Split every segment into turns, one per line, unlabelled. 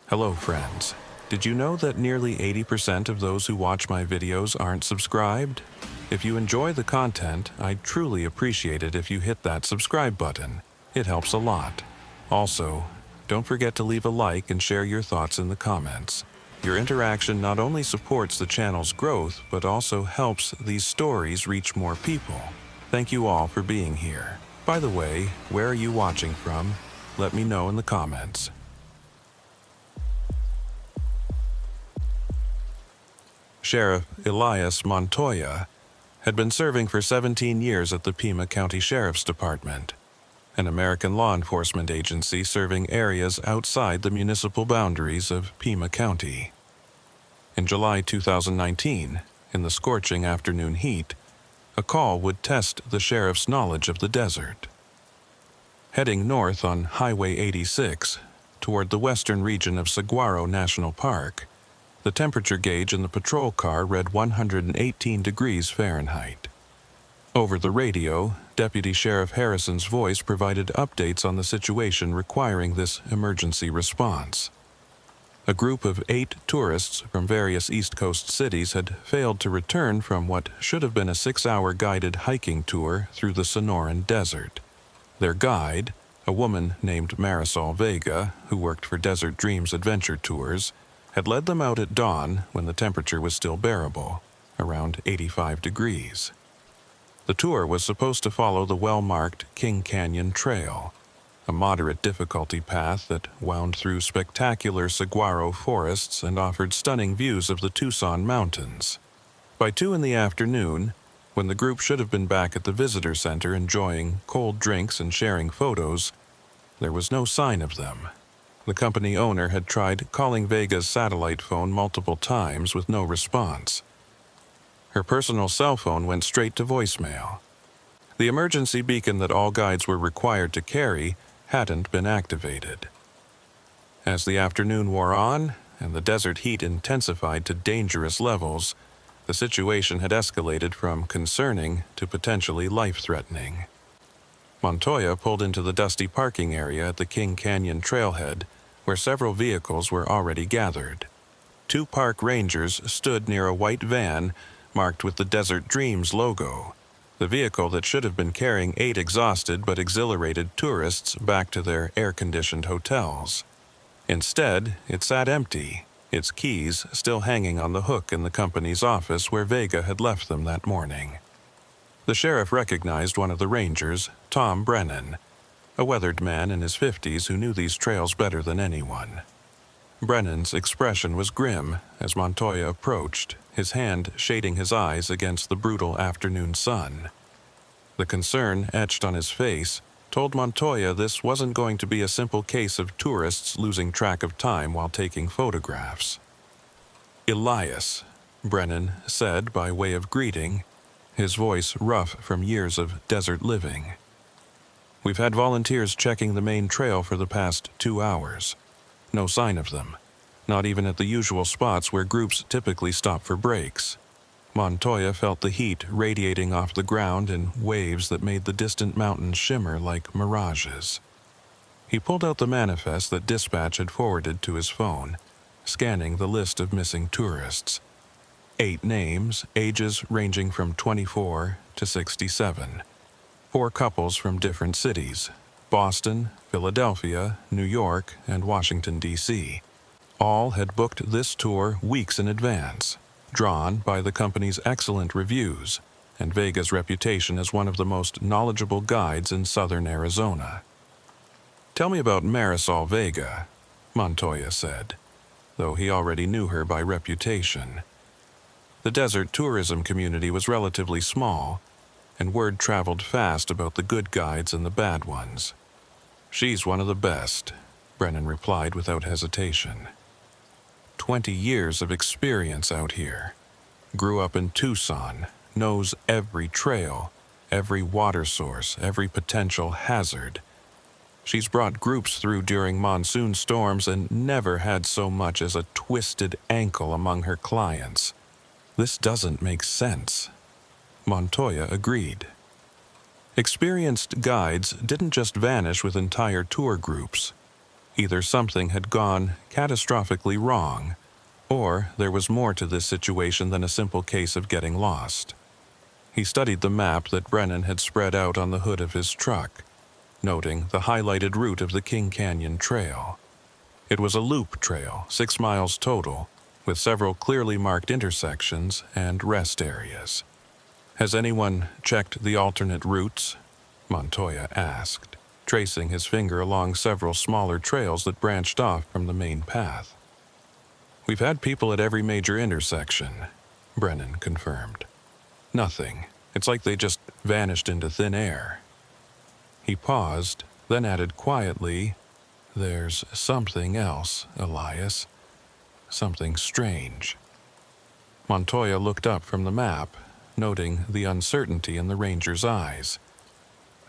Hello, friends. Did you know that nearly 80% of those who watch my videos aren't subscribed? If you enjoy the content, I'd truly appreciate it if you hit that subscribe button. It helps a lot. Also, don't forget to leave a like and share your thoughts in the comments. Your interaction not only supports the channel's growth, but also helps these stories reach more people. Thank you all for being here. By the way, where are you watching from? Let me know in the comments. Sheriff Elias Montoya had been serving for 17 years at the Pima County Sheriff's Department, an American law enforcement agency serving areas outside the municipal boundaries of Pima County. In July 2019, in the scorching afternoon heat, a call would test the sheriff's knowledge of the desert. Heading north on Highway 86 toward the western region of Saguaro National Park, the temperature gauge in the patrol car read 118 degrees Fahrenheit. Over the radio, Deputy Sheriff Harrison's voice provided updates on the situation requiring this emergency response. A group of 8 tourists from various East Coast cities had failed to return from what should have been a 6-hour guided hiking tour through the Sonoran Desert. Their guide, a woman named Marisol Vega, who worked for Desert Dreams Adventure Tours, had led them out at dawn when the temperature was still bearable, around 85 degrees. The tour was supposed to follow the well-marked King Canyon Trail, a moderate difficulty path that wound through spectacular saguaro forests and offered stunning views of the Tucson Mountains. By 2 in the afternoon, when the group should have been back at the visitor center enjoying cold drinks and sharing photos, there was no sign of them. The company owner had tried calling Vega's satellite phone multiple times with no response. Her personal cell phone went straight to voicemail. The emergency beacon that all guides were required to carry hadn't been activated. As the afternoon wore on and the desert heat intensified to dangerous levels, the situation had escalated from concerning to potentially life-threatening. Montoya pulled into the dusty parking area at the King Canyon trailhead, where several vehicles were already gathered. 2 park rangers stood near a white van marked with the Desert Dreams logo, the vehicle that should have been carrying 8 exhausted but exhilarated tourists back to their air-conditioned hotels. Instead, it sat empty, its keys still hanging on the hook in the company's office where Vega had left them that morning. The sheriff recognized one of the rangers, Tom Brennan, a weathered man in his 50s who knew these trails better than anyone. Brennan's expression was grim as Montoya approached, his hand shading his eyes against the brutal afternoon sun. The concern etched on his face told Montoya this wasn't going to be a simple case of tourists losing track of time while taking photographs. "Elias," Brennan said by way of greeting, his voice rough from years of desert living. "We've had volunteers checking the main trail for the past 2 hours. No sign of them, not even at the usual spots where groups typically stop for breaks." Montoya felt the heat radiating off the ground in waves that made the distant mountains shimmer like mirages. He pulled out the manifest that dispatch had forwarded to his phone, scanning the list of missing tourists. 8 names, ages ranging from 24 to 67. 4 couples from different cities: Boston, Philadelphia, New York, and Washington, D.C. All had booked this tour weeks in advance, drawn by the company's excellent reviews and Vega's reputation as one of the most knowledgeable guides in southern Arizona. "Tell me about Marisol Vega," Montoya said, though he already knew her by reputation. The desert tourism community was relatively small, and word traveled fast about the good guides and the bad ones. "She's one of the best," Brennan replied without hesitation. 20 years of experience out here. Grew up in Tucson, knows every trail, every water source, every potential hazard. She's brought groups through during monsoon storms and never had so much as a twisted ankle among her clients. This doesn't make sense. Montoya agreed. Experienced guides didn't just vanish with entire tour groups. Either something had gone catastrophically wrong, or there was more to this situation than a simple case of getting lost. He studied the map that Brennan had spread out on the hood of his truck, noting the highlighted route of the King Canyon Trail. It was a loop trail, 6 miles total, with several clearly marked intersections and rest areas. "Has anyone checked the alternate routes?" Montoya asked, tracing his finger along several smaller trails that branched off from the main path. "We've had people at every major intersection," Brennan confirmed. "Nothing. It's like they just vanished into thin air." He paused, then added quietly, "There's something else, Elias. Something strange." Montoya looked up from the map, noting the uncertainty in the ranger's eyes.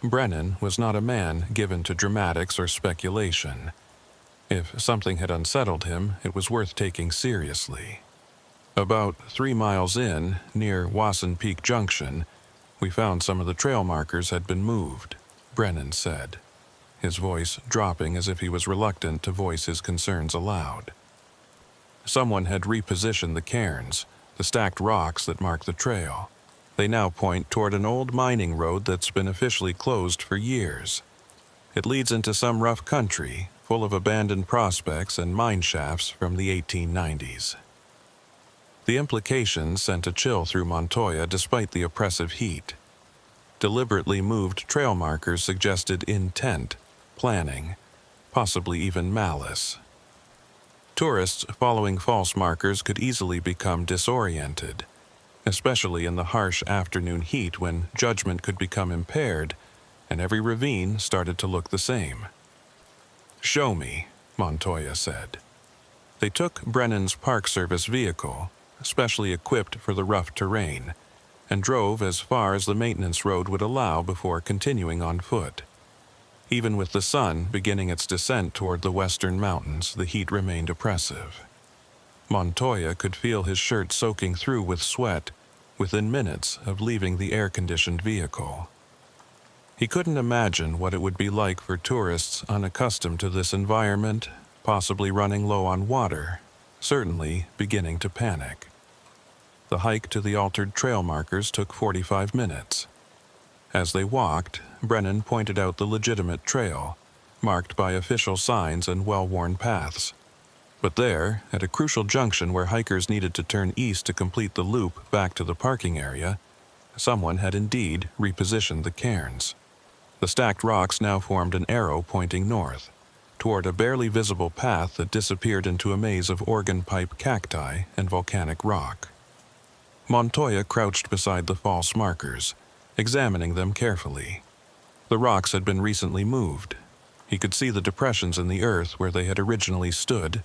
Brennan was not a man given to dramatics or speculation. If something had unsettled him, it was worth taking seriously. "About 3 miles in, near Wasson Peak Junction, we found some of the trail markers had been moved," Brennan said, his voice dropping as if he was reluctant to voice his concerns aloud. "Someone had repositioned the cairns, the stacked rocks that mark the trail. They now point toward an old mining road that's been officially closed for years. It leads into some rough country, full of abandoned prospects and mine shafts from the 1890s. The implications sent a chill through Montoya despite the oppressive heat. Deliberately moved trail markers suggested intent, planning, possibly even malice. Tourists following false markers could easily become disoriented, especially in the harsh afternoon heat when judgment could become impaired and every ravine started to look the same. "Show me," Montoya said. They took Brennan's Park Service vehicle, specially equipped for the rough terrain, and drove as far as the maintenance road would allow before continuing on foot. Even with the sun beginning its descent toward the western mountains, the heat remained oppressive. Montoya could feel his shirt soaking through with sweat within minutes of leaving the air-conditioned vehicle. He couldn't imagine what it would be like for tourists unaccustomed to this environment, possibly running low on water, certainly beginning to panic. The hike to the altered trail markers took 45 minutes. As they walked, Brennan pointed out the legitimate trail, marked by official signs and well-worn paths. But there, at a crucial junction where hikers needed to turn east to complete the loop back to the parking area, someone had indeed repositioned the cairns. The stacked rocks now formed an arrow pointing north, toward a barely visible path that disappeared into a maze of organ pipe cacti and volcanic rock. Montoya crouched beside the false markers, examining them carefully. The rocks had been recently moved. He could see the depressions in the earth where they had originally stood,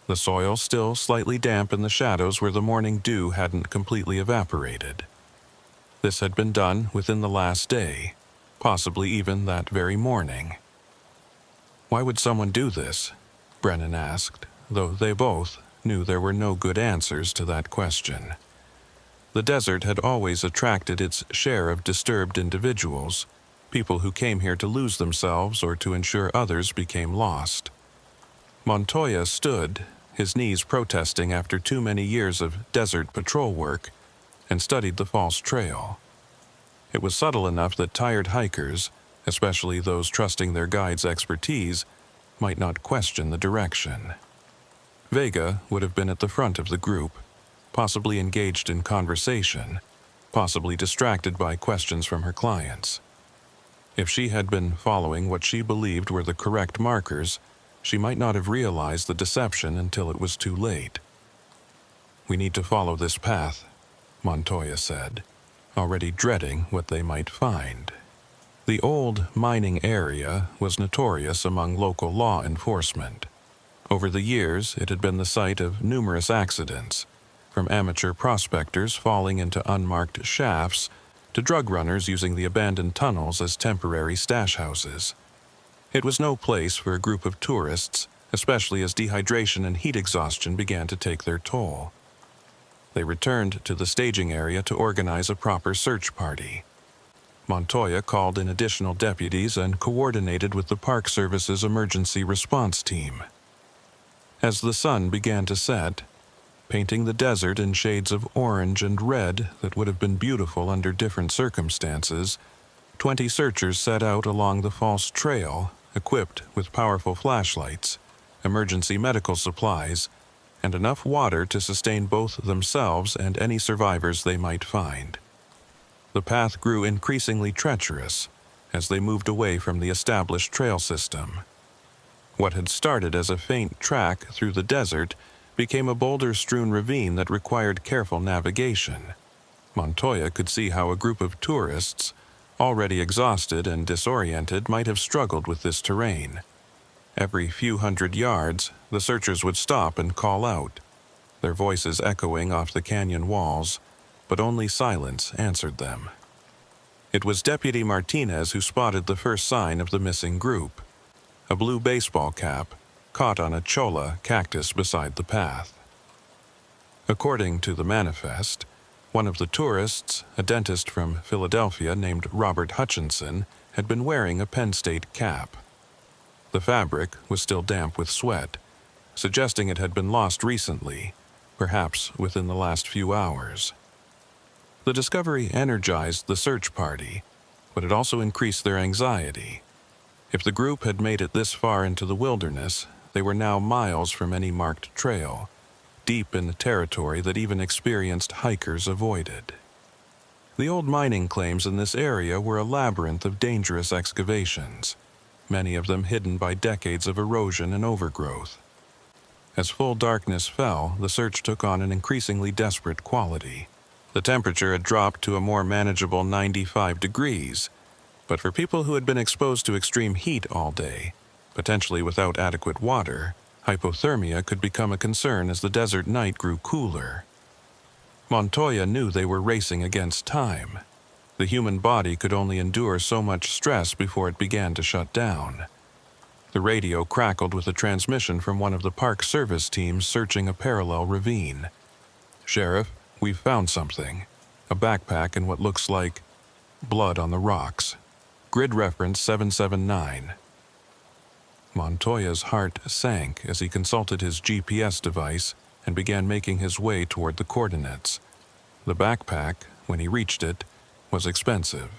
the soil still slightly damp in the shadows where the morning dew hadn't completely evaporated. This had been done within the last day, possibly even that very morning. "Why would someone do this?" Brennan asked, though they both knew there were no good answers to that question. The desert had always attracted its share of disturbed individuals, people who came here to lose themselves or to ensure others became lost. Montoya stood, his knees protesting after too many years of desert patrol work, and studied the false trail. It was subtle enough that tired hikers, especially those trusting their guide's expertise, might not question the direction. Vega would have been at the front of the group, possibly engaged in conversation, possibly distracted by questions from her clients. If she had been following what she believed were the correct markers, she might not have realized the deception until it was too late. "We need to follow this path," Montoya said, already dreading what they might find. The old mining area was notorious among local law enforcement. Over the years, it had been the site of numerous accidents, from amateur prospectors falling into unmarked shafts to drug runners using the abandoned tunnels as temporary stash houses. It was no place for a group of tourists, especially as dehydration and heat exhaustion began to take their toll. They returned to the staging area to organize a proper search party. Montoya called in additional deputies and coordinated with the Park Service's emergency response team. As the sun began to set, painting the desert in shades of orange and red that would have been beautiful under different circumstances, 20 searchers set out along the false trail, equipped with powerful flashlights, emergency medical supplies, and enough water to sustain both themselves and any survivors they might find. The path grew increasingly treacherous as they moved away from the established trail system. What had started as a faint track through the desert became a boulder-strewn ravine that required careful navigation. Montoya could see how a group of tourists, already exhausted and disoriented, might have struggled with this terrain. Every few hundred yards, the searchers would stop and call out, their voices echoing off the canyon walls, but only silence answered them. It was Deputy Martinez who spotted the first sign of the missing group, a blue baseball cap caught on a cholla cactus beside the path. According to the manifest, one of the tourists, a dentist from Philadelphia named Robert Hutchinson, had been wearing a Penn State cap. The fabric was still damp with sweat, suggesting it had been lost recently, perhaps within the last few hours. The discovery energized the search party, but it also increased their anxiety. If the group had made it this far into the wilderness, they were now miles from any marked trail, deep in the territory that even experienced hikers avoided. The old mining claims in this area were a labyrinth of dangerous excavations, many of them hidden by decades of erosion and overgrowth. As full darkness fell, the search took on an increasingly desperate quality. The temperature had dropped to a more manageable 95 degrees, but for people who had been exposed to extreme heat all day, potentially without adequate water, hypothermia could become a concern as the desert night grew cooler. Montoya knew they were racing against time. The human body could only endure so much stress before it began to shut down. The radio crackled with a transmission from one of the Park Service teams searching a parallel ravine. "Sheriff, we've found something. A backpack and what looks like blood on the rocks. Grid reference 779. Montoya's heart sank as he consulted his GPS device and began making his way toward the coordinates. The backpack, when he reached it, was expensive,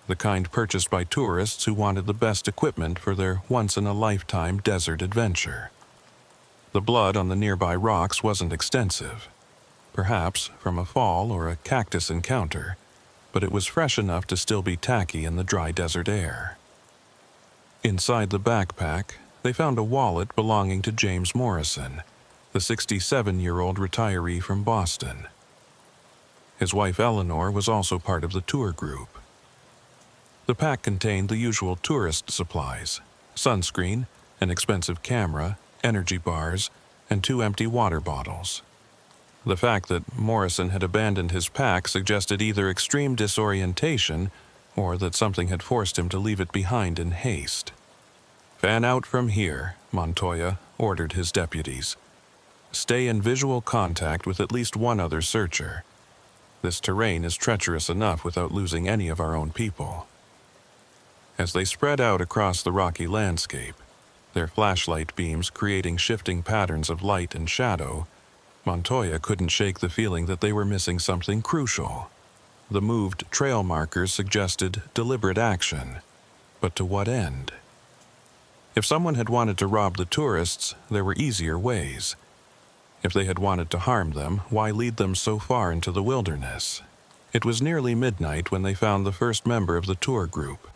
the kind purchased by tourists who wanted the best equipment for their once-in-a-lifetime desert adventure. The blood on the nearby rocks wasn't extensive, perhaps from a fall or a cactus encounter, but it was fresh enough to still be tacky in the dry desert air. Inside the backpack, they found a wallet belonging to James Morrison, the 67-year-old retiree from Boston. His wife Eleanor was also part of the tour group. The pack contained the usual tourist supplies: sunscreen, an expensive camera, energy bars, and 2 empty water bottles. The fact that Morrison had abandoned his pack suggested either extreme disorientation or that something had forced him to leave it behind in haste. "Fan out from here," Montoya ordered his deputies. "Stay in visual contact with at least one other searcher. This terrain is treacherous enough without losing any of our own people." As they spread out across the rocky landscape, their flashlight beams creating shifting patterns of light and shadow, Montoya couldn't shake the feeling that they were missing something crucial. The moved trail markers suggested deliberate action, but to what end? If someone had wanted to rob the tourists, there were easier ways. If they had wanted to harm them, why lead them so far into the wilderness? It was nearly midnight when they found the first member of the tour group.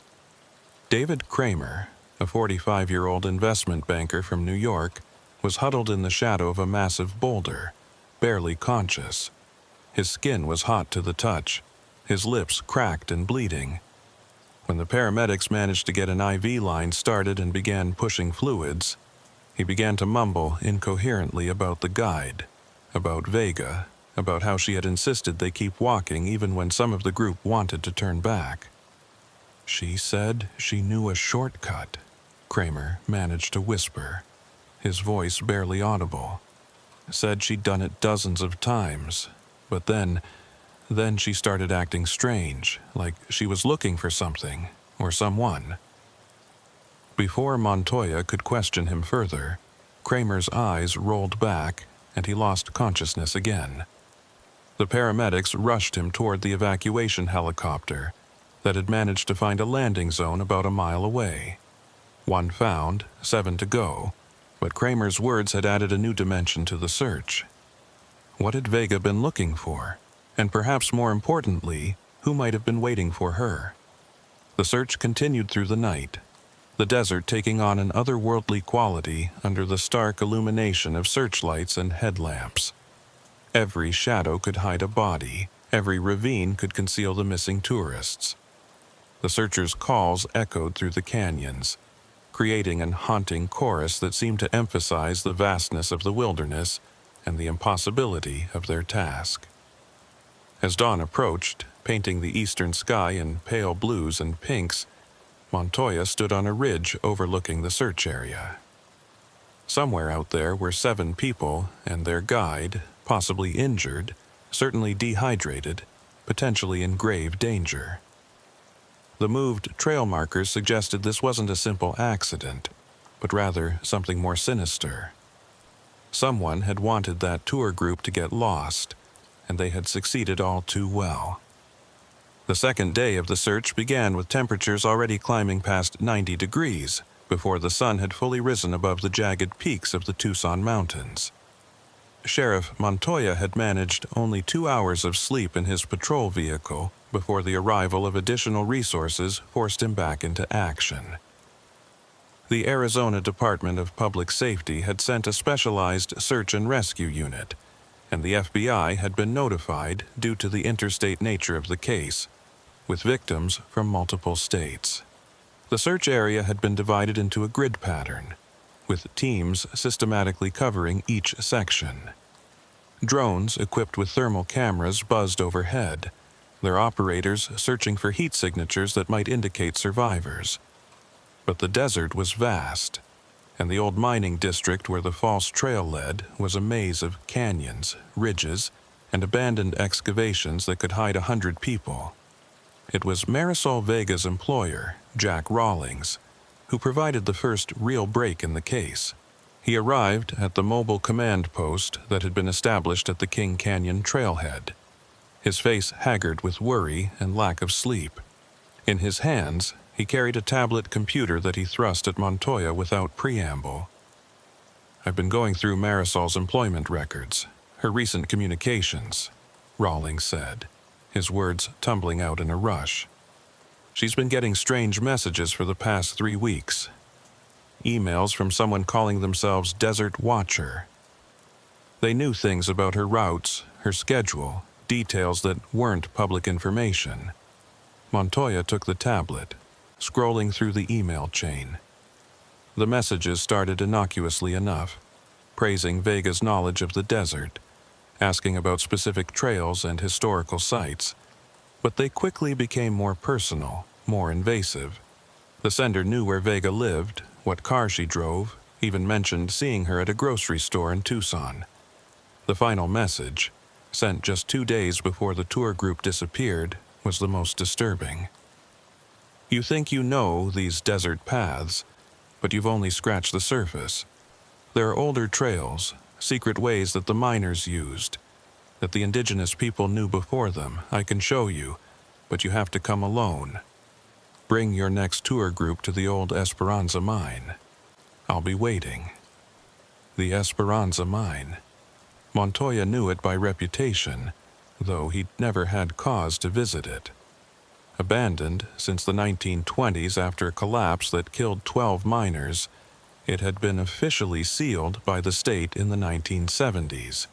David Kramer, a 45-year-old investment banker from New York, was huddled in the shadow of a massive boulder, barely conscious. His skin was hot to the touch, his lips cracked and bleeding. When the paramedics managed to get an IV line started and began pushing fluids, he began to mumble incoherently about the guide, about Vega, about how she had insisted they keep walking even when some of the group wanted to turn back. "She said she knew a shortcut," Kramer managed to whisper, his voice barely audible. "Said she'd done it dozens of times, but then Then she started acting strange, like she was looking for something or someone. Before Montoya could question him further, Kramer's eyes rolled back and he lost consciousness again. The paramedics rushed him toward the evacuation helicopter that had managed to find a landing zone about a mile away. 1 found, 7 to go, but Kramer's words had added a new dimension to the search. What had Vega been looking for? And perhaps more importantly, who might have been waiting for her? The search continued through the night, the desert taking on an otherworldly quality under the stark illumination of searchlights and headlamps. Every shadow could hide a body, every ravine could conceal the missing tourists. The searchers' calls echoed through the canyons, creating an haunting chorus that seemed to emphasize the vastness of the wilderness and the impossibility of their task. As dawn approached, painting the eastern sky in pale blues and pinks, Montoya stood on a ridge overlooking the search area. Somewhere out there were 7 people and their guide, possibly injured, certainly dehydrated, potentially in grave danger. The moved trail markers suggested this wasn't a simple accident, but rather something more sinister. Someone had wanted that tour group to get lost, and they had succeeded all too well. The second day of the search began with temperatures already climbing past 90 degrees before the sun had fully risen above the jagged peaks of the Tucson Mountains. Sheriff Montoya had managed only 2 hours of sleep in his patrol vehicle before the arrival of additional resources forced him back into action. The Arizona Department of Public Safety had sent a specialized search and rescue unit, and the FBI had been notified due to the interstate nature of the case, with victims from multiple states. The search area had been divided into a grid pattern, with teams systematically covering each section. Drones equipped with thermal cameras buzzed overhead, their operators searching for heat signatures that might indicate survivors. But the desert was vast, and the old mining district where the false trail led was a maze of canyons, ridges, and abandoned excavations that could hide 100 people. It was Marisol Vega's employer, Jack Rawlings, who provided the first real break in the case. He arrived at the mobile command post that had been established at the King Canyon trailhead, his face haggard with worry and lack of sleep. In his hands, he carried a tablet computer that he thrust at Montoya without preamble. "I've been going through Marisol's employment records, her recent communications," Rawlings said, his words tumbling out in a rush. "She's been getting strange messages for the past 3 weeks. Emails from someone calling themselves Desert Watcher. They knew things about her routes, her schedule, details that weren't public information." Montoya took the tablet, scrolling through the email chain. The messages started innocuously enough, praising Vega's knowledge of the desert, asking about specific trails and historical sites, but they quickly became more personal, more invasive. The sender knew where Vega lived, what car she drove, even mentioned seeing her at a grocery store in Tucson. The final message, sent just 2 days before the tour group disappeared, was the most disturbing. "You think you know these desert paths, but you've only scratched the surface. There are older trails, secret ways that the miners used, that the indigenous people knew before them. I can show you, but you have to come alone. Bring your next tour group to the old Esperanza mine. I'll be waiting." The Esperanza mine. Montoya knew it by reputation, though he'd never had cause to visit it. Abandoned since the 1920s after a collapse that killed 12 miners, it had been officially sealed by the state in the 1970s.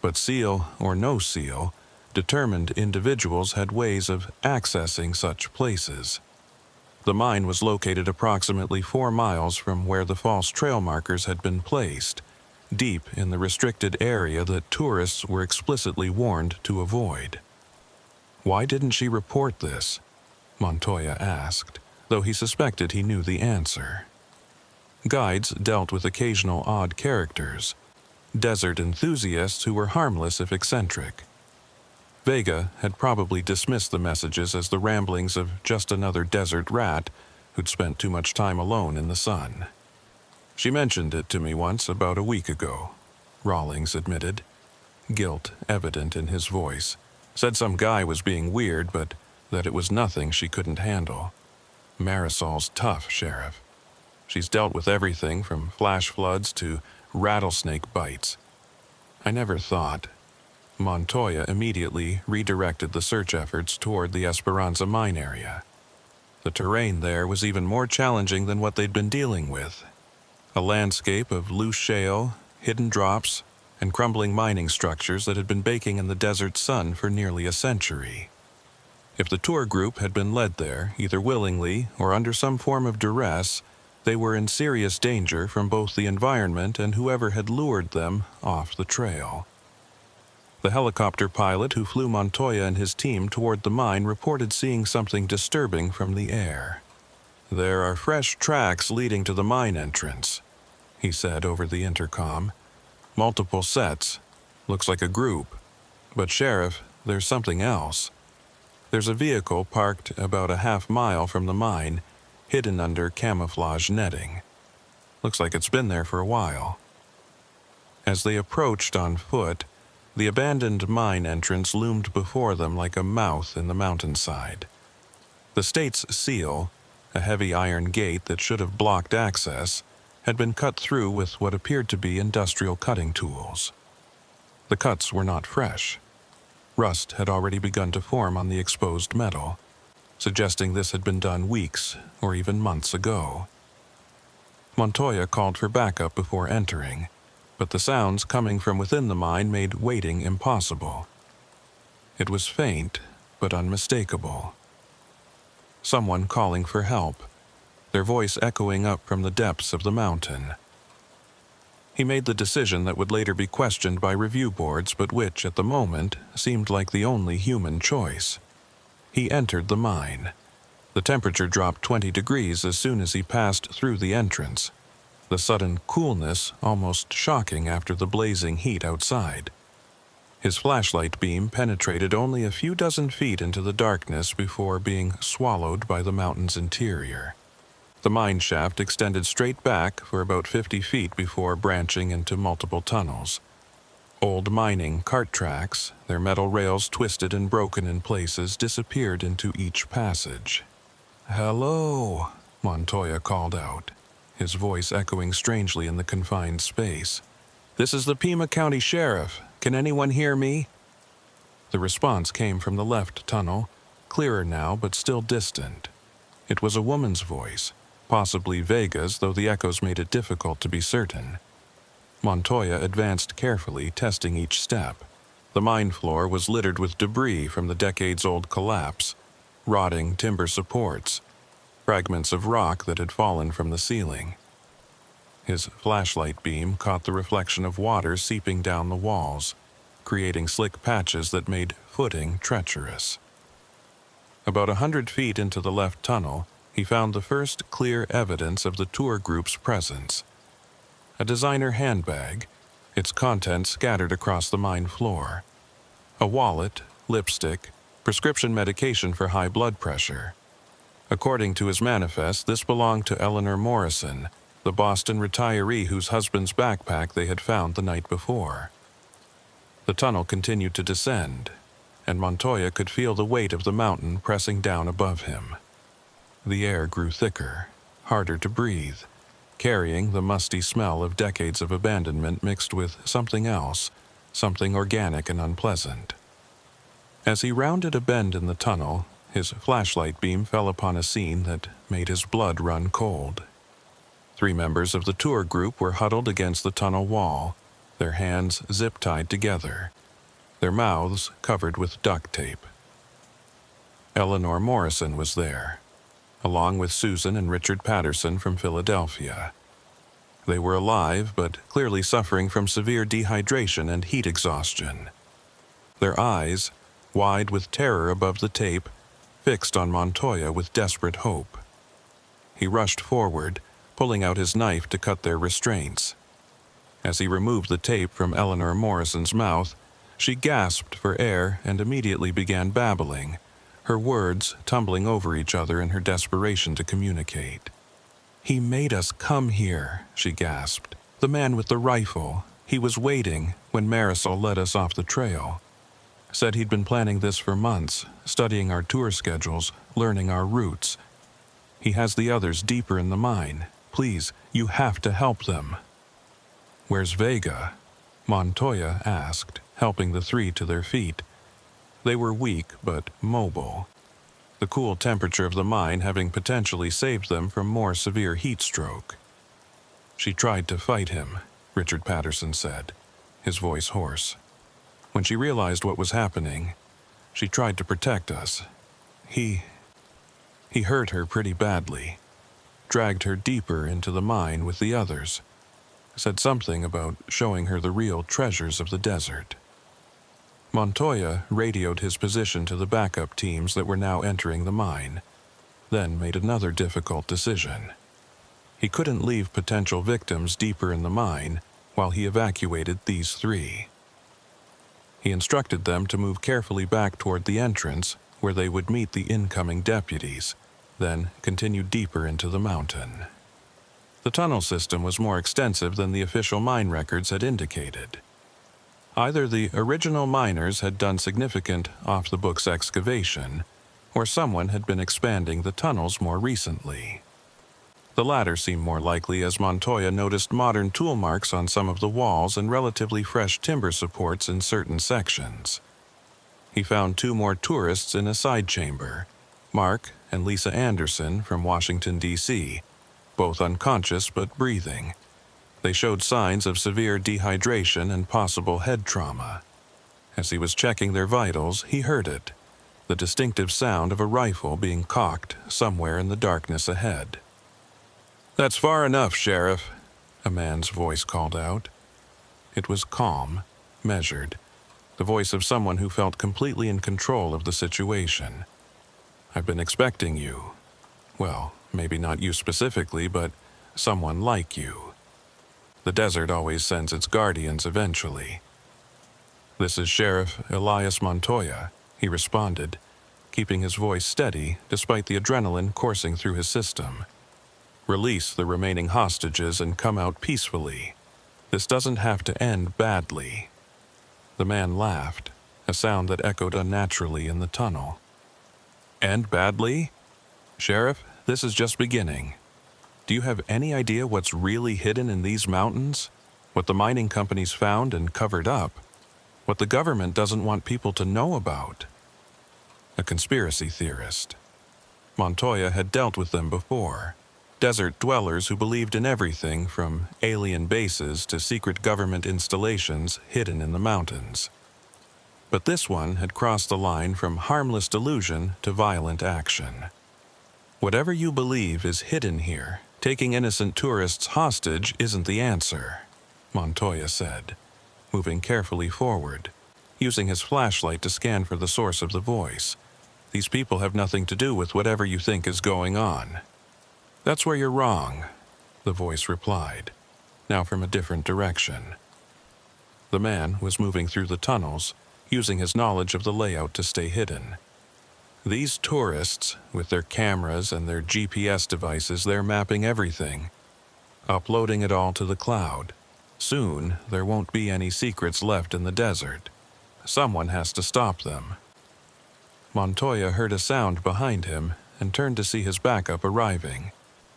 But seal or no seal, determined individuals had ways of accessing such places. The mine was located approximately 4 miles from where the false trail markers had been placed, deep in the restricted area that tourists were explicitly warned to avoid. Why didn't she report this? Montoya asked, though he suspected he knew the answer. Guides dealt with occasional odd characters, desert enthusiasts who were harmless if eccentric. Vega had probably dismissed the messages as the ramblings of just another desert rat who'd spent too much time alone in the sun. She mentioned it to me once about a week ago, Rawlings admitted, guilt evident in his voice. Said some guy was being weird, but that it was nothing she couldn't handle. Marisol's tough, Sheriff. She's dealt with everything from flash floods to rattlesnake bites. I never thought. Montoya immediately redirected the search efforts toward the Esperanza mine area. The terrain there was even more challenging than what they'd been dealing with. A landscape of loose shale, hidden drops, and crumbling mining structures that had been baking in the desert sun for nearly a century. If the tour group had been led there, either willingly or under some form of duress, they were in serious danger from both the environment and whoever had lured them off the trail. The helicopter pilot who flew Montoya and his team toward the mine reported seeing something disturbing from the air. "There are fresh tracks leading to the mine entrance," he said over the intercom. "Multiple sets. Looks like a group. But Sheriff, there's something else. There's a vehicle parked about a half-mile from the mine, hidden under camouflage netting. Looks like it's been there for a while." As they approached on foot, the abandoned mine entrance loomed before them like a mouth in the mountainside. The state's seal, a heavy iron gate that should have blocked access, had been cut through with what appeared to be industrial cutting tools. The cuts were not fresh. Rust had already begun to form on the exposed metal, suggesting this had been done weeks or even months ago. Montoya called for backup before entering, but the sounds coming from within the mine made waiting impossible. It was faint, but unmistakable. Someone calling for help, their voice echoing up from the depths of the mountain. He made the decision that would later be questioned by review boards, but which, at the moment, seemed like the only human choice. He entered the mine. The temperature dropped 20 degrees as soon as he passed through the entrance, the sudden coolness almost shocking after the blazing heat outside. His flashlight beam penetrated only a few dozen feet into the darkness before being swallowed by the mountain's interior. The mine shaft extended straight back for about 50 feet before branching into multiple tunnels. Old mining cart tracks, their metal rails twisted and broken in places, disappeared into each passage. "Hello," Montoya called out, his voice echoing strangely in the confined space. "This is the Pima County Sheriff. Can anyone hear me?" The response came from the left tunnel, clearer now but still distant. It was a woman's voice, possibly Vega's, though the echoes made it difficult to be certain. Montoya advanced carefully, testing each step. The mine floor was littered with debris from the decades-old collapse, rotting timber supports, fragments of rock that had fallen from the ceiling. His flashlight beam caught the reflection of water seeping down the walls, creating slick patches that made footing treacherous. About 100 feet into the left tunnel, he found the first clear evidence of the tour group's presence. A designer handbag, its contents scattered across the mine floor. A wallet, lipstick, prescription medication for high blood pressure. According to his manifest, this belonged to Eleanor Morrison, the Boston retiree whose husband's backpack they had found the night before. The tunnel continued to descend, and Montoya could feel the weight of the mountain pressing down above him. The air grew thicker, harder to breathe, carrying the musty smell of decades of abandonment mixed with something else, something organic and unpleasant. As he rounded a bend in the tunnel, his flashlight beam fell upon a scene that made his blood run cold. 3 members of the tour group were huddled against the tunnel wall, their hands zip-tied together, their mouths covered with duct tape. Eleanor Morrison was there, along with Susan and Richard Patterson from Philadelphia. They were alive, but clearly suffering from severe dehydration and heat exhaustion. Their eyes, wide with terror above the tape, fixed on Montoya with desperate hope. He rushed forward, pulling out his knife to cut their restraints. As he removed the tape from Eleanor Morrison's mouth, She gasped for air and immediately began babbling, her words tumbling over each other in her desperation to communicate. "He made us come here," she gasped. "The man with the rifle. He was waiting when Marisol led us off the trail. Said he'd been planning this for months, studying our tour schedules, learning our routes. He has the others deeper in the mine. Please, you have to help them." "Where's Vega?" Montoya asked, helping the three to their feet. They were weak but mobile, the cool temperature of the mine having potentially saved them from more severe heat stroke. "She tried to fight him," Richard Patterson said, his voice hoarse. "When she realized what was happening, she tried to protect us. He hurt her pretty badly, dragged her deeper into the mine with the others, said something about showing her the real treasures of the desert." Montoya radioed his position to the backup teams that were now entering the mine, then made another difficult decision. He couldn't leave potential victims deeper in the mine while he evacuated these three. He instructed them to move carefully back toward the entrance where they would meet the incoming deputies, then continue deeper into the mountain. The tunnel system was more extensive than the official mine records had indicated. Either the original miners had done significant off-the-books excavation, or someone had been expanding the tunnels more recently. The latter seemed more likely as Montoya noticed modern tool marks on some of the walls and relatively fresh timber supports in certain sections. He found two more tourists in a side chamber, Mark and Lisa Anderson from Washington, D.C., both unconscious but breathing. They showed signs of severe dehydration and possible head trauma. As he was checking their vitals, he heard it, the distinctive sound of a rifle being cocked somewhere in the darkness ahead. "That's far enough, Sheriff," a man's voice called out. It was calm, measured, the voice of someone who felt completely in control of the situation. "I've been expecting you. Well, maybe not you specifically, but someone like you. The desert always sends its guardians eventually." "This is Sheriff Elias Montoya," he responded, keeping his voice steady despite the adrenaline coursing through his system. "Release the remaining hostages and come out peacefully. This doesn't have to end badly." The man laughed, a sound that echoed unnaturally in the tunnel. "End badly? Sheriff, this is just beginning. Do you have any idea what's really hidden in these mountains? What the mining companies found and covered up? What the government doesn't want people to know about?" A conspiracy theorist. Montoya had dealt with them before. Desert dwellers who believed in everything from alien bases to secret government installations hidden in the mountains. But this one had crossed the line from harmless delusion to violent action. "Whatever you believe is hidden here, taking innocent tourists hostage isn't the answer," Montoya said, moving carefully forward, using his flashlight to scan for the source of the voice. "These people have nothing to do with whatever you think is going on." "That's where you're wrong," the voice replied, now from a different direction. The man was moving through the tunnels, using his knowledge of the layout to stay hidden. "These tourists, with their cameras and their GPS devices, they're mapping everything, uploading it all to the cloud. Soon, there won't be any secrets left in the desert. Someone has to stop them." Montoya heard a sound behind him and turned to see his backup arriving,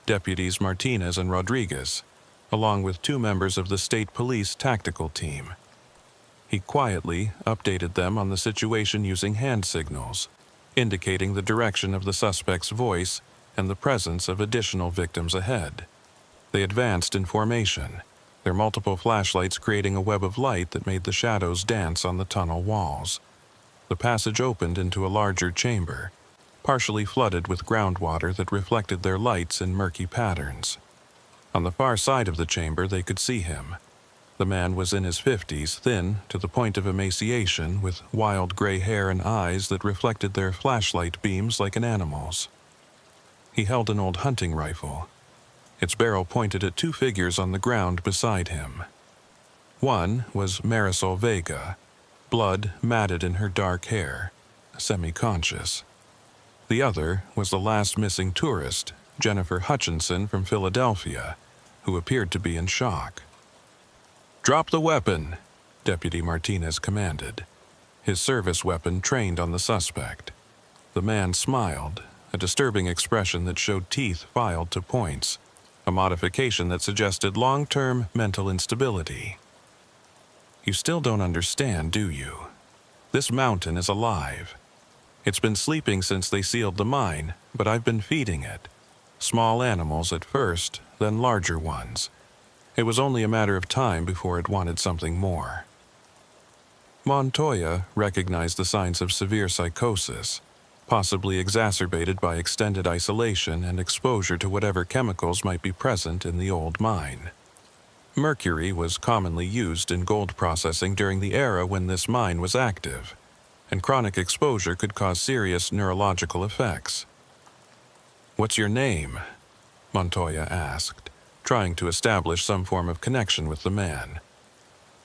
Deputies Martinez and Rodriguez, along with two members of the state police tactical team. He quietly updated them on the situation using hand signals, indicating the direction of the suspect's voice and the presence of additional victims ahead. They advanced in formation, their multiple flashlights creating a web of light that made the shadows dance on the tunnel walls. The passage opened into a larger chamber, partially flooded with groundwater that reflected their lights in murky patterns. On the far side of the chamber they could see him. The man was in his 50s, thin to the point of emaciation, with wild gray hair and eyes that reflected their flashlight beams like an animal's. He held an old hunting rifle. Its barrel pointed at two figures on the ground beside him. One was Marisol Vega, blood matted in her dark hair, semi-conscious. The other was the last missing tourist, Jennifer Hutchinson from Philadelphia, who appeared to be in shock. "Drop the weapon," Deputy Martinez commanded, his service weapon trained on the suspect. The man smiled, a disturbing expression that showed teeth filed to points, a modification that suggested long-term mental instability. "You still don't understand, do you? This mountain is alive. It's been sleeping since they sealed the mine, but I've been feeding it. Small animals at first, then larger ones. It was only a matter of time before it wanted something more." Montoya recognized the signs of severe psychosis, possibly exacerbated by extended isolation and exposure to whatever chemicals might be present in the old mine. Mercury was commonly used in gold processing during the era when this mine was active, and chronic exposure could cause serious neurological effects. "What's your name?" Montoya asked, trying to establish some form of connection with the man.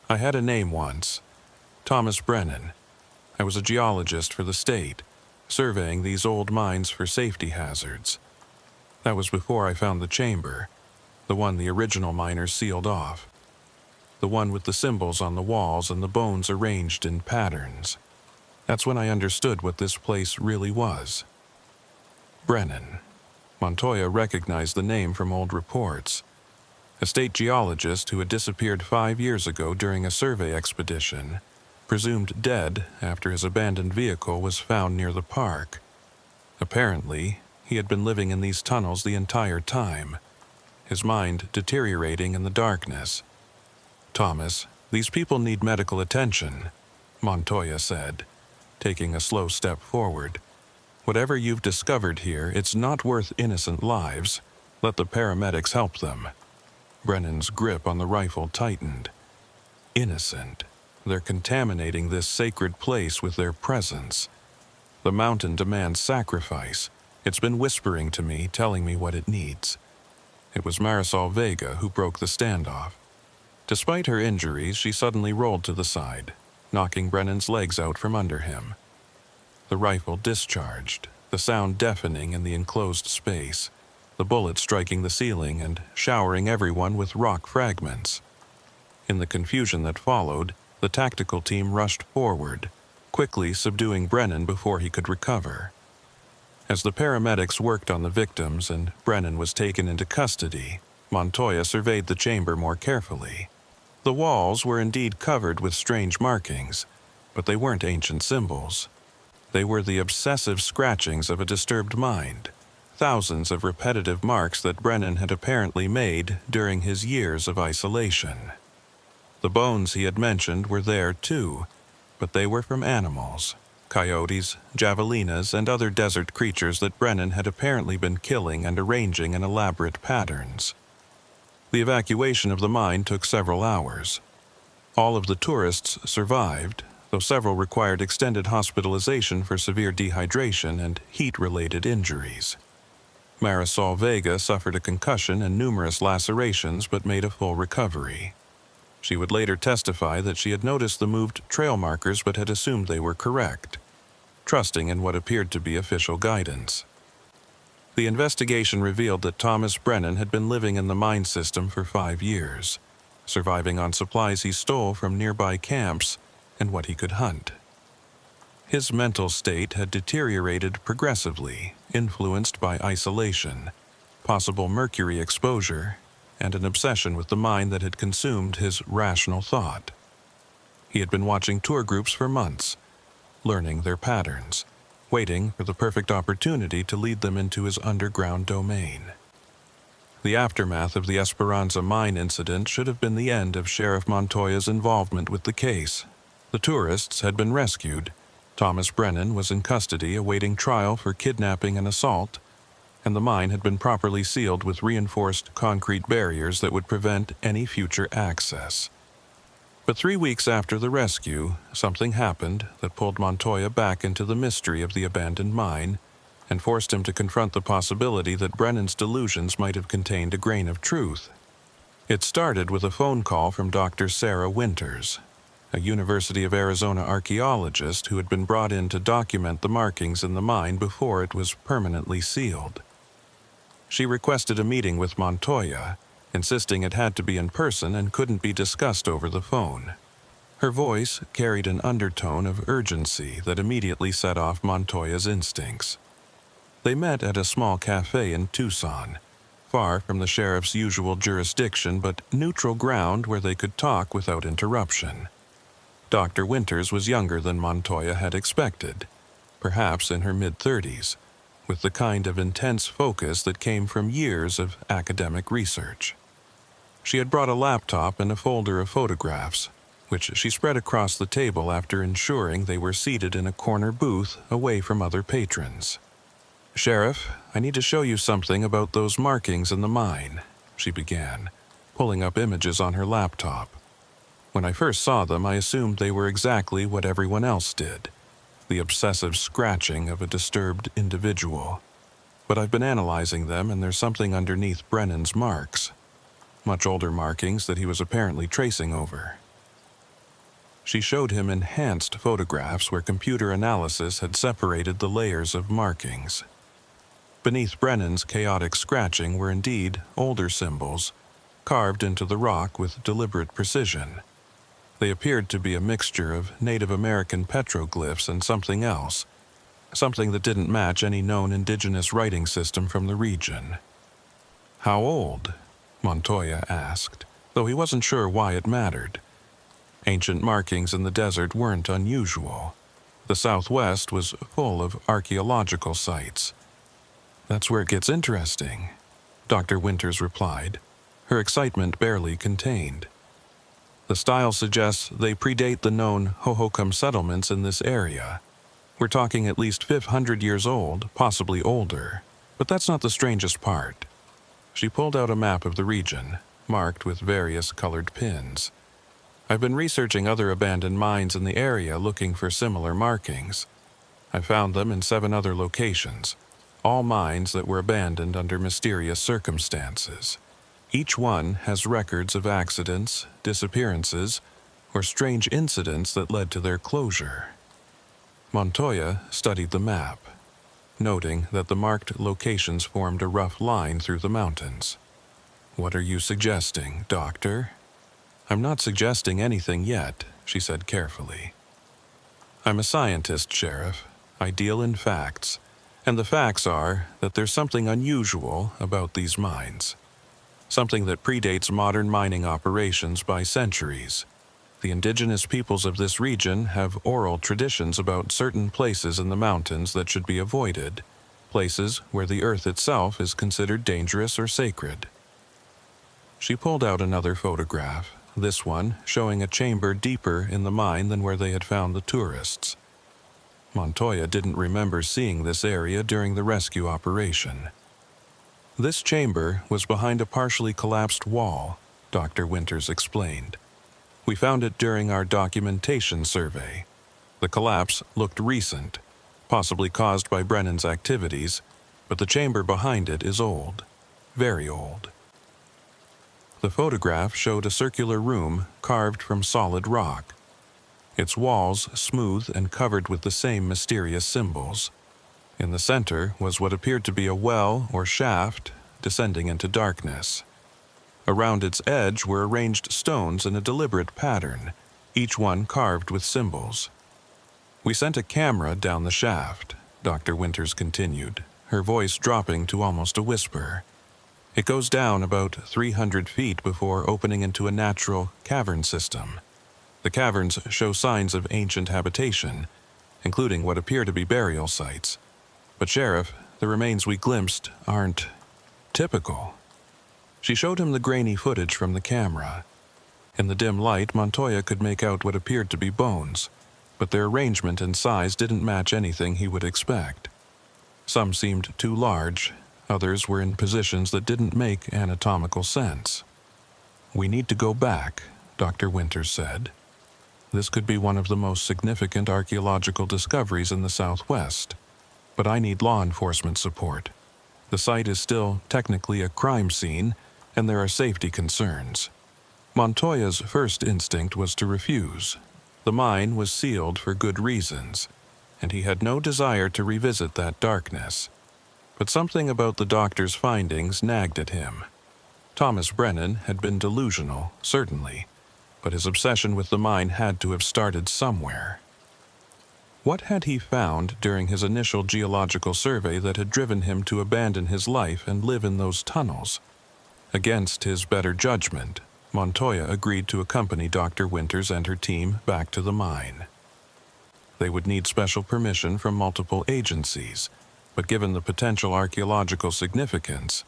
"I had a name once. Thomas Brennan. I was a geologist for the state, surveying these old mines for safety hazards. That was before I found the chamber, the one the original miners sealed off. The one with the symbols on the walls and the bones arranged in patterns. That's when I understood what this place really was." Brennan. Montoya recognized the name from old reports. A state geologist who had disappeared 5 years ago during a survey expedition, presumed dead after his abandoned vehicle was found near the park. Apparently, he had been living in these tunnels the entire time, his mind deteriorating in the darkness. "Thomas, these people need medical attention," Montoya said, taking a slow step forward. "Whatever you've discovered here, it's not worth innocent lives. Let the paramedics help them." Brennan's grip on the rifle tightened. Innocent. They're contaminating this sacred place with their presence. The mountain demands sacrifice. It's been whispering to me, telling me what it needs. It was Marisol Vega who broke the standoff. Despite her injuries, she suddenly rolled to the side, knocking Brennan's legs out from under him. The rifle discharged, the sound deafening in the enclosed space, the bullet striking the ceiling and showering everyone with rock fragments. In the confusion that followed, the tactical team rushed forward, quickly subduing Brennan before he could recover. As the paramedics worked on the victims and Brennan was taken into custody, Montoya surveyed the chamber more carefully. The walls were indeed covered with strange markings, but they weren't ancient symbols. They were the obsessive scratchings of a disturbed mind, thousands of repetitive marks that Brennan had apparently made during his years of isolation. The bones he had mentioned were there too, but they were from animals, coyotes, javelinas, and other desert creatures that Brennan had apparently been killing and arranging in elaborate patterns. The evacuation of the mine took several hours. All of the tourists survived, though several required extended hospitalization for severe dehydration and heat-related injuries. Marisol Vega suffered a concussion and numerous lacerations but made a full recovery. She would later testify that she had noticed the moved trail markers but had assumed they were correct, trusting in what appeared to be official guidance. The investigation revealed that Thomas Brennan had been living in the mine system for 5 years, surviving on supplies he stole from nearby camps and what he could hunt. His mental state had deteriorated progressively, influenced by isolation, possible mercury exposure, and an obsession with the mine that had consumed his rational thought. He had been watching tour groups for months, learning their patterns, waiting for the perfect opportunity to lead them into his underground domain. The aftermath of the Esperanza mine incident should have been the end of Sheriff Montoya's involvement with the case. The tourists had been rescued, Thomas Brennan was in custody awaiting trial for kidnapping and assault, and the mine had been properly sealed with reinforced concrete barriers that would prevent any future access. But 3 weeks after the rescue, something happened that pulled Montoya back into the mystery of the abandoned mine and forced him to confront the possibility that Brennan's delusions might have contained a grain of truth. It started with a phone call from Dr. Sarah Winters. a University of Arizona archaeologist who had been brought in to document the markings in the mine before it was permanently sealed. She requested a meeting with Montoya, insisting it had to be in person and couldn't be discussed over the phone. Her voice carried an undertone of urgency that immediately set off Montoya's instincts. They met at a small cafe in Tucson, far from the sheriff's usual jurisdiction but neutral ground where they could talk without interruption. Dr. Winters was younger than Montoya had expected, perhaps in her mid-30s, with the kind of intense focus that came from years of academic research. She had brought a laptop and a folder of photographs, which she spread across the table after ensuring they were seated in a corner booth away from other patrons. "Sheriff, I need to show you something about those markings in the mine," she began, pulling up images on her laptop. "When I first saw them, I assumed they were exactly what everyone else did, the obsessive scratching of a disturbed individual. But I've been analyzing them, and there's something underneath Brennan's marks, much older markings that he was apparently tracing over." She showed him enhanced photographs where computer analysis had separated the layers of markings. Beneath Brennan's chaotic scratching were indeed older symbols, carved into the rock with deliberate precision. They appeared to be a mixture of Native American petroglyphs and something else, something that didn't match any known indigenous writing system from the region. "How old?" Montoya asked, though he wasn't sure why it mattered. Ancient markings in the desert weren't unusual. The Southwest was full of archaeological sites. "That's where it gets interesting," Dr. Winters replied, her excitement barely contained. "The style suggests they predate the known Hohokam settlements in this area. We're talking at least 500 years old, possibly older. But that's not the strangest part." She pulled out a map of the region, marked with various colored pins. "I've been researching other abandoned mines in the area looking for similar markings. I found them in 7 other locations, all mines that were abandoned under mysterious circumstances. Each one has records of accidents, disappearances, or strange incidents that led to their closure." Montoya studied the map, noting that the marked locations formed a rough line through the mountains. "What are you suggesting, Doctor?" "I'm not suggesting anything yet," she said carefully. "I'm a scientist, Sheriff. I deal in facts, and the facts are that there's something unusual about these mines. Something that predates modern mining operations by centuries. The indigenous peoples of this region have oral traditions about certain places in the mountains that should be avoided, places where the earth itself is considered dangerous or sacred." She pulled out another photograph, this one showing a chamber deeper in the mine than where they had found the tourists. Montoya didn't remember seeing this area during the rescue operation. "This chamber was behind a partially collapsed wall," Dr. Winters explained. "We found it during our documentation survey. The collapse looked recent, possibly caused by Brennan's activities, but the chamber behind it is old, very old." The photograph showed a circular room carved from solid rock, its walls smooth and covered with the same mysterious symbols. In the center was what appeared to be a well or shaft descending into darkness. Around its edge were arranged stones in a deliberate pattern, each one carved with symbols. "We sent a camera down the shaft," Dr. Winters continued, her voice dropping to almost a whisper. "It goes down about 300 feet before opening into a natural cavern system. The caverns show signs of ancient habitation, including what appear to be burial sites. But, Sheriff, the remains we glimpsed aren't typical." She showed him the grainy footage from the camera. In the dim light, Montoya could make out what appeared to be bones, but their arrangement and size didn't match anything he would expect. Some seemed too large, others were in positions that didn't make anatomical sense. "We need to go back," Dr. Winters said. "This could be one of the most significant archaeological discoveries in the Southwest, but I need law enforcement support. The site is still technically a crime scene, and there are safety concerns." Montoya's first instinct was to refuse, The mine was sealed for good reasons, and he had no desire to revisit that darkness. But something about the doctor's findings nagged at him. Thomas Brennan had been delusional, certainly, but his obsession with the mine had to have started somewhere. What had he found during his initial geological survey that had driven him to abandon his life and live in those tunnels? Against his better judgment, Montoya agreed to accompany Dr. Winters and her team back to the mine. They would need special permission from multiple agencies, but given the potential archaeological significance,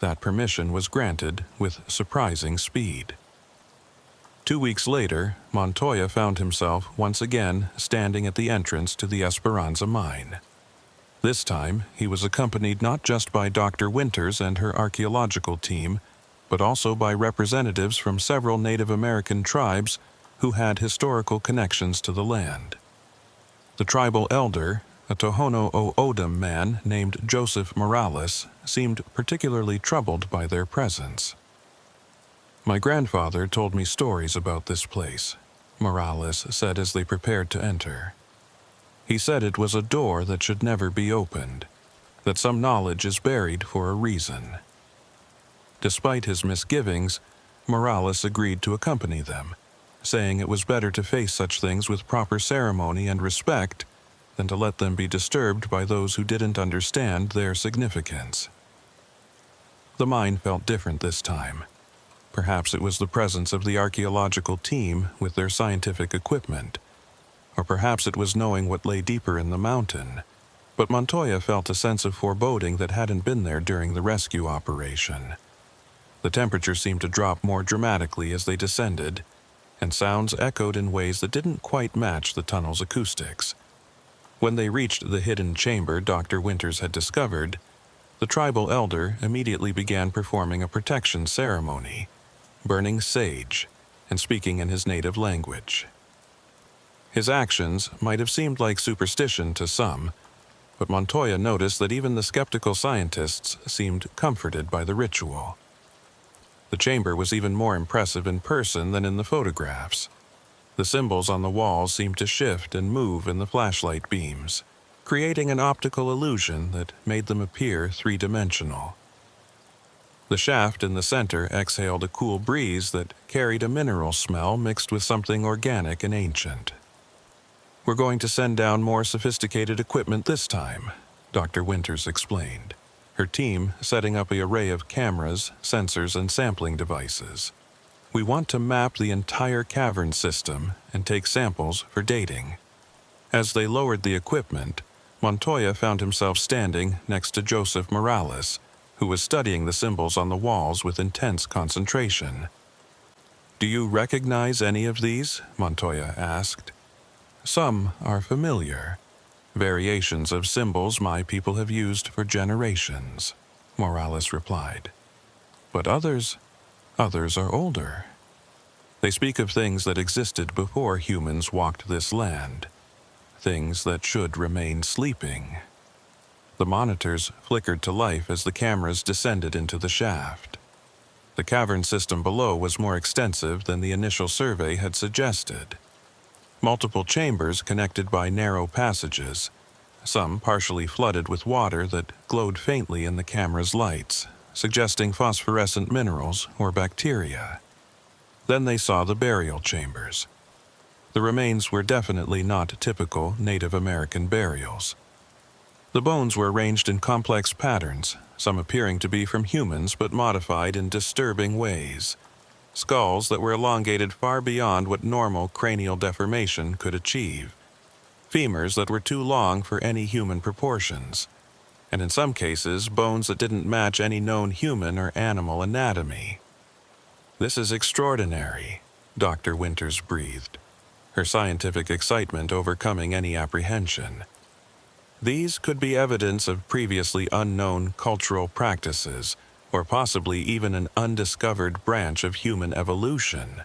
that permission was granted with surprising speed. 2 weeks later, Montoya found himself once again standing at the entrance to the Esperanza mine. This time, he was accompanied not just by Dr. Winters and her archaeological team, but also by representatives from several Native American tribes who had historical connections to the land. The tribal elder, a Tohono O'odham man named Joseph Morales, seemed particularly troubled by their presence. "My grandfather told me stories about this place," Morales said as they prepared to enter. "He said it was a door that should never be opened, that some knowledge is buried for a reason." Despite his misgivings, Morales agreed to accompany them, saying it was better to face such things with proper ceremony and respect than to let them be disturbed by those who didn't understand their significance. The mine felt different this time. Perhaps it was the presence of the archaeological team with their scientific equipment, or perhaps it was knowing what lay deeper in the mountain, but Montoya felt a sense of foreboding that hadn't been there during the rescue operation. The temperature seemed to drop more dramatically as they descended, and sounds echoed in ways that didn't quite match the tunnel's acoustics. When they reached the hidden chamber Dr. Winters had discovered, the tribal elder immediately began performing a protection ceremony, burning sage and speaking in his native language. His actions might have seemed like superstition to some, but Montoya noticed that even the skeptical scientists seemed comforted by the ritual. The chamber was even more impressive in person than in the photographs. The symbols on the walls seemed to shift and move in the flashlight beams, creating an optical illusion that made them appear three-dimensional. The shaft in the center exhaled a cool breeze that carried a mineral smell mixed with something organic and ancient. "We're going to send down more sophisticated equipment this time," Dr. Winters explained, her team setting up an array of cameras, sensors, and sampling devices. "We want to map the entire cavern system and take samples for dating." As they lowered the equipment, Montoya found himself standing next to Joseph Morales, who was studying the symbols on the walls with intense concentration. "Do you recognize any of these?" Montoya asked. "Some are familiar. Variations of symbols my people have used for generations," Morales replied. "But others are older. They speak of things that existed before humans walked this land, things that should remain sleeping." The monitors flickered to life as the cameras descended into the shaft. The cavern system below was more extensive than the initial survey had suggested. Multiple chambers connected by narrow passages, some partially flooded with water that glowed faintly in the camera's lights, suggesting phosphorescent minerals or bacteria. Then they saw the burial chambers. The remains were definitely not typical Native American burials. The bones were arranged in complex patterns, some appearing to be from humans but modified in disturbing ways. Skulls that were elongated far beyond what normal cranial deformation could achieve. Femurs that were too long for any human proportions. And in some cases, bones that didn't match any known human or animal anatomy. "This is extraordinary," Dr. Winters breathed, her scientific excitement overcoming any apprehension. "These could be evidence of previously unknown cultural practices, or possibly even an undiscovered branch of human evolution."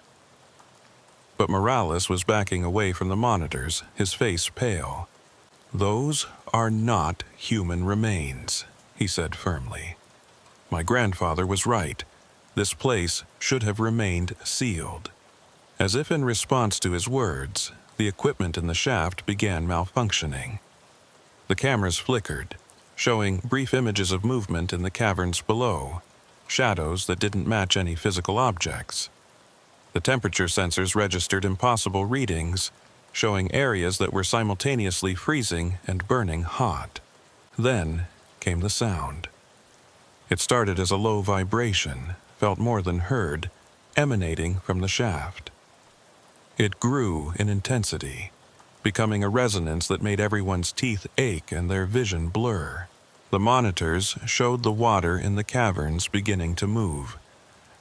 But Morales was backing away from the monitors, his face pale. "Those are not human remains," he said firmly. "My grandfather was right. This place should have remained sealed." As if in response to his words, the equipment in the shaft began malfunctioning. The cameras flickered, showing brief images of movement in the caverns below, shadows that didn't match any physical objects. The temperature sensors registered impossible readings, showing areas that were simultaneously freezing and burning hot. Then came the sound. It started as a low vibration, felt more than heard, emanating from the shaft. It grew in intensity, becoming a resonance that made everyone's teeth ache and their vision blur. The monitors showed the water in the caverns beginning to move,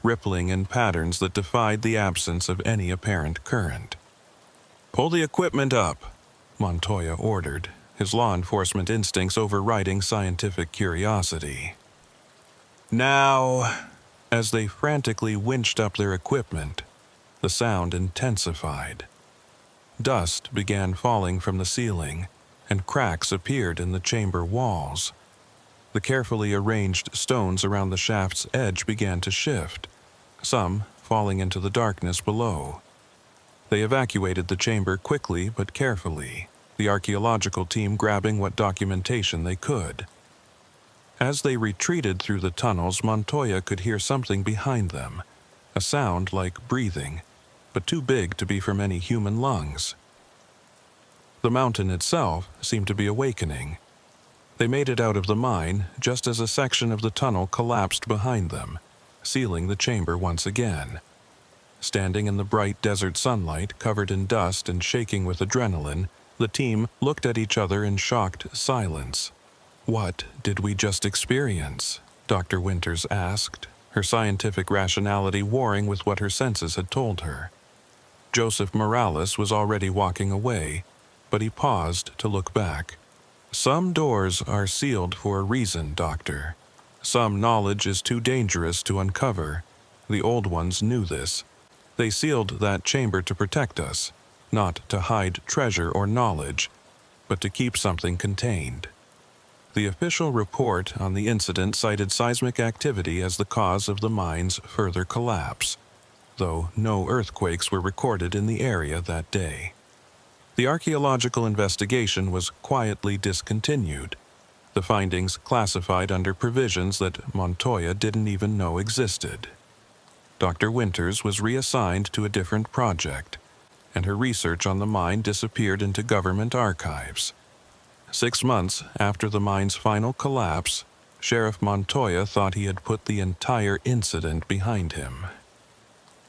rippling in patterns that defied the absence of any apparent current. "Pull the equipment up," Montoya ordered, his law enforcement instincts overriding scientific curiosity. "Now," as they frantically winched up their equipment, the sound intensified. Dust began falling from the ceiling, and cracks appeared in the chamber walls. The carefully arranged stones around the shaft's edge began to shift, some falling into the darkness below. They evacuated the chamber quickly but carefully, the archaeological team grabbing what documentation they could. As they retreated through the tunnels, Montoya could hear something behind them, a sound like breathing, but too big to be from any human lungs. The mountain itself seemed to be awakening. They made it out of the mine just as a section of the tunnel collapsed behind them, sealing the chamber once again. Standing in the bright desert sunlight, covered in dust and shaking with adrenaline, the team looked at each other in shocked silence. "What did we just experience?" Dr. Winters asked, her scientific rationality warring with what her senses had told her. Joseph Morales was already walking away, but he paused to look back. "Some doors are sealed for a reason, Doctor. Some knowledge is too dangerous to uncover. The old ones knew this. They sealed that chamber to protect us, not to hide treasure or knowledge, but to keep something contained." The official report on the incident cited seismic activity as the cause of the mine's further collapse, though no earthquakes were recorded in the area that day. The archaeological investigation was quietly discontinued, the findings classified under provisions that Montoya didn't even know existed. Dr. Winters was reassigned to a different project, and her research on the mine disappeared into government archives. 6 months after the mine's final collapse, Sheriff Montoya thought he had put the entire incident behind him.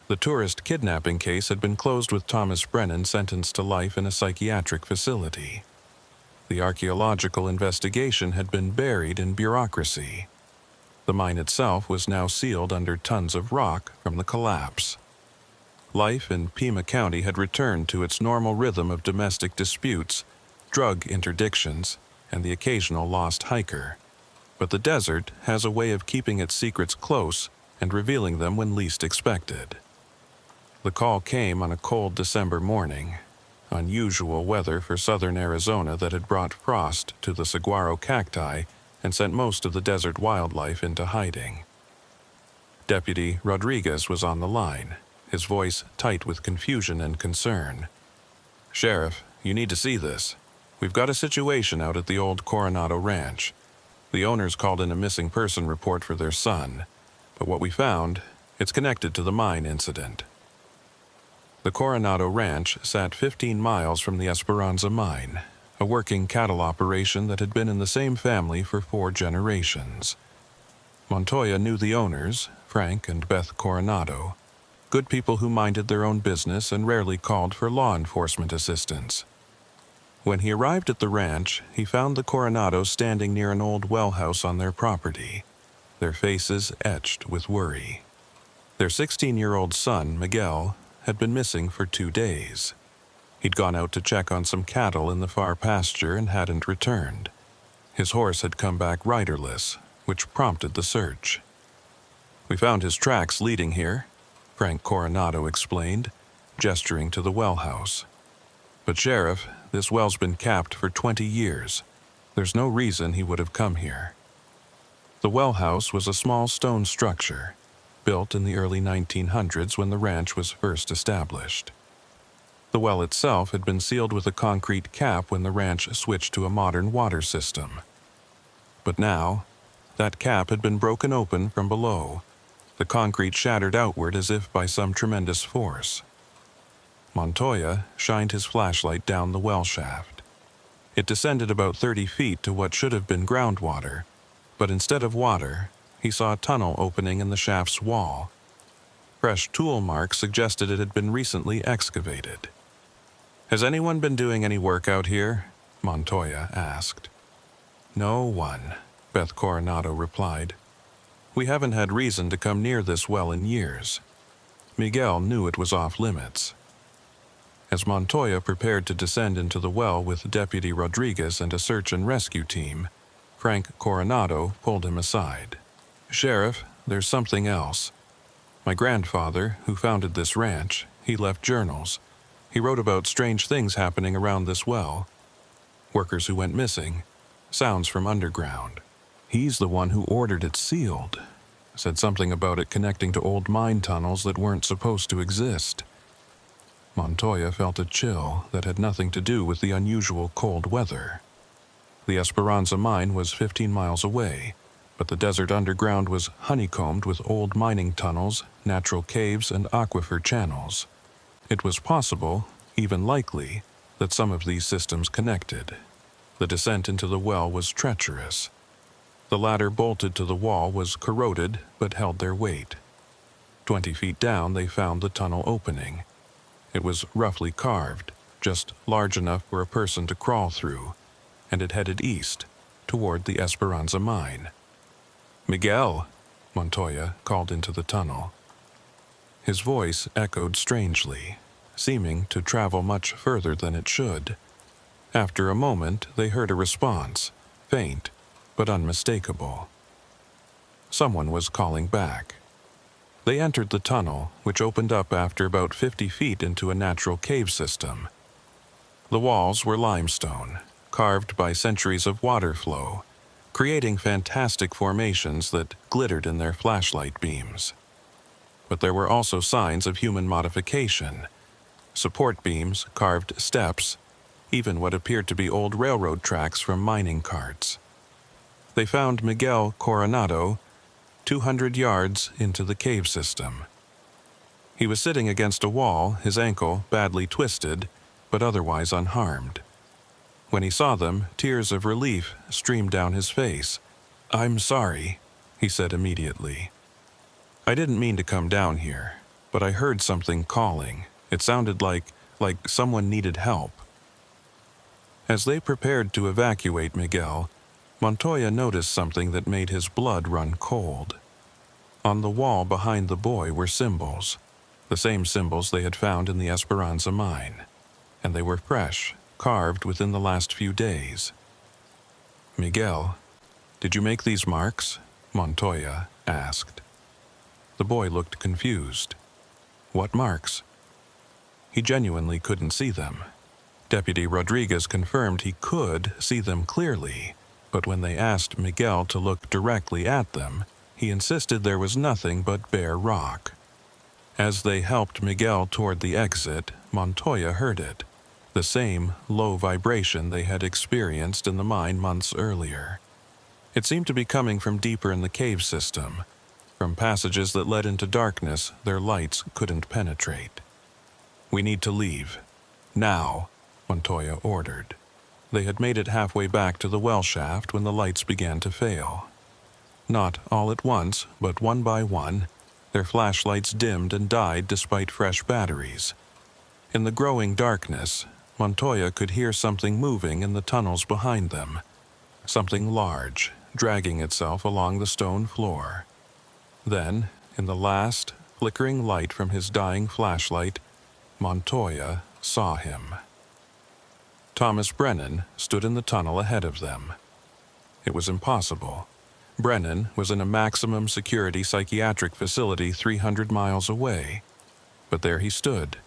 The tourist kidnapping case had been closed with Thomas Brennan sentenced to life in a psychiatric facility. The archaeological investigation had been buried in bureaucracy. The mine itself was now sealed under tons of rock from the collapse. Life in Pima County had returned to its normal rhythm of domestic disputes, drug interdictions, and the occasional lost hiker. But the desert has a way of keeping its secrets close and revealing them when least expected. The call came on a cold December morning, unusual weather for southern Arizona that had brought frost to the saguaro cacti and sent most of the desert wildlife into hiding. Deputy Rodriguez was on the line, his voice tight with confusion and concern. "Sheriff, you need to see this. We've got a situation out at the old Coronado Ranch. The owners called in a missing person report for their son, but what we found, it's connected to the mine incident." The Coronado Ranch sat 15 miles from the Esperanza mine, a working cattle operation that had been in the same family for 4 generations. Montoya knew the owners, Frank and Beth Coronado, good people who minded their own business and rarely called for law enforcement assistance. When he arrived at the ranch, he found the Coronados standing near an old well house on their property, their faces etched with worry. Their 16-year-old son, Miguel, had been missing for 2 days. He'd gone out to check on some cattle in the far pasture and hadn't returned. His horse had come back riderless, which prompted the search. "We found his tracks leading here," Frank Coronado explained, gesturing to the well house. "But Sheriff, this well's been capped for 20 years. There's no reason he would have come here." The well house was a small stone structure, built in the early 1900s when the ranch was first established. The well itself had been sealed with a concrete cap when the ranch switched to a modern water system. But now, that cap had been broken open from below. The concrete shattered outward as if by some tremendous force. Montoya shined his flashlight down the well shaft. It descended about 30 feet to what should have been groundwater, but instead of water, he saw a tunnel opening in the shaft's wall. Fresh tool marks suggested it had been recently excavated. "Has anyone been doing any work out here?" Montoya asked. "No one," Beth Coronado replied. "We haven't had reason to come near this well in years." Miguel knew it was off limits. As Montoya prepared to descend into the well with Deputy Rodriguez and a search and rescue team, Frank Coronado pulled him aside. "Sheriff, there's something else. My grandfather, who founded this ranch, he left journals. He wrote about strange things happening around this well. Workers who went missing, sounds from underground. He's the one who ordered it sealed. Said something about it connecting to old mine tunnels that weren't supposed to exist." Montoya felt a chill that had nothing to do with the unusual cold weather. The Esperanza mine was 15 miles away, but the desert underground was honeycombed with old mining tunnels, natural caves, and aquifer channels. It was possible, even likely, that some of these systems connected. The descent into the well was treacherous. The ladder bolted to the wall was corroded but held their weight. 20 feet down they found the tunnel opening. It was roughly carved, just large enough for a person to crawl through, and it headed east, toward the Esperanza mine. "Miguel!" Montoya called into the tunnel. His voice echoed strangely, seeming to travel much further than it should. After a moment, they heard a response, faint but unmistakable. Someone was calling back. They entered the tunnel, which opened up after about 50 feet into a natural cave system. The walls were limestone, carved by centuries of water flow, creating fantastic formations that glittered in their flashlight beams. But there were also signs of human modification. Support beams, carved steps, even what appeared to be old railroad tracks from mining carts. They found Miguel Coronado 200 yards into the cave system. He was sitting against a wall, his ankle badly twisted, but otherwise unharmed. When he saw them, tears of relief streamed down his face. "I'm sorry," he said immediately. "I didn't mean to come down here, but I heard something calling. It sounded like someone needed help." As they prepared to evacuate Miguel, Montoya noticed something that made his blood run cold. On the wall behind the boy were symbols, the same symbols they had found in the Esperanza mine, and they were fresh, carved within the last few days. "Miguel, did you make these marks?" Montoya asked. The boy looked confused. "What marks?" He genuinely couldn't see them. Deputy Rodriguez confirmed he could see them clearly, but when they asked Miguel to look directly at them, he insisted there was nothing but bare rock. As they helped Miguel toward the exit, Montoya heard it, the same low vibration they had experienced in the mine months earlier. It seemed to be coming from deeper in the cave system, from passages that led into darkness their lights couldn't penetrate. "We need to leave. Now," Montoya ordered. They had made it halfway back to the well shaft when the lights began to fail. Not all at once, but one by one, their flashlights dimmed and died despite fresh batteries. In the growing darkness, Montoya could hear something moving in the tunnels behind them, something large, dragging itself along the stone floor. Then, in the last, flickering light from his dying flashlight, Montoya saw him. Thomas Brennan stood in the tunnel ahead of them. It was impossible. Brennan was in a maximum security psychiatric facility 300 miles away. But there he stood,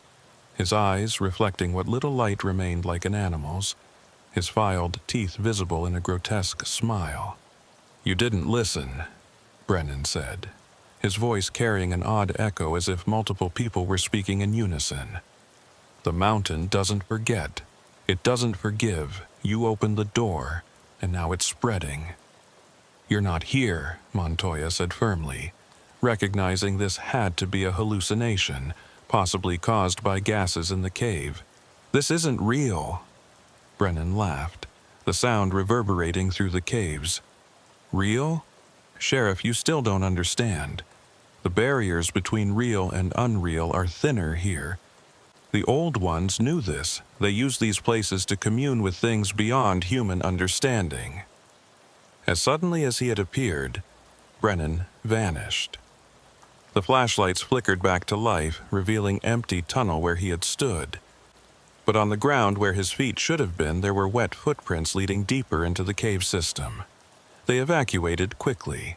his eyes reflecting what little light remained like an animal's, his filed teeth visible in a grotesque smile. "You didn't listen," Brennan said, his voice carrying an odd echo as if multiple people were speaking in unison. The mountain doesn't forget. It doesn't forgive. You opened the door, and now it's spreading. You're not here, Montoya said firmly, recognizing this had to be a hallucination, possibly caused by gases in the cave. This isn't real. Brennan laughed, the sound reverberating through the caves. Real? Sheriff, you still don't understand. The barriers between real and unreal are thinner here. The old ones knew this. They used these places to commune with things beyond human understanding. As suddenly as he had appeared, Brennan vanished. The flashlights flickered back to life, revealing empty tunnel where he had stood. But on the ground where his feet should have been, there were wet footprints leading deeper into the cave system. They evacuated quickly,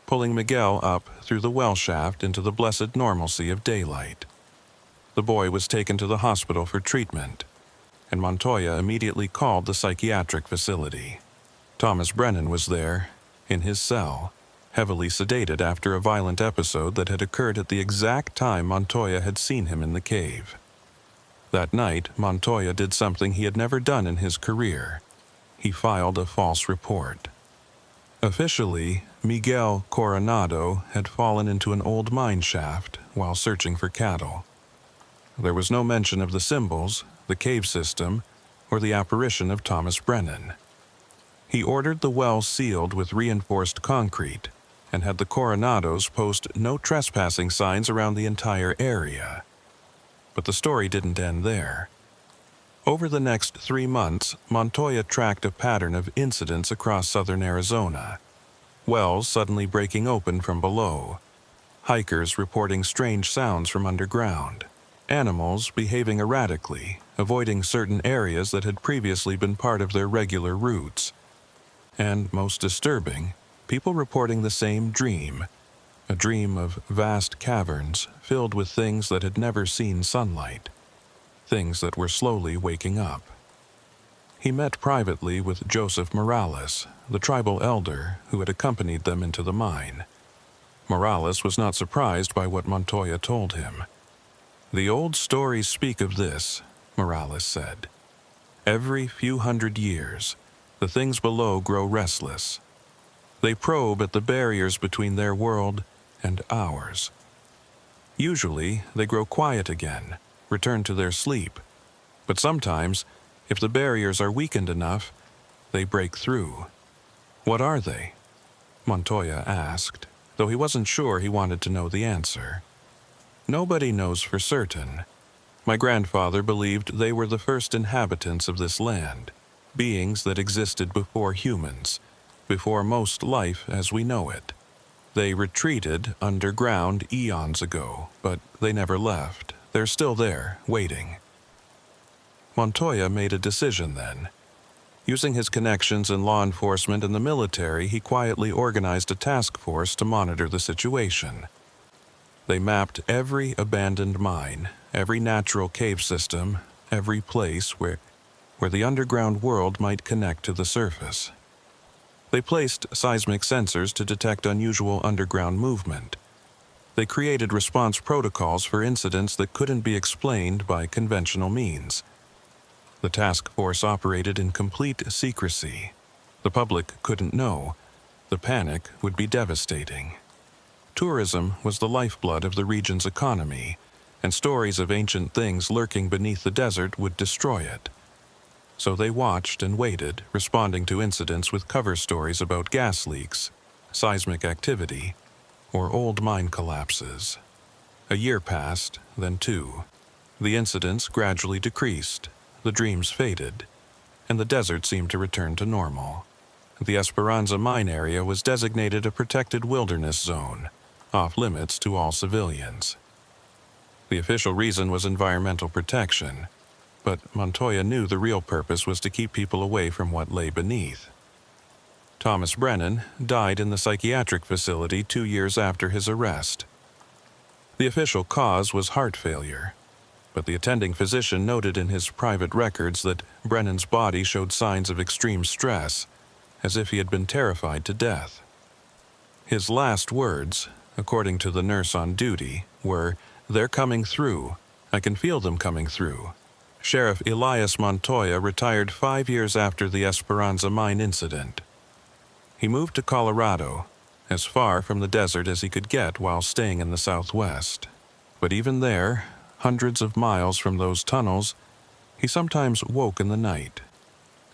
pulling Miguel up through the well shaft into the blessed normalcy of daylight. The boy was taken to the hospital for treatment, and Montoya immediately called the psychiatric facility. Thomas Brennan was there, in his cell, heavily sedated after a violent episode that had occurred at the exact time Montoya had seen him in the cave. That night, Montoya did something he had never done in his career. He filed a false report. Officially, Miguel Coronado had fallen into an old mine shaft while searching for cattle. There was no mention of the symbols, the cave system, or the apparition of Thomas Brennan. He ordered the well sealed with reinforced concrete and had the Coronados post no trespassing signs around the entire area. But the story didn't end there. Over the next 3 months, Montoya tracked a pattern of incidents across southern Arizona. Wells suddenly breaking open from below. Hikers reporting strange sounds from underground. Animals behaving erratically, avoiding certain areas that had previously been part of their regular routes. And, most disturbing, people reporting the same dream, a dream of vast caverns filled with things that had never seen sunlight, things that were slowly waking up. He met privately with Joseph Morales, the tribal elder who had accompanied them into the mine. Morales was not surprised by what Montoya told him. The old stories speak of this, Morales said. Every few hundred years, the things below grow restless. They probe at the barriers between their world and ours. Usually, they grow quiet again, return to their sleep. But sometimes, if the barriers are weakened enough, they break through. What are they? Montoya asked, though he wasn't sure he wanted to know the answer. Nobody knows for certain. My grandfather believed they were the first inhabitants of this land, beings that existed before humans, before most life as we know it. They retreated underground eons ago, but they never left. They're still there, waiting. Montoya made a decision then. Using his connections in law enforcement and the military, he quietly organized a task force to monitor the situation. They mapped every abandoned mine, every natural cave system, every place where the underground world might connect to the surface. They placed seismic sensors to detect unusual underground movement. They created response protocols for incidents that couldn't be explained by conventional means. The task force operated in complete secrecy. The public couldn't know. The panic would be devastating. Tourism was the lifeblood of the region's economy, and stories of ancient things lurking beneath the desert would destroy it. So they watched and waited, responding to incidents with cover stories about gas leaks, seismic activity, or old mine collapses. A year passed, then 2. The incidents gradually decreased, the dreams faded, and the desert seemed to return to normal. The Esperanza mine area was designated a protected wilderness zone, off limits to all civilians. The official reason was environmental protection, but Montoya knew the real purpose was to keep people away from what lay beneath. Thomas Brennan died in the psychiatric facility 2 years after his arrest. The official cause was heart failure, but the attending physician noted in his private records that Brennan's body showed signs of extreme stress, as if he had been terrified to death. His last words, according to the nurse on duty, were, "They're coming through. I can feel them coming through. Sheriff Elias Montoya retired 5 years after the Esperanza mine incident. He moved to Colorado, as far from the desert as he could get while staying in the Southwest. But even there, hundreds of miles from those tunnels, he sometimes woke in the night,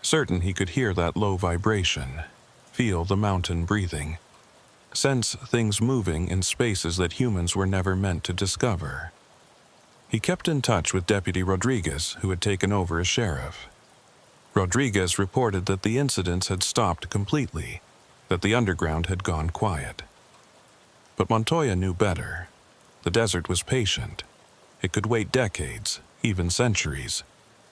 certain he could hear that low vibration, feel the mountain breathing, sense things moving in spaces that humans were never meant to discover. He kept in touch with Deputy Rodriguez, who had taken over as sheriff. Rodriguez reported that the incidents had stopped completely, that the underground had gone quiet. But Montoya knew better. The desert was patient. It could wait decades, even centuries.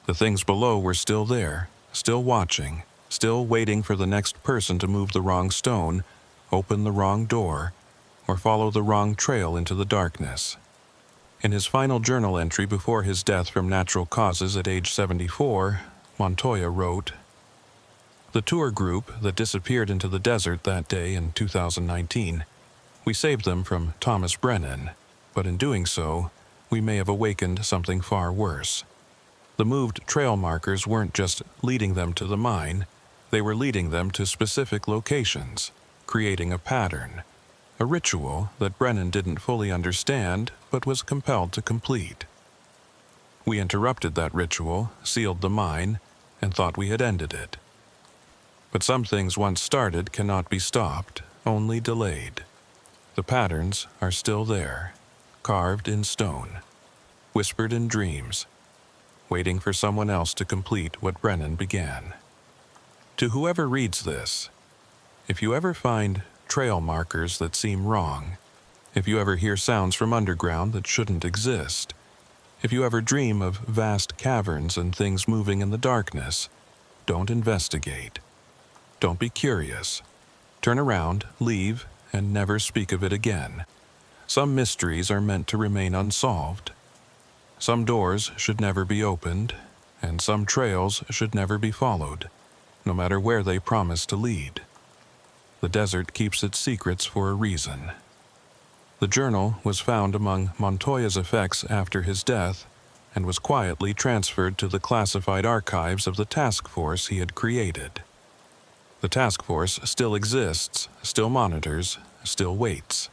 The things below were still there, still watching, still waiting for the next person to move the wrong stone, open the wrong door, or follow the wrong trail into the darkness. In his final journal entry before his death from natural causes at age 74, Montoya wrote, "The tour group that disappeared into the desert that day in 2019, we saved them from Thomas Brennan, but in doing so, we may have awakened something far worse. The moved trail markers weren't just leading them to the mine, they were leading them to specific locations, creating a pattern, a ritual that Brennan didn't fully understand but was compelled to complete. We interrupted that ritual, sealed the mine, and thought we had ended it. But some things once started cannot be stopped, only delayed. The patterns are still there, carved in stone, whispered in dreams, waiting for someone else to complete what Brennan began." To whoever reads this, if you ever find trail markers that seem wrong, if you ever hear sounds from underground that shouldn't exist, if you ever dream of vast caverns and things moving in the darkness, don't investigate. Don't be curious. Turn around, leave, and never speak of it again. Some mysteries are meant to remain unsolved. Some doors should never be opened, and some trails should never be followed, no matter where they promise to lead. The desert keeps its secrets for a reason. The journal was found among Montoya's effects after his death and was quietly transferred to the classified archives of the task force he had created. The task force still exists, still monitors, still waits.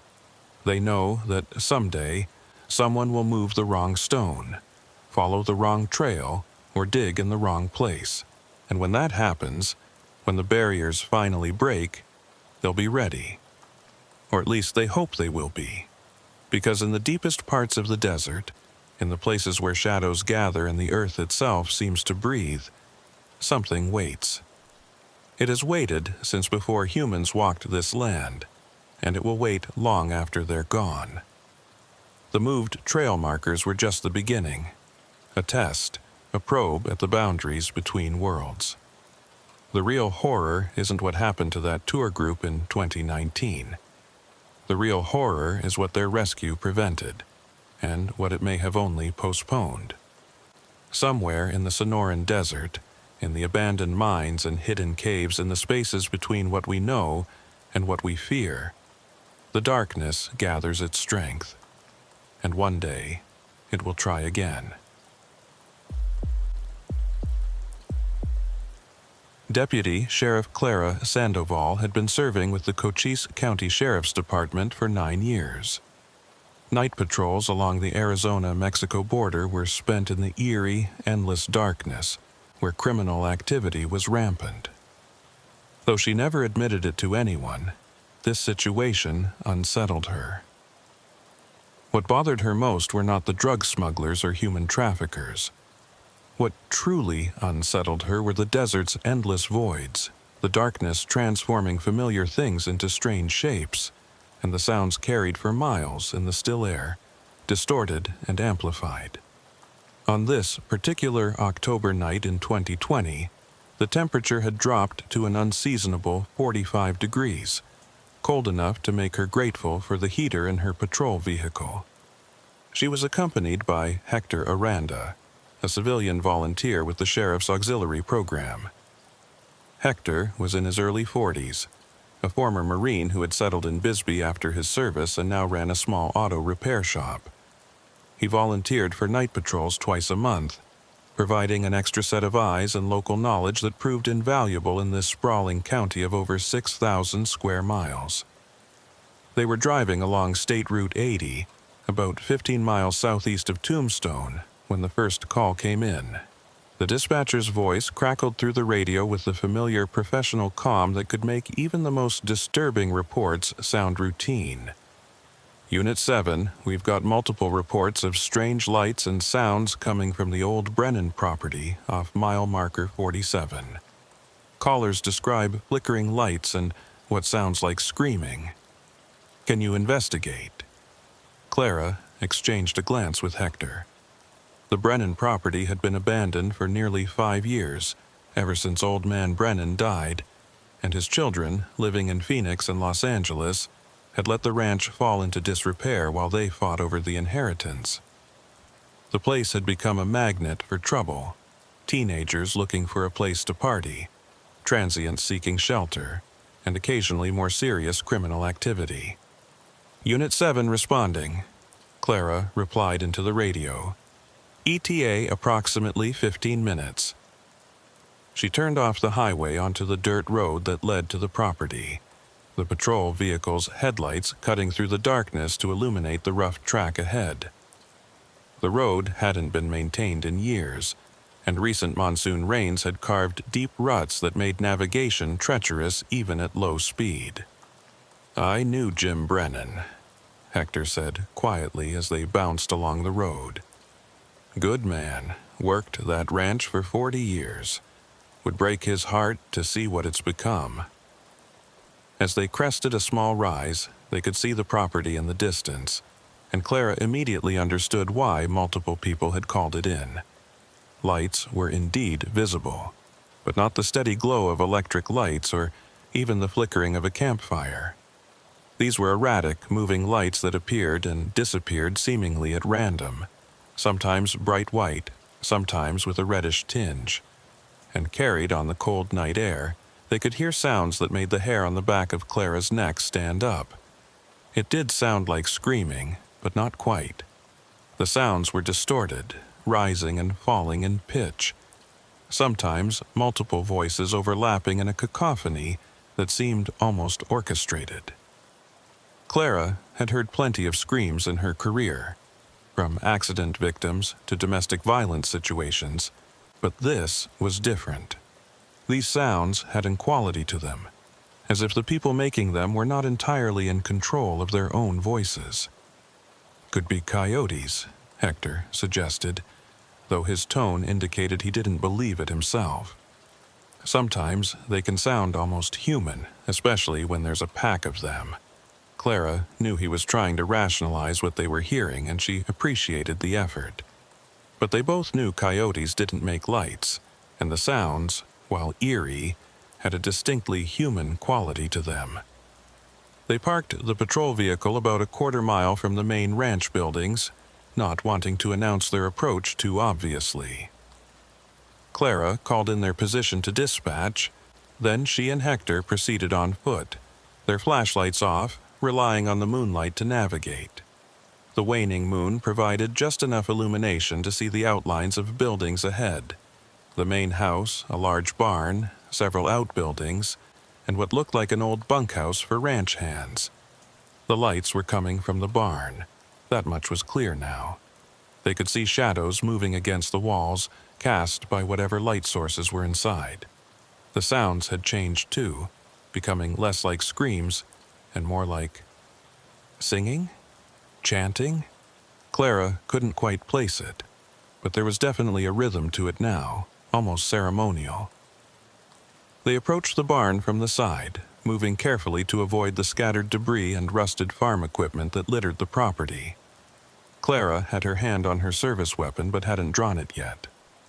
They know that someday someone will move the wrong stone, follow the wrong trail, or dig in the wrong place. And when that happens, when the barriers finally break, they'll be ready. Or at least they hope they will be. Because in the deepest parts of the desert, in the places where shadows gather and the earth itself seems to breathe, something waits. It has waited since before humans walked this land, and it will wait long after they're gone. The moved trail markers were just the beginning, a test, a probe at the boundaries between worlds. The real horror isn't what happened to that tour group in 2019. The real horror is what their rescue prevented, and what it may have only postponed. Somewhere in the Sonoran Desert, in the abandoned mines and hidden caves in the spaces between what we know and what we fear, the darkness gathers its strength, and one day it will try again. Deputy Sheriff Clara Sandoval had been serving with the Cochise County Sheriff's Department for 9 years. Night patrols along the Arizona-Mexico border were spent in the eerie, endless darkness, where criminal activity was rampant. Though she never admitted it to anyone, this situation unsettled her. What bothered her most were not the drug smugglers or human traffickers. What truly unsettled her were the desert's endless voids, the darkness transforming familiar things into strange shapes, and the sounds carried for miles in the still air, distorted and amplified. On this particular October night in 2020, the temperature had dropped to an unseasonable 45 degrees, cold enough to make her grateful for the heater in her patrol vehicle. She was accompanied by Hector Aranda, a civilian volunteer with the Sheriff's Auxiliary Program. Hector was in his early 40s, a former Marine who had settled in Bisbee after his service and now ran a small auto repair shop. He volunteered for night patrols twice a month, providing an extra set of eyes and local knowledge that proved invaluable in this sprawling county of over 6,000 square miles. They were driving along State Route 80, about 15 miles southeast of Tombstone, when the first call came in. The dispatcher's voice crackled through the radio with the familiar professional calm that could make even the most disturbing reports sound routine. Unit 7, we've got multiple reports of strange lights and sounds coming from the old Brennan property off mile marker 47. Callers describe flickering lights and what sounds like screaming. Can you investigate? Clara exchanged a glance with Hector. The Brennan property had been abandoned for nearly 5 years, ever since Old Man Brennan died, and his children, living in Phoenix and Los Angeles, had let the ranch fall into disrepair while they fought over the inheritance. The place had become a magnet for trouble, teenagers looking for a place to party, transients seeking shelter, and occasionally more serious criminal activity. Unit 7 responding. Clara replied into the radio. ETA approximately 15 minutes. She turned off the highway onto the dirt road that led to the property, the patrol vehicle's headlights cutting through the darkness to illuminate the rough track ahead. The road hadn't been maintained in years, and recent monsoon rains had carved deep ruts that made navigation treacherous even at low speed. I knew Jim Brennan, Hector said quietly as they bounced along the road. Good man, worked that ranch for 40 years. Would break his heart to see what it's become. As they crested a small rise, they could see the property in the distance, and Clara immediately understood why multiple people had called it in. Lights were indeed visible, but not the steady glow of electric lights or even the flickering of a campfire. These were erratic, moving lights that appeared and disappeared seemingly at random, sometimes bright white, sometimes with a reddish tinge. And carried on the cold night air, they could hear sounds that made the hair on the back of Clara's neck stand up. It did sound like screaming, but not quite. The sounds were distorted, rising and falling in pitch. Sometimes multiple voices overlapping in a cacophony that seemed almost orchestrated. Clara had heard plenty of screams in her career, from accident victims to domestic violence situations, but this was different. These sounds had an quality to them, as if the people making them were not entirely in control of their own voices. Could be coyotes, Hector suggested, though his tone indicated he didn't believe it himself. Sometimes they can sound almost human, especially when there's a pack of them. Clara knew he was trying to rationalize what they were hearing, and she appreciated the effort. But they both knew coyotes didn't make lights, and the sounds, while eerie, had a distinctly human quality to them. They parked the patrol vehicle about a quarter-mile from the main ranch buildings, not wanting to announce their approach too obviously. Clara called in their position to dispatch, then she and Hector proceeded on foot, their flashlights off, relying on the moonlight to navigate. The waning moon provided just enough illumination to see the outlines of buildings ahead. The main house, a large barn, several outbuildings, and what looked like an old bunkhouse for ranch hands. The lights were coming from the barn. That much was clear now. They could see shadows moving against the walls, cast by whatever light sources were inside. The sounds had changed too, becoming less like screams and more like singing? Chanting? Clara couldn't quite place it, but there was definitely a rhythm to it now, almost ceremonial. They approached the barn from the side, moving carefully to avoid the scattered debris and rusted farm equipment that littered the property. Clara had her hand on her service weapon but hadn't drawn it yet.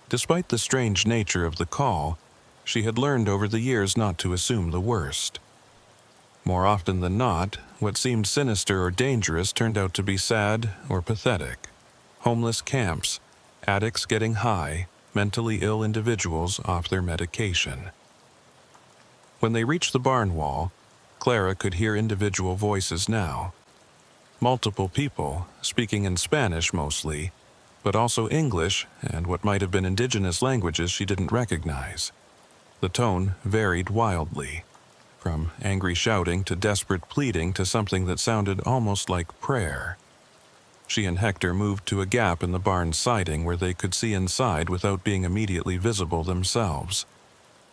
Despite the strange nature of the call, she had learned over the years not to assume the worst. More often than not, what seemed sinister or dangerous turned out to be sad or pathetic. Homeless camps, addicts getting high, mentally ill individuals off their medication. When they reached the barn wall, Clara could hear individual voices now. Multiple people, speaking in Spanish mostly, but also English and what might have been indigenous languages she didn't recognize. The tone varied wildly, from angry shouting to desperate pleading to something that sounded almost like prayer. She and Hector moved to a gap in the barn's siding where they could see inside without being immediately visible themselves.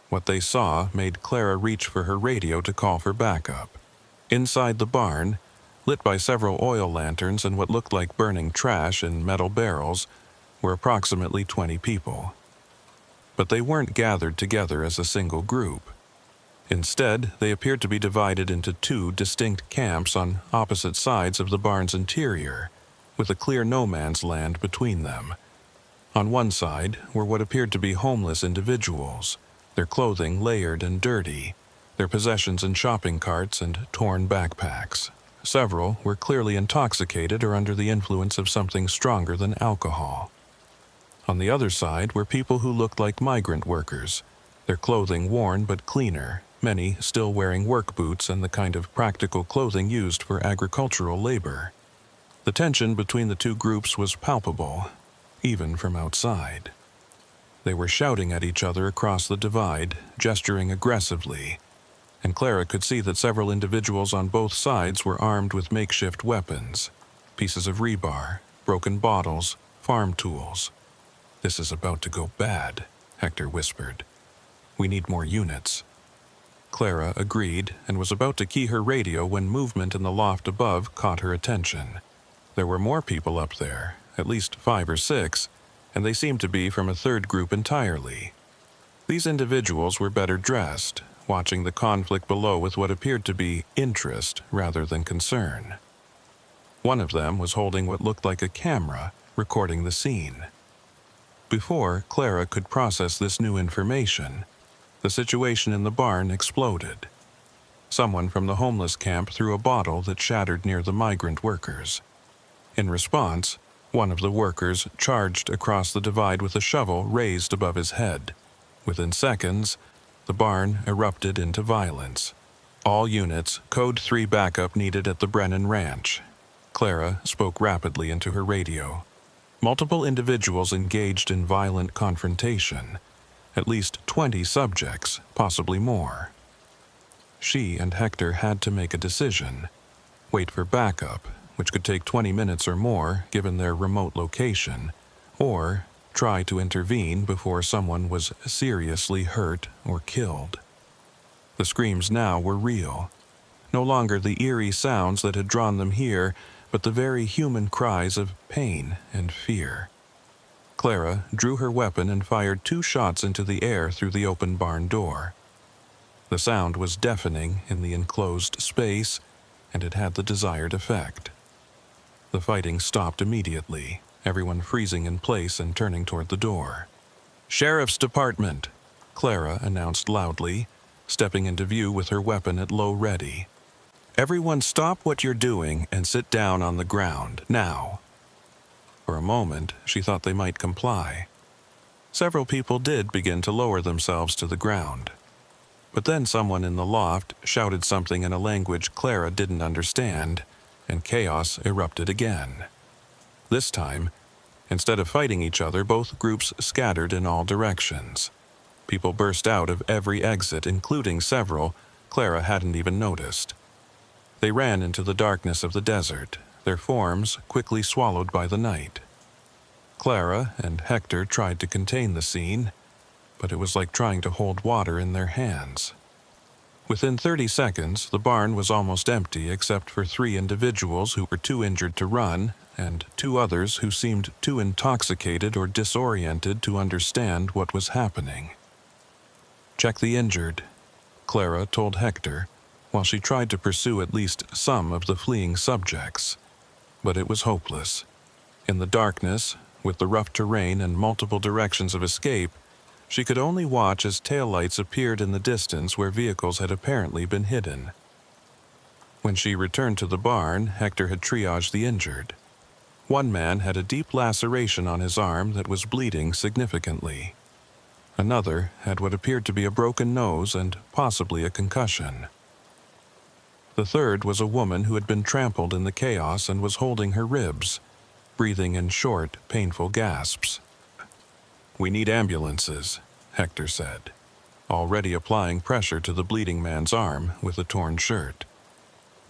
What they saw made Clara reach for her radio to call for backup. Inside the barn, lit by several oil lanterns and what looked like burning trash in metal barrels, were approximately 20 people. But they weren't gathered together as a single group. Instead, they appeared to be divided into two distinct camps on opposite sides of the barn's interior, with a clear no-man's land between them. On one side were what appeared to be homeless individuals, their clothing layered and dirty, their possessions in shopping carts and torn backpacks. Several were clearly intoxicated or under the influence of something stronger than alcohol. On the other side were people who looked like migrant workers, their clothing worn but cleaner, many still wearing work boots and the kind of practical clothing used for agricultural labor. The tension between the two groups was palpable, even from outside. They were shouting at each other across the divide, gesturing aggressively, and Clara could see that several individuals on both sides were armed with makeshift weapons, pieces of rebar, broken bottles, farm tools. "This is about to go bad," Hector whispered. "We need more units." Clara agreed and was about to key her radio when movement in the loft above caught her attention. There were more people up there, at least 5 or 6, and they seemed to be from a third group entirely. These individuals were better dressed, watching the conflict below with what appeared to be interest rather than concern. One of them was holding what looked like a camera, recording the scene. Before Clara could process this new information, the situation in the barn exploded. Someone from the homeless camp threw a bottle that shattered near the migrant workers. In response, one of the workers charged across the divide with a shovel raised above his head. Within seconds, the barn erupted into violence. All units, Code 3 backup needed at the Brennan Ranch. Clara spoke rapidly into her radio. Multiple individuals engaged in violent confrontation. At least 20 subjects, possibly more. She and Hector had to make a decision. Wait for backup, which could take 20 minutes or more given their remote location, or try to intervene before someone was seriously hurt or killed. The screams now were real. No longer the eerie sounds that had drawn them here, but the very human cries of pain and fear. Clara drew her weapon and fired 2 shots into the air through the open barn door. The sound was deafening in the enclosed space, and it had the desired effect. The fighting stopped immediately, everyone freezing in place and turning toward the door. "Sheriff's Department," Clara announced loudly, stepping into view with her weapon at low ready. "Everyone stop what you're doing and sit down on the ground, now." For a moment, she thought they might comply. Several people did begin to lower themselves to the ground. But then someone in the loft shouted something in a language Clara didn't understand, and chaos erupted again. This time, instead of fighting each other, both groups scattered in all directions. People burst out of every exit, including several Clara hadn't even noticed. They ran into the darkness of the desert, their forms quickly swallowed by the night. Clara and Hector tried to contain the scene, but it was like trying to hold water in their hands. Within 30 seconds, the barn was almost empty except for 3 individuals who were too injured to run, and 2 others who seemed too intoxicated or disoriented to understand what was happening. "Check the injured," Clara told Hector, while she tried to pursue at least some of the fleeing subjects. But it was hopeless. In the darkness, with the rough terrain and multiple directions of escape, she could only watch as taillights appeared in the distance where vehicles had apparently been hidden. When she returned to the barn, Hector had triaged the injured. One man had a deep laceration on his arm that was bleeding significantly. Another had what appeared to be a broken nose and possibly a concussion. The third was a woman who had been trampled in the chaos and was holding her ribs, breathing in short, painful gasps. "We need ambulances," Hector said, already applying pressure to the bleeding man's arm with a torn shirt.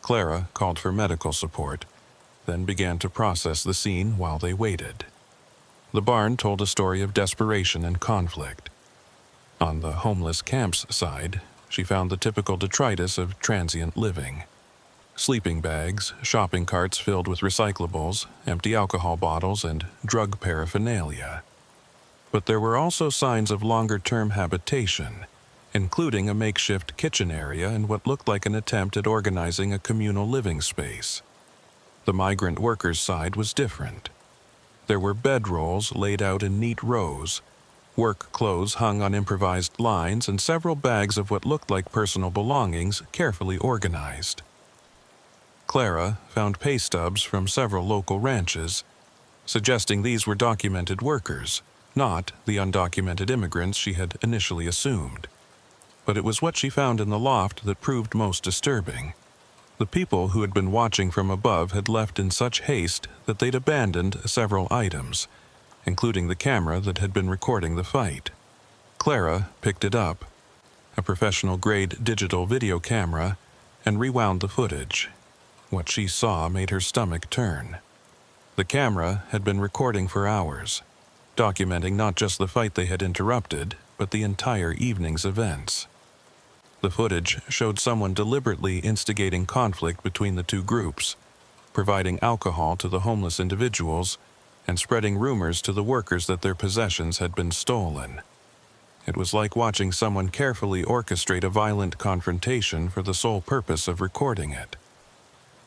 Clara called for medical support, then began to process the scene while they waited. The barn told a story of desperation and conflict. On the homeless camp's side, she found the typical detritus of transient living. Sleeping bags, shopping carts filled with recyclables, empty alcohol bottles, and drug paraphernalia. But there were also signs of longer-term habitation, including a makeshift kitchen area and what looked like an attempt at organizing a communal living space. The migrant workers' side was different. There were bedrolls laid out in neat rows, work clothes hung on improvised lines, and several bags of what looked like personal belongings carefully organized. Clara found pay stubs from several local ranches, suggesting these were documented workers, not the undocumented immigrants she had initially assumed. But it was what she found in the loft that proved most disturbing. The people who had been watching from above had left in such haste that they'd abandoned several items, including the camera that had been recording the fight. Clara picked it up, a professional-grade digital video camera, and rewound the footage. What she saw made her stomach turn. The camera had been recording for hours, documenting not just the fight they had interrupted, but the entire evening's events. The footage showed someone deliberately instigating conflict between the two groups, providing alcohol to the homeless individuals, and spreading rumors to the workers that their possessions had been stolen. It was like watching someone carefully orchestrate a violent confrontation for the sole purpose of recording it.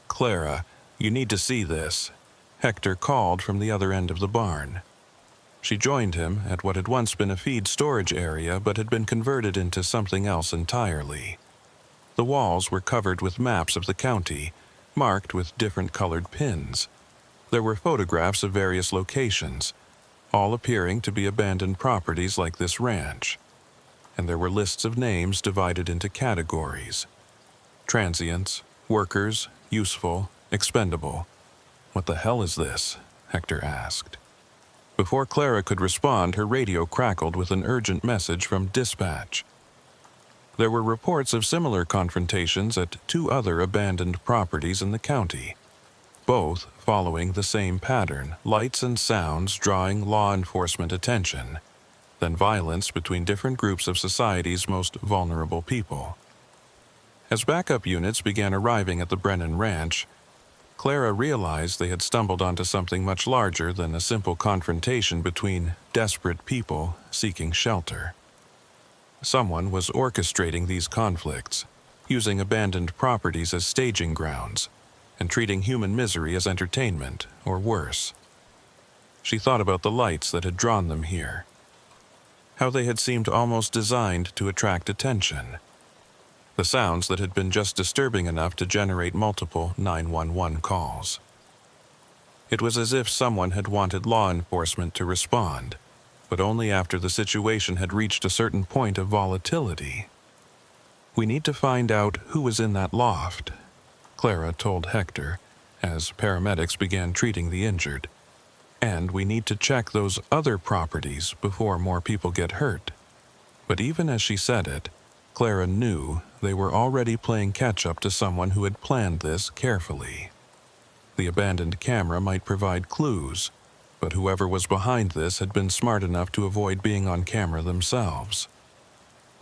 "Clara, you need to see this," Hector called from the other end of the barn. She joined him at what had once been a feed storage area but had been converted into something else entirely. The walls were covered with maps of the county, marked with different colored pins. There were photographs of various locations, all appearing to be abandoned properties like this ranch. And there were lists of names divided into categories: transients, workers, useful, expendable. "What the hell is this?" Hector asked. Before Clara could respond, her radio crackled with an urgent message from dispatch. There were reports of similar confrontations at two other abandoned properties in the county, both following the same pattern: lights and sounds drawing law enforcement attention, then violence between different groups of society's most vulnerable people. As backup units began arriving at the Brennan Ranch, Clara realized they had stumbled onto something much larger than a simple confrontation between desperate people seeking shelter. Someone was orchestrating these conflicts, using abandoned properties as staging grounds, and treating human misery as entertainment, or worse. She thought about the lights that had drawn them here, how they had seemed almost designed to attract attention, the sounds that had been just disturbing enough to generate multiple 911 calls. It was as if someone had wanted law enforcement to respond, but only after the situation had reached a certain point of volatility. "We need to find out who was in that loft," Clara told Hector, as paramedics began treating the injured. "And we need to check those other properties before more people get hurt." But even as she said it, Clara knew they were already playing catch-up to someone who had planned this carefully. The abandoned camera might provide clues, but whoever was behind this had been smart enough to avoid being on camera themselves.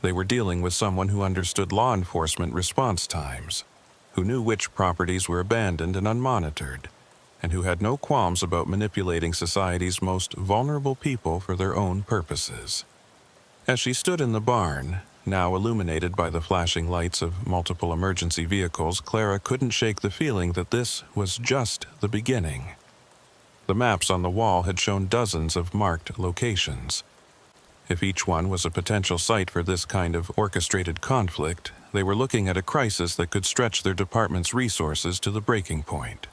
They were dealing with someone who understood law enforcement response times, who knew which properties were abandoned and unmonitored, and who had no qualms about manipulating society's most vulnerable people for their own purposes. As she stood in the barn, now illuminated by the flashing lights of multiple emergency vehicles, Clara couldn't shake the feeling that this was just the beginning. The maps on the wall had shown dozens of marked locations. If each one was a potential site for this kind of orchestrated conflict, they were looking at a crisis that could stretch their department's resources to the breaking point.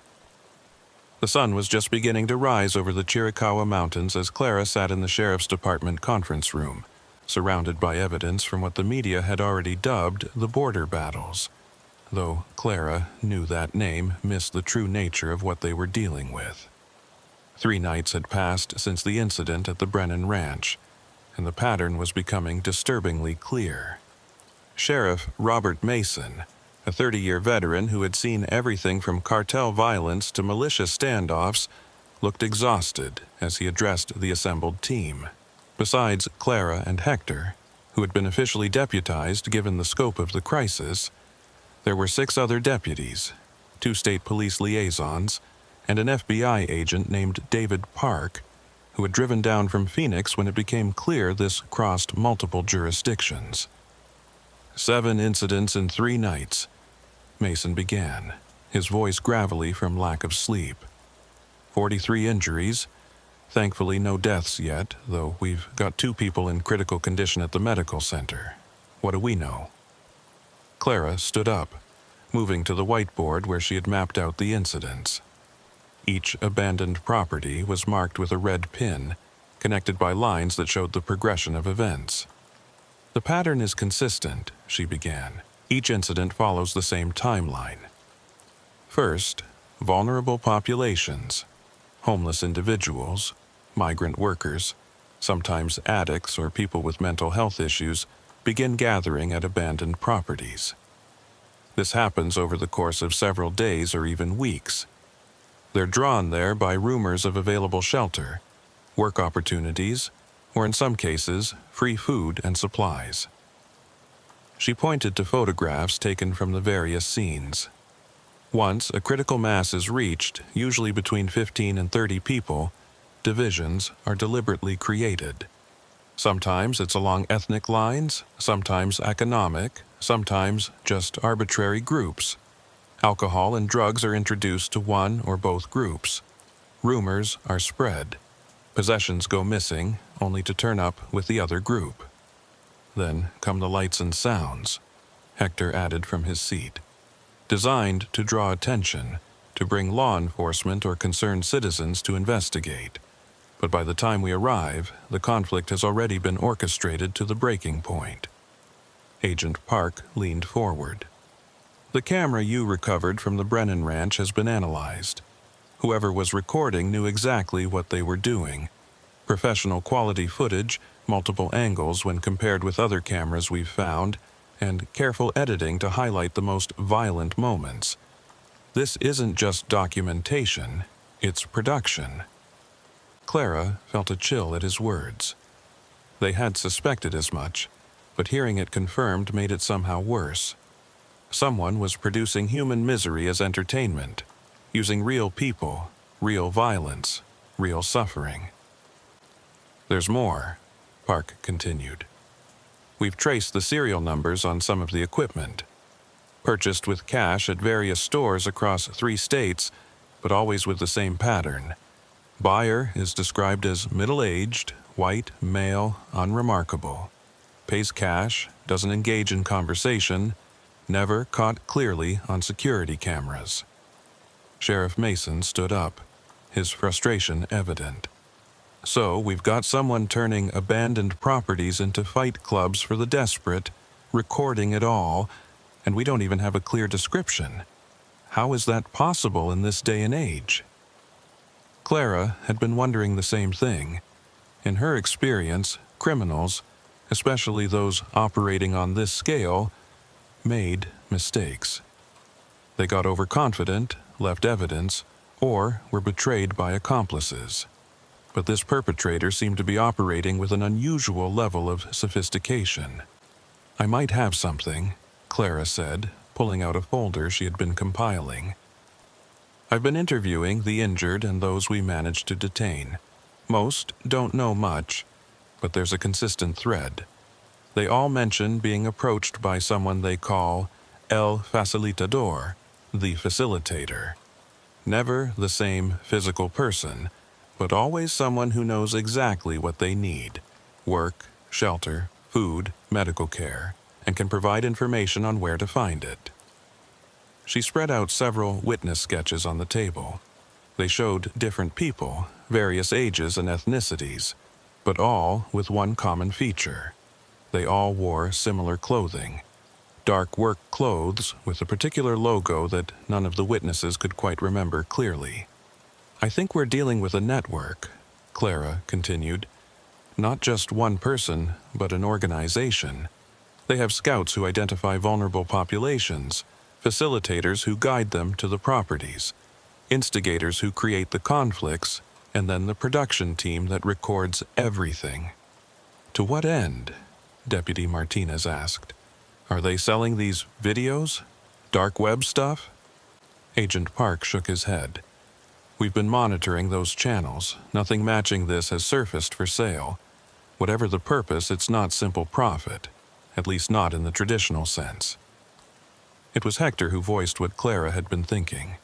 The sun was just beginning to rise over the Chiricahua Mountains as Clara sat in the sheriff's department conference room, surrounded by evidence from what the media had already dubbed the border battles, though Clara knew that name missed the true nature of what they were dealing with. 3 nights had passed since the incident at the Brennan Ranch, and the pattern was becoming disturbingly clear. Sheriff Robert Mason, a 30-year veteran who had seen everything from cartel violence to militia standoffs, looked exhausted as he addressed the assembled team. Besides Clara and Hector, who had been officially deputized given the scope of the crisis, there were 6 other deputies, 2 state police liaisons, and an FBI agent named David Park, who had driven down from Phoenix when it became clear this crossed multiple jurisdictions. 7 incidents in 3 nights, Mason began, his voice gravelly from lack of sleep. 43 injuries, thankfully no deaths yet, though we've got 2 people in critical condition at the medical center. What do we know? Clara stood up, moving to the whiteboard where she had mapped out the incidents. Each abandoned property was marked with a red pin, connected by lines that showed the progression of events. The pattern is consistent, she began. Each incident follows the same timeline. First, vulnerable populations, homeless individuals, migrant workers, sometimes addicts or people with mental health issues, begin gathering at abandoned properties. This happens over the course of several days or even weeks. They're drawn there by rumors of available shelter, work opportunities, or in some cases, free food and supplies. She pointed to photographs taken from the various scenes. Once a critical mass is reached, usually between 15 and 30 people, divisions are deliberately created. Sometimes it's along ethnic lines, sometimes economic, sometimes just arbitrary groups. Alcohol and drugs are introduced to one or both groups. Rumors are spread. Possessions go missing, only to turn up with the other group. Then come the lights and sounds, Hector added from his seat. Designed to draw attention, to bring law enforcement or concerned citizens to investigate. But by the time we arrive, the conflict has already been orchestrated to the breaking point. Agent Park leaned forward. The camera you recovered from the Brennan Ranch has been analyzed. Whoever was recording knew exactly what they were doing. Professional quality footage, multiple angles when compared with other cameras we've found, and careful editing to highlight the most violent moments. This isn't just documentation, it's production. Clara felt a chill at his words. They had suspected as much, but hearing it confirmed made it somehow worse. Someone was producing human misery as entertainment, using real people, real violence, real suffering. There's more, Park continued. We've traced the serial numbers on some of the equipment. Purchased with cash at various stores across 3 states, but always with the same pattern. Buyer is described as middle-aged, white, male, unremarkable. Pays cash, doesn't engage in conversation, never caught clearly on security cameras. Sheriff Mason stood up, his frustration evident. So we've got someone turning abandoned properties into fight clubs for the desperate, recording it all, and we don't even have a clear description. How is that possible in this day and age? Clara had been wondering the same thing. In her experience, criminals, especially those operating on this scale, made mistakes. They got overconfident, left evidence, or were betrayed by accomplices. But this perpetrator seemed to be operating with an unusual level of sophistication. I might have something, Clara said, pulling out a folder she had been compiling. I've been interviewing the injured and those we managed to detain. Most don't know much, but there's a consistent thread. They all mention being approached by someone they call El Facilitador, the facilitator. Never the same physical person, but always someone who knows exactly what they need: work, shelter, food, medical care, and can provide information on where to find it. She spread out several witness sketches on the table. They showed different people, various ages and ethnicities, but all with one common feature. They all wore similar clothing. Dark work clothes with a particular logo that none of the witnesses could quite remember clearly. I think we're dealing with a network, Clara continued. Not just one person, but an organization. They have scouts who identify vulnerable populations, facilitators who guide them to the properties, instigators who create the conflicts, and then the production team that records everything. To what end? Deputy Martinez asked. Are they selling these videos? Dark web stuff? Agent Park shook his head. We've been monitoring those channels. Nothing matching this has surfaced for sale. Whatever the purpose, it's not simple profit, at least not in the traditional sense. It was Hector who voiced what Clara had been thinking.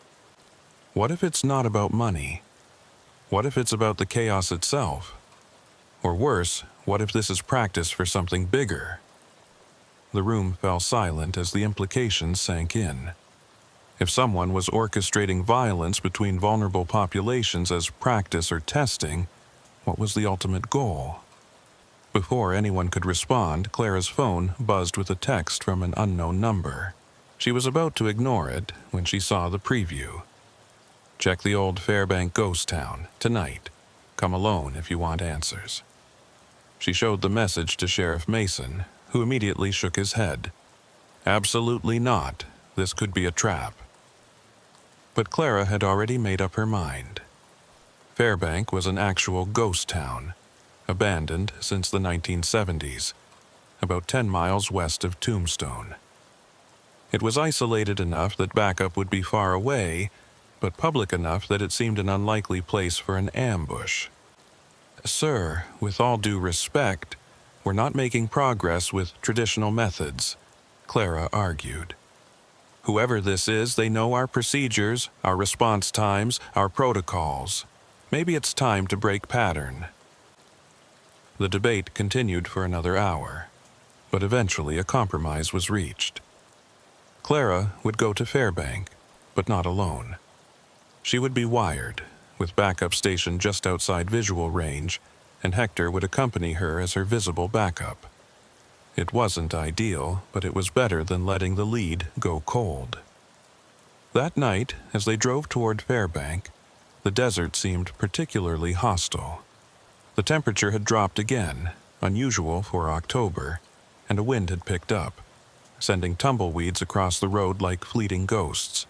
What if it's not about money? What if it's about the chaos itself? Or worse, what if this is practice for something bigger? The room fell silent as the implications sank in. If someone was orchestrating violence between vulnerable populations as practice or testing, what was the ultimate goal? Before anyone could respond, Clara's phone buzzed with a text from an unknown number. She was about to ignore it when she saw the preview. Check the old Fairbank ghost town, tonight. Come alone if you want answers. She showed the message to Sheriff Mason, who immediately shook his head. Absolutely not. This could be a trap. But Clara had already made up her mind. Fairbank was an actual ghost town, abandoned since the 1970s, about 10 miles west of Tombstone. It was isolated enough that backup would be far away, but public enough that it seemed an unlikely place for an ambush. Sir, with all due respect, we're not making progress with traditional methods, Clara argued. Whoever this is, they know our procedures, our response times, our protocols. Maybe it's time to break pattern. The debate continued for another hour, but eventually a compromise was reached. Clara would go to Fairbank, but not alone. She would be wired, with backup stationed just outside visual range, and Hector would accompany her as her visible backup. It wasn't ideal, but it was better than letting the lead go cold. That night, as they drove toward Fairbank, the desert seemed particularly hostile. The temperature had dropped again, unusual for October, and a wind had picked up, sending tumbleweeds across the road like fleeting ghosts.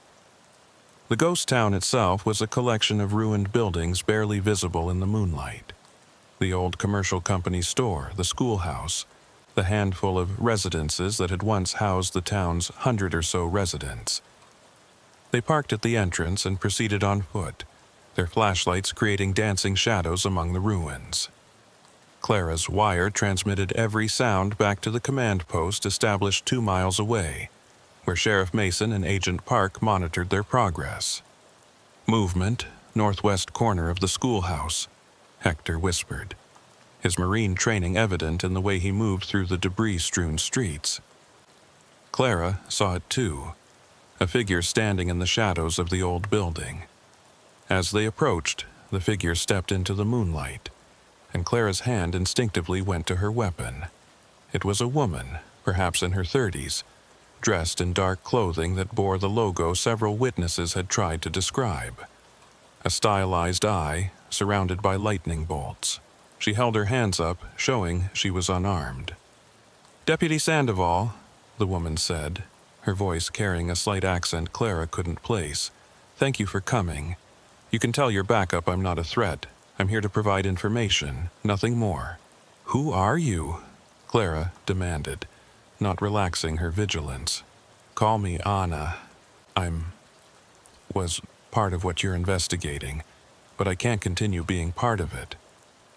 The ghost town itself was a collection of ruined buildings barely visible in the moonlight. The old commercial company store, the schoolhouse, the handful of residences that had once housed the town's 100 or so residents. They parked at the entrance and proceeded on foot, their flashlights creating dancing shadows among the ruins. Clara's wire transmitted every sound back to the command post established 2 miles away, where Sheriff Mason and Agent Park monitored their progress. Movement, northwest corner of the schoolhouse, Hector whispered, his Marine training evident in the way he moved through the debris-strewn streets. Clara saw it too, a figure standing in the shadows of the old building. As they approached, the figure stepped into the moonlight, and Clara's hand instinctively went to her weapon. It was a woman, perhaps in her 30s, dressed in dark clothing that bore the logo several witnesses had tried to describe. A stylized eye, surrounded by lightning bolts. She held her hands up, showing she was unarmed. "Deputy Sandoval," the woman said, her voice carrying a slight accent Clara couldn't place. "Thank you for coming. You can tell your backup I'm not a threat. I'm here to provide information, nothing more." "Who are you?" Clara demanded, not relaxing her vigilance. "Call me Anna. Was part of what you're investigating, but I can't continue being part of it.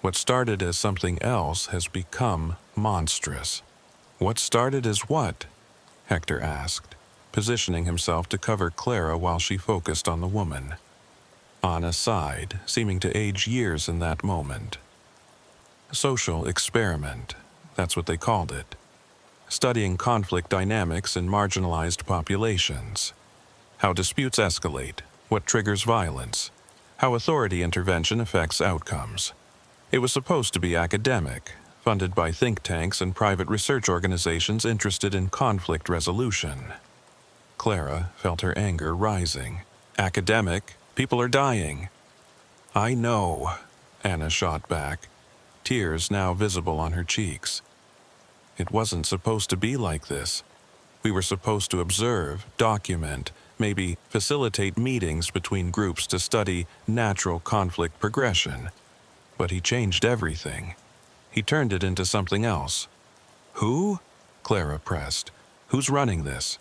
What started as something else has become monstrous." "What started as what?" Hector asked, positioning himself to cover Clara while she focused on the woman. Anna sighed, seeming to age years in that moment. "Social experiment, that's what they called it. Studying conflict dynamics in marginalized populations. How disputes escalate, what triggers violence, how authority intervention affects outcomes. It was supposed to be academic, funded by think tanks and private research organizations interested in conflict resolution." Clara felt her anger rising. "Academic? People are dying." I know, Anna shot back, tears now visible on her cheeks. It wasn't supposed to be like this. We were supposed to observe, document, maybe facilitate meetings between groups to study natural conflict progression. But he changed everything. He turned it into something else. Who? Clara pressed. Who's running this?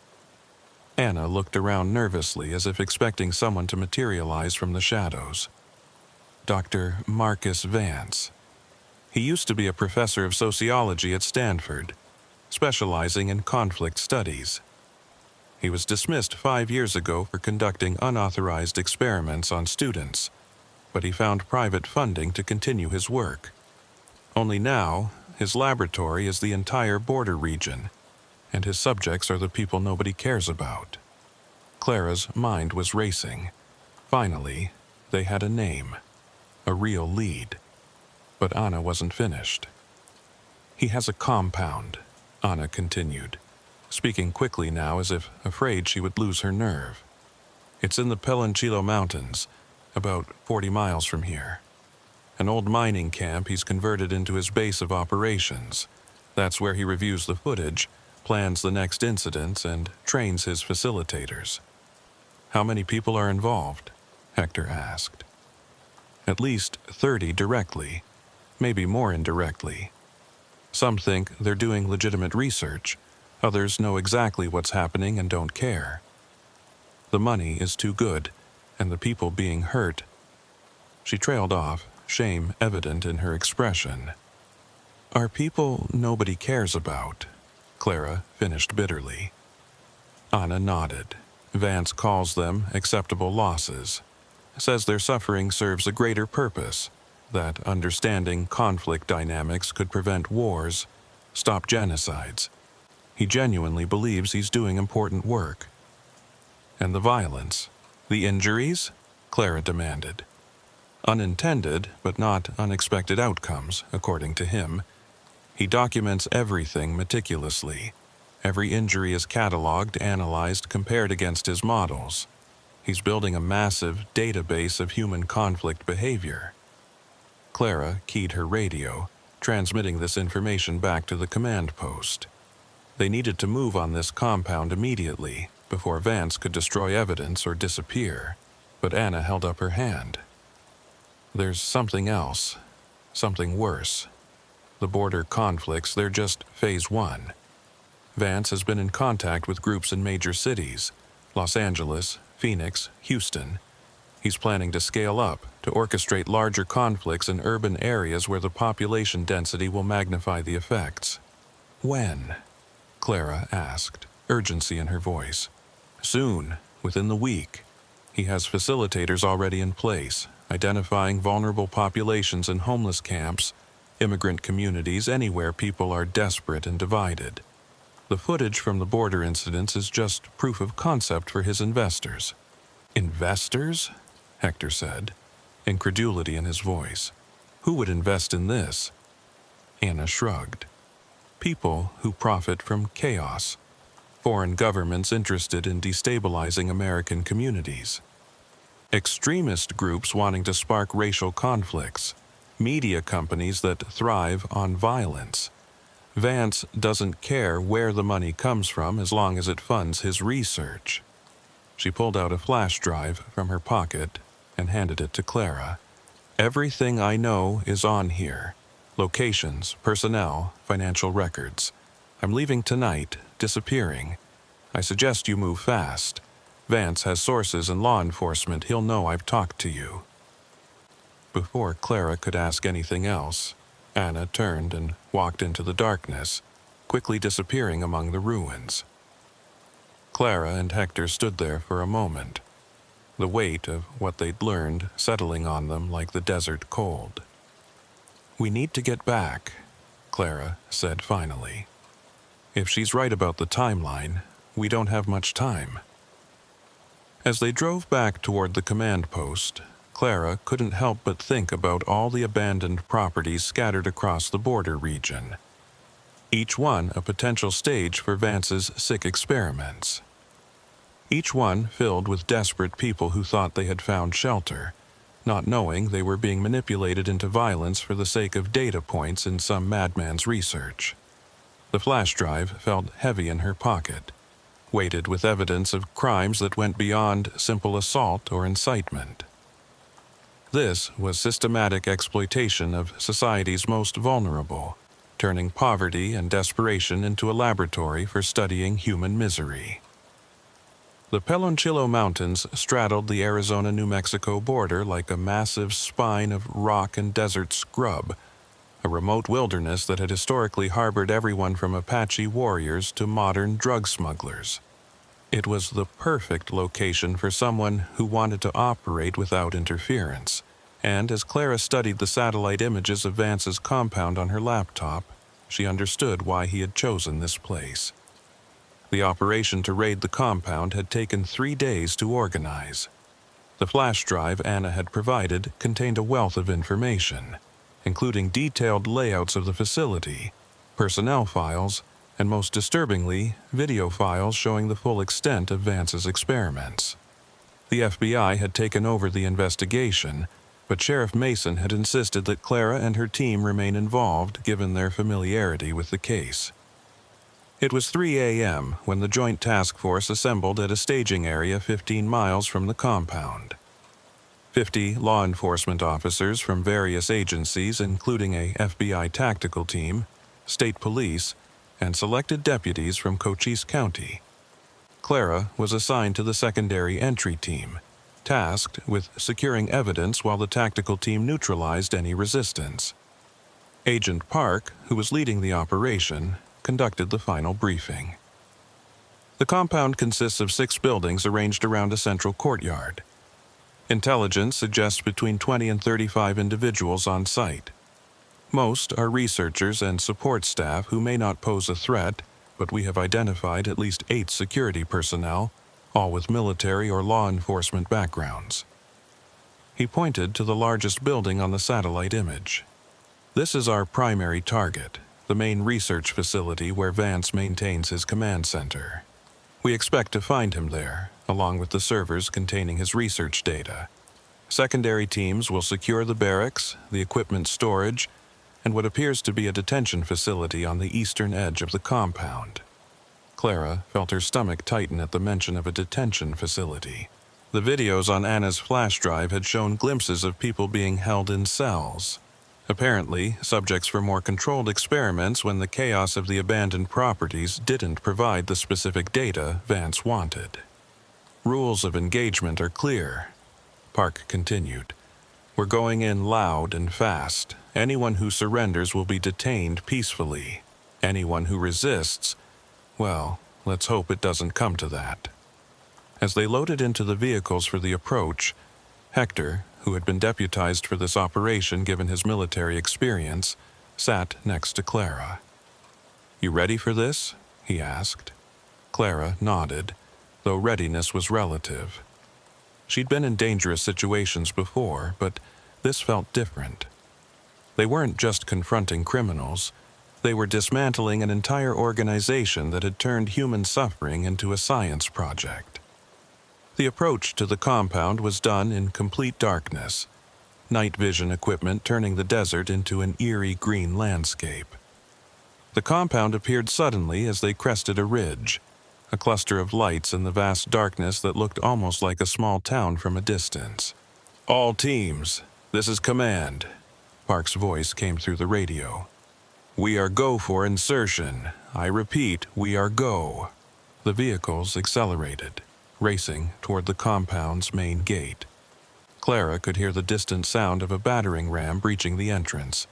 Anna looked around nervously as if expecting someone to materialize from the shadows. Dr. Marcus Vance. He used to be a professor of sociology at Stanford, specializing in conflict studies. He was dismissed 5 years ago for conducting unauthorized experiments on students, but he found private funding to continue his work. Only now, his laboratory is the entire border region, and his subjects are the people nobody cares about. Clara's mind was racing. Finally, they had a name, a real lead. But Anna wasn't finished. He has a compound, Anna continued, speaking quickly now as if afraid she would lose her nerve. It's in the Pelanchilo Mountains, about 40 miles from here. An old mining camp he's converted into his base of operations. That's where he reviews the footage, plans the next incidents, and trains his facilitators. How many people are involved? Hector asked. At least 30 directly, maybe more indirectly. Some think they're doing legitimate research. Others know exactly what's happening and don't care. The money is too good, and the people being hurt. She trailed off, shame evident in her expression. Are people nobody cares about? Clara finished bitterly. Anna nodded. Vance calls them acceptable losses. Says their suffering serves a greater purpose, that understanding conflict dynamics could prevent wars, stop genocides. He genuinely believes he's doing important work. And the violence, the injuries? Clara demanded. Unintended, but not unexpected outcomes, according to him. He documents everything meticulously. Every injury is cataloged, analyzed, compared against his models. He's building a massive database of human conflict behavior. Clara keyed her radio, transmitting this information back to the command post. They needed to move on this compound immediately, before Vance could destroy evidence or disappear. But Anna held up her hand. There's something else, something worse. The border conflicts, they're just phase 1. Vance has been in contact with groups in major cities, Los Angeles, Phoenix, Houston. He's planning to scale up, to orchestrate larger conflicts in urban areas where the population density will magnify the effects. When? Clara asked, urgency in her voice. Soon, within the week. He has facilitators already in place, identifying vulnerable populations in homeless camps, immigrant communities, anywhere people are desperate and divided. The footage from the border incidents is just proof of concept for his investors. Investors? Hector said, incredulity in his voice. Who would invest in this? Anna shrugged. People who profit from chaos. Foreign governments interested in destabilizing American communities. Extremist groups wanting to spark racial conflicts. Media companies that thrive on violence. Vance doesn't care where the money comes from as long as it funds his research. She pulled out a flash drive from her pocket and handed it to Clara. Everything I know is on here. Locations, personnel, financial records. I'm leaving tonight, disappearing. I suggest you move fast. Vance has sources in law enforcement. He'll know I've talked to you. Before Clara could ask anything else, Anna turned and walked into the darkness, quickly disappearing among the ruins. Clara and Hector stood there for a moment, the weight of what they'd learned settling on them like the desert cold. We need to get back, Clara said finally. If she's right about the timeline, we don't have much time. As they drove back toward the command post, Clara couldn't help but think about all the abandoned properties scattered across the border region. Each one a potential stage for Vance's sick experiments. Each one filled with desperate people who thought they had found shelter, not knowing they were being manipulated into violence for the sake of data points in some madman's research. The flash drive felt heavy in her pocket, weighted with evidence of crimes that went beyond simple assault or incitement. This was systematic exploitation of society's most vulnerable, turning poverty and desperation into a laboratory for studying human misery. The Pelonchillo Mountains straddled the Arizona-New Mexico border like a massive spine of rock and desert scrub, a remote wilderness that had historically harbored everyone from Apache warriors to modern drug smugglers. It was the perfect location for someone who wanted to operate without interference, and as Clara studied the satellite images of Vance's compound on her laptop, she understood why he had chosen this place. The operation to raid the compound had taken 3 days to organize. The flash drive Anna had provided contained a wealth of information, including detailed layouts of the facility, personnel files, and most disturbingly, video files showing the full extent of Vance's experiments. The FBI had taken over the investigation, but Sheriff Mason had insisted that Clara and her team remain involved given their familiarity with the case. It was 3 a.m. when the Joint Task Force assembled at a staging area 15 miles from the compound. 50 law enforcement officers from various agencies, including a FBI tactical team, state police, and selected deputies from Cochise County. Clara was assigned to the secondary entry team, tasked with securing evidence while the tactical team neutralized any resistance. Agent Park, who was leading the operation, conducted the final briefing. The compound consists of 6 buildings arranged around a central courtyard. Intelligence suggests between 20 and 35 individuals on site. Most are researchers and support staff who may not pose a threat, but we have identified at least 8 security personnel, all with military or law enforcement backgrounds. He pointed to the largest building on the satellite image. This is our primary target, the main research facility where Vance maintains his command center. We expect to find him there, along with the servers containing his research data. Secondary teams will secure the barracks, the equipment storage, and what appears to be a detention facility on the eastern edge of the compound. Clara felt her stomach tighten at the mention of a detention facility. The videos on Anna's flash drive had shown glimpses of people being held in cells. Apparently, subjects for more controlled experiments when the chaos of the abandoned properties didn't provide the specific data Vance wanted. Rules of engagement are clear, Park continued. We're going in loud and fast. Anyone who surrenders will be detained peacefully. Anyone who resists, well, let's hope it doesn't come to that. As they loaded into the vehicles for the approach, Hector, who had been deputized for this operation given his military experience, sat next to Clara. You ready for this? He asked. Clara nodded, though readiness was relative. She'd been in dangerous situations before, but this felt different. They weren't just confronting criminals. They were dismantling an entire organization that had turned human suffering into a science project. The approach to the compound was done in complete darkness, night vision equipment turning the desert into an eerie green landscape. The compound appeared suddenly as they crested a ridge, a cluster of lights in the vast darkness that looked almost like a small town from a distance. All teams, this is command. Park's voice came through the radio. We are go for insertion. I repeat, we are go. The vehicles accelerated, racing toward the compound's main gate. Clara could hear the distant sound of a battering ram breaching the entrance,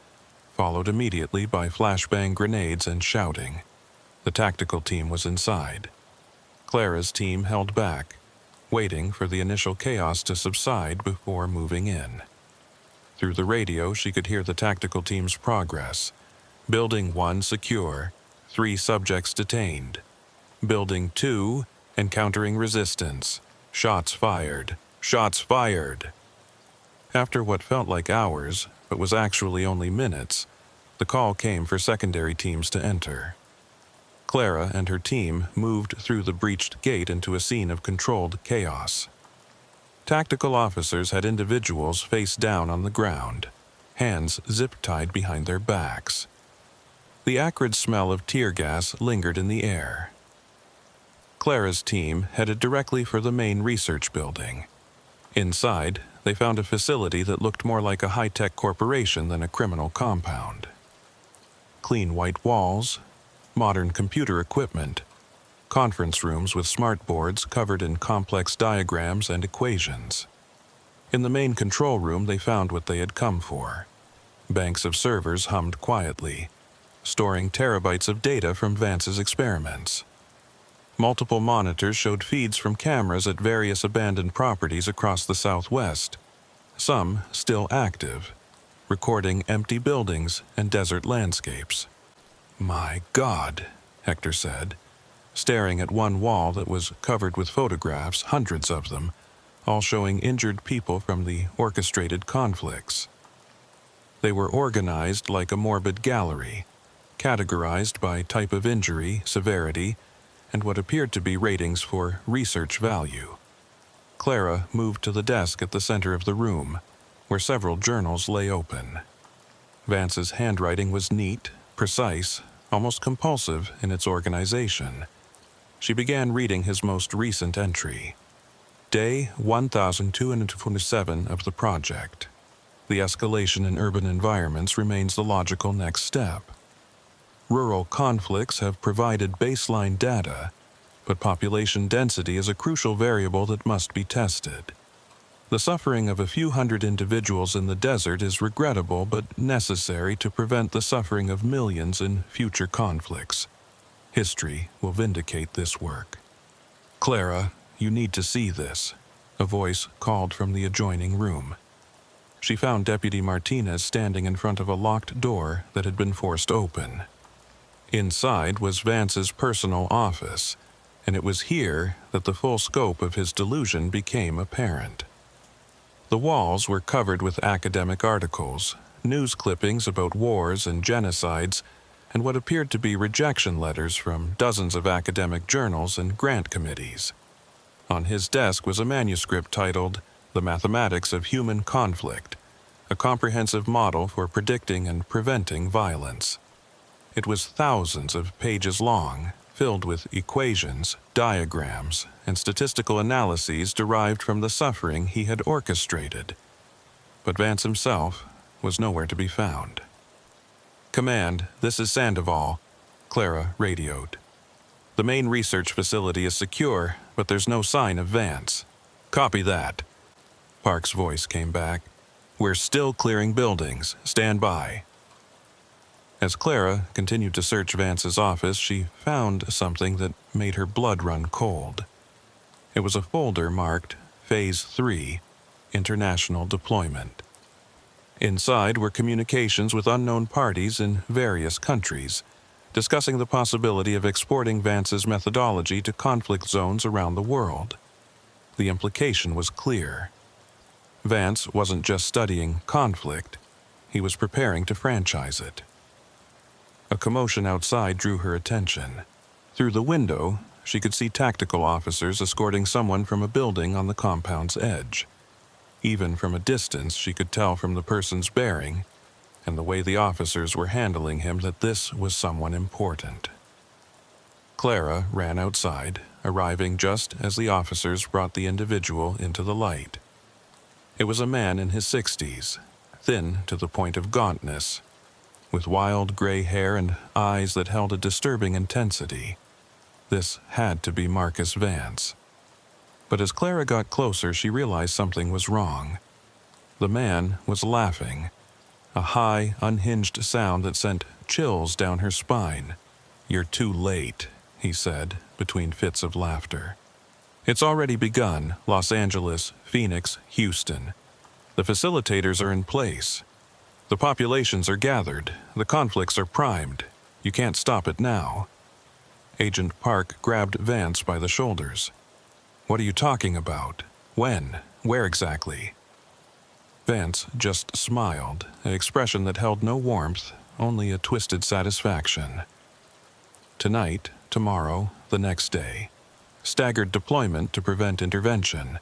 followed immediately by flashbang grenades and shouting. The tactical team was inside. Clara's team held back, waiting for the initial chaos to subside before moving in. Through the radio, she could hear the tactical team's progress. Building 1 secure, 3 subjects detained. Building 2 encountering resistance. Shots fired. Shots fired. After what felt like hours, but was actually only minutes, the call came for secondary teams to enter. Clara and her team moved through the breached gate into a scene of controlled chaos. Tactical officers had individuals face down on the ground, hands zip-tied behind their backs. The acrid smell of tear gas lingered in the air. Clara's team headed directly for the main research building. Inside, they found a facility that looked more like a high-tech corporation than a criminal compound. Clean white walls, modern computer equipment, conference rooms with smart boards covered in complex diagrams and equations. In the main control room, they found what they had come for. Banks of servers hummed quietly, storing terabytes of data from Vance's experiments. Multiple monitors showed feeds from cameras at various abandoned properties across the Southwest, some still active, recording empty buildings and desert landscapes. "My God," Hector said, staring at one wall that was covered with photographs, hundreds of them, all showing injured people from the orchestrated conflicts. They were organized like a morbid gallery, categorized by type of injury, severity, and what appeared to be ratings for research value. Clara moved to the desk at the center of the room, where several journals lay open. Vance's handwriting was neat, precise, almost compulsive in its organization. She began reading his most recent entry. Day 1227 of the project. The escalation in urban environments remains the logical next step. Rural conflicts have provided baseline data, but population density is a crucial variable that must be tested. The suffering of a few hundred individuals in the desert is regrettable but necessary to prevent the suffering of millions in future conflicts. History will vindicate this work. "Clara, you need to see this," a voice called from the adjoining room. She found Deputy Martinez standing in front of a locked door that had been forced open. Inside was Vance's personal office, and it was here that the full scope of his delusion became apparent. The walls were covered with academic articles, news clippings about wars and genocides, and what appeared to be rejection letters from dozens of academic journals and grant committees. On his desk was a manuscript titled "The Mathematics of Human Conflict," a comprehensive model for predicting and preventing violence. It was thousands of pages long, filled with equations, diagrams, and statistical analyses derived from the suffering he had orchestrated. But Vance himself was nowhere to be found. "Command, this is Sandoval," Clara radioed. "The main research facility is secure, but there's no sign of Vance." "Copy that." Park's voice came back. "We're still clearing buildings. Stand by." As Clara continued to search Vance's office, she found something that made her blood run cold. It was a folder marked Phase 3, International Deployment. Inside were communications with unknown parties in various countries, discussing the possibility of exporting Vance's methodology to conflict zones around the world. The implication was clear. Vance wasn't just studying conflict, he was preparing to franchise it. A commotion outside drew her attention. Through the window, she could see tactical officers escorting someone from a building on the compound's edge. Even from a distance, she could tell from the person's bearing and the way the officers were handling him that this was someone important. Clara ran outside, arriving just as the officers brought the individual into the light. It was a man in his 60s, thin to the point of gauntness, with wild gray hair and eyes that held a disturbing intensity. This had to be Marcus Vance. But as Clara got closer, she realized something was wrong. The man was laughing, a high, unhinged sound that sent chills down her spine. "You're too late," he said, between fits of laughter. "It's already begun, Los Angeles, Phoenix, Houston. The facilitators are in place. The populations are gathered. The conflicts are primed. You can't stop it now." Agent Park grabbed Vance by the shoulders. "What are you talking about? When? Where exactly?" Vance just smiled, an expression that held no warmth, only a twisted satisfaction. "Tonight, tomorrow, the next day. Staggered deployment to prevent intervention.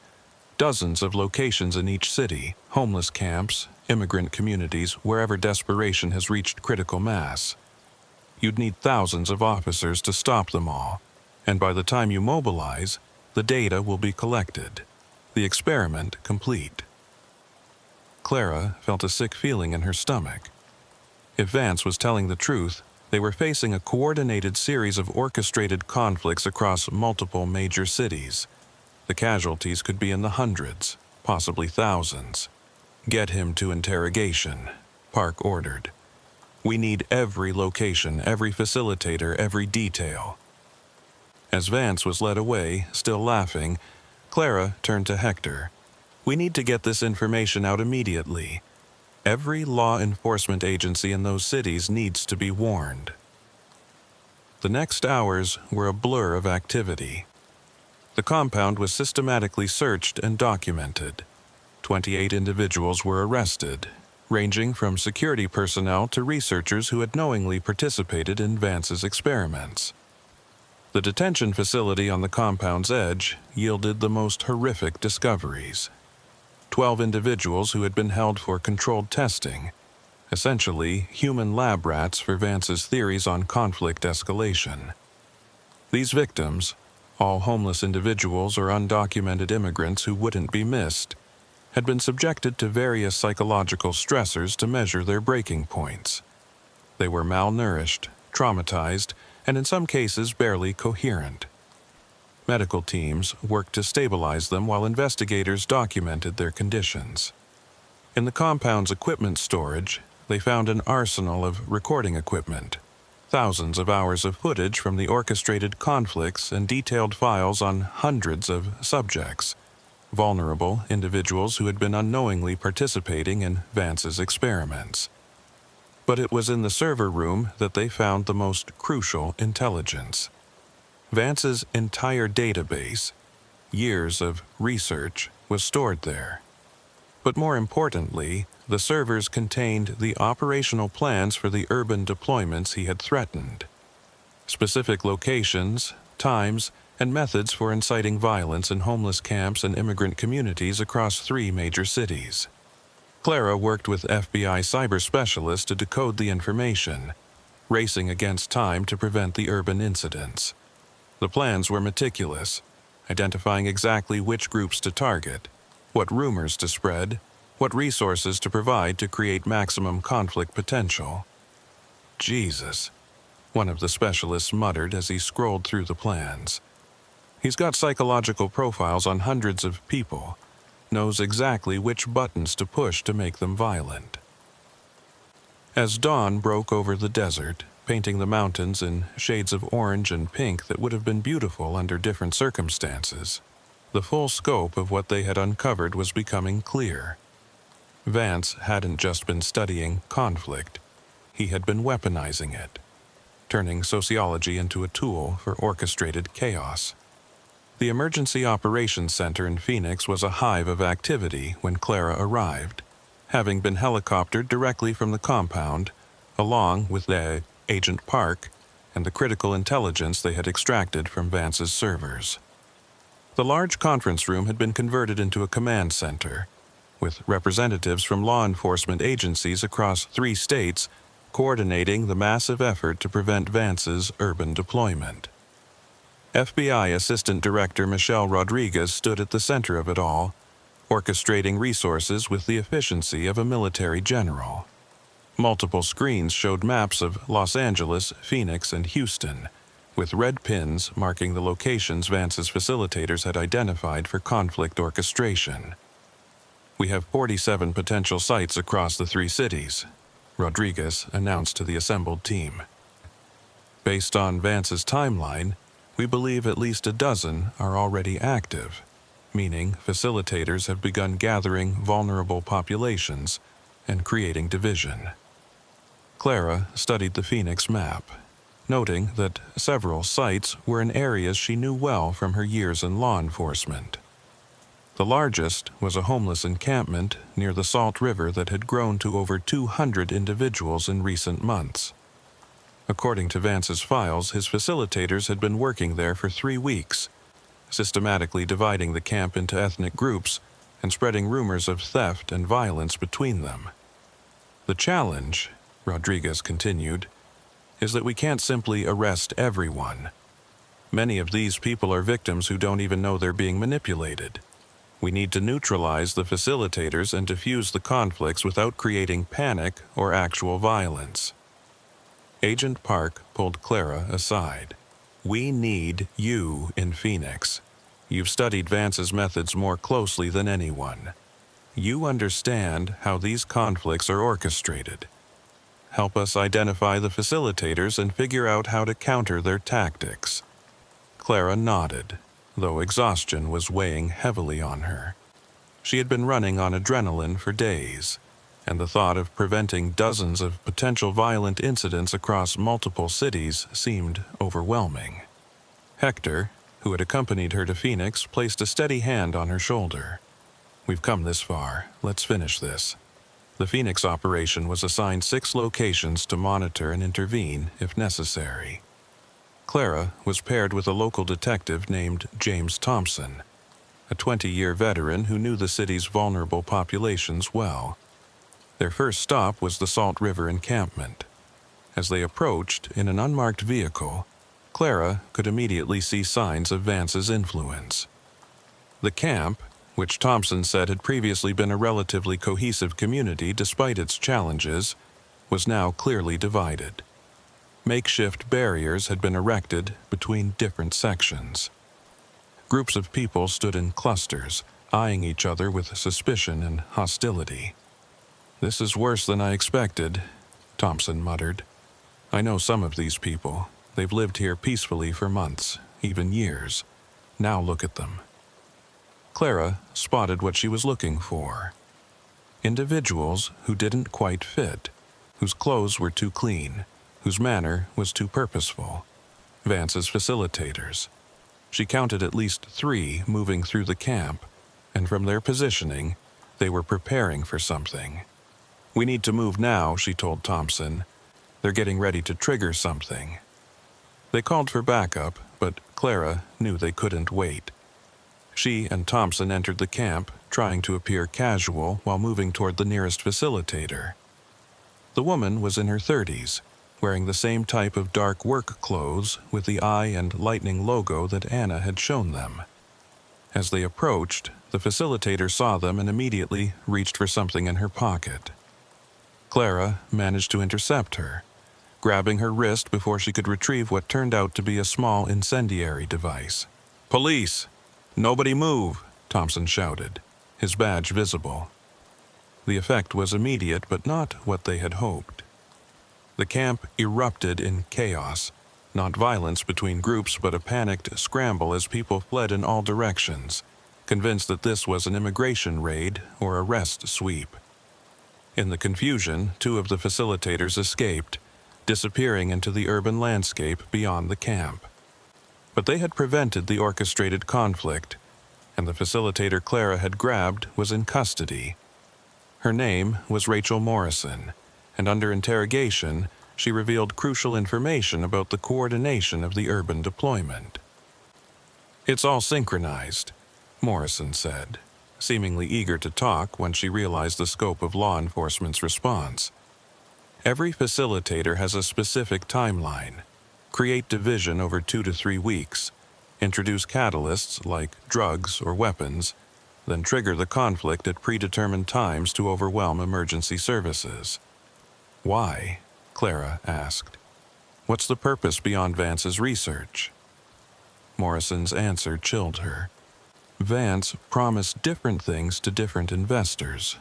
Dozens of locations in each city, homeless camps, immigrant communities, wherever desperation has reached critical mass. You'd need thousands of officers to stop them all, and by the time you mobilize, the data will be collected, the experiment complete. Clara felt a sick feeling in her stomach. If Vance was telling the truth, they were facing a coordinated series of orchestrated conflicts across multiple major cities. The casualties could be in the hundreds, possibly thousands. "Get him to interrogation," Park ordered. "We need every location, every facilitator, every detail." As Vance was led away, still laughing, Clara turned to Hector. "We need to get this information out immediately. Every law enforcement agency in those cities needs to be warned." The next hours were a blur of activity. The compound was systematically searched and documented. 28 individuals were arrested, ranging from security personnel to researchers who had knowingly participated in Vance's experiments. The detention facility on the compound's edge yielded the most horrific discoveries. 12 individuals who had been held for controlled testing, essentially human lab rats for Vance's theories on conflict escalation. These victims, all homeless individuals or undocumented immigrants who wouldn't be missed, had been subjected to various psychological stressors to measure their breaking points. They were malnourished, traumatized, and in some cases barely coherent. Medical teams worked to stabilize them while investigators documented their conditions. In the compound's equipment storage, they found an arsenal of recording equipment, thousands of hours of footage from the orchestrated conflicts and detailed files on hundreds of subjects, vulnerable individuals who had been unknowingly participating in Vance's experiments. But it was in the server room that they found the most crucial intelligence. Vance's entire database, years of research, was stored there. But more importantly, the servers contained the operational plans for the urban deployments he had threatened. Specific locations, times, and methods for inciting violence in homeless camps and immigrant communities across 3 major cities. Clara worked with FBI cyber specialists to decode the information, racing against time to prevent the urban incidents. The plans were meticulous, identifying exactly which groups to target, what rumors to spread, what resources to provide to create maximum conflict potential. "Jesus," one of the specialists muttered as he scrolled through the plans. "He's got psychological profiles on hundreds of people, knows exactly which buttons to push to make them violent." As dawn broke over the desert, painting the mountains in shades of orange and pink that would have been beautiful under different circumstances, the full scope of what they had uncovered was becoming clear. Vance hadn't just been studying conflict, he had been weaponizing it, turning sociology into a tool for orchestrated chaos. The Emergency Operations Center in Phoenix was a hive of activity when Clara arrived, having been helicoptered directly from the compound, along with Agent Park and the critical intelligence they had extracted from Vance's servers. The large conference room had been converted into a command center, with representatives from law enforcement agencies across 3 states coordinating the massive effort to prevent Vance's urban deployment. FBI Assistant Director Michelle Rodriguez stood at the center of it all, orchestrating resources with the efficiency of a military general. Multiple screens showed maps of Los Angeles, Phoenix, and Houston, with red pins marking the locations Vance's facilitators had identified for conflict orchestration. "We have 47 potential sites across the 3 cities," Rodriguez announced to the assembled team. "Based on Vance's timeline, we believe at least a dozen are already active, meaning facilitators have begun gathering vulnerable populations and creating division." Clara studied the Phoenix map, noting that several sites were in areas she knew well from her years in law enforcement. The largest was a homeless encampment near the Salt River that had grown to over 200 individuals in recent months. According to Vance's files, his facilitators had been working there for 3 weeks, systematically dividing the camp into ethnic groups and spreading rumors of theft and violence between them. The challenge, Rodriguez continued, is that we can't simply arrest everyone. Many of these people are victims who don't even know they're being manipulated. We need to neutralize the facilitators and diffuse the conflicts without creating panic or actual violence. Agent Park pulled Clara aside. We need you in Phoenix. You've studied Vance's methods more closely than anyone. You understand how these conflicts are orchestrated. Help us identify the facilitators and figure out how to counter their tactics. Clara nodded, though exhaustion was weighing heavily on her. She had been running on adrenaline for days, and the thought of preventing dozens of potential violent incidents across multiple cities seemed overwhelming. Hector, who had accompanied her to Phoenix, placed a steady hand on her shoulder. We've come this far. Let's finish this. The Phoenix operation was assigned 6 locations to monitor and intervene if necessary. Clara was paired with a local detective named James Thompson, a 20-year veteran who knew the city's vulnerable populations well. Their first stop was the Salt River encampment. As they approached in an unmarked vehicle, Clara could immediately see signs of Vance's influence. The camp, which Thompson said had previously been a relatively cohesive community despite its challenges, was now clearly divided. Makeshift barriers had been erected between different sections. Groups of people stood in clusters, eyeing each other with suspicion and hostility. "This is worse than I expected," Thompson muttered. "I know some of these people. They've lived here peacefully for months, even years. Now look at them." Clara spotted what she was looking for. Individuals who didn't quite fit, whose clothes were too clean, whose manner was too purposeful. Vance's facilitators. She counted at least 3 moving through the camp, and from their positioning, they were preparing for something. "We need to move now," she told Thompson. "They're getting ready to trigger something." They called for backup, but Clara knew they couldn't wait. She and Thompson entered the camp, trying to appear casual while moving toward the nearest facilitator. The woman was in her 30s, wearing the same type of dark work clothes with the eye and lightning logo that Anna had shown them. As they approached, the facilitator saw them and immediately reached for something in her pocket. Clara managed to intercept her, grabbing her wrist before she could retrieve what turned out to be a small incendiary device. "Police! Nobody move!" Thompson shouted, his badge visible. The effect was immediate, but not what they had hoped. The camp erupted in chaos, not violence between groups but a panicked scramble as people fled in all directions, convinced that this was an immigration raid or arrest sweep. In the confusion, 2 of the facilitators escaped, disappearing into the urban landscape beyond the camp. But they had prevented the orchestrated conflict, and the facilitator Clara had grabbed was in custody. Her name was Rachel Morrison, and under interrogation, she revealed crucial information about the coordination of the urban deployment. "It's all synchronized," Morrison said, seemingly eager to talk when she realized the scope of law enforcement's response. "Every facilitator has a specific timeline. Create division over 2 to 3 weeks, introduce catalysts like drugs or weapons, then trigger the conflict at predetermined times to overwhelm emergency services." "Why?" Clara asked. "What's the purpose beyond Vance's research?" Morrison's answer chilled her. Vance promised different things to different investors.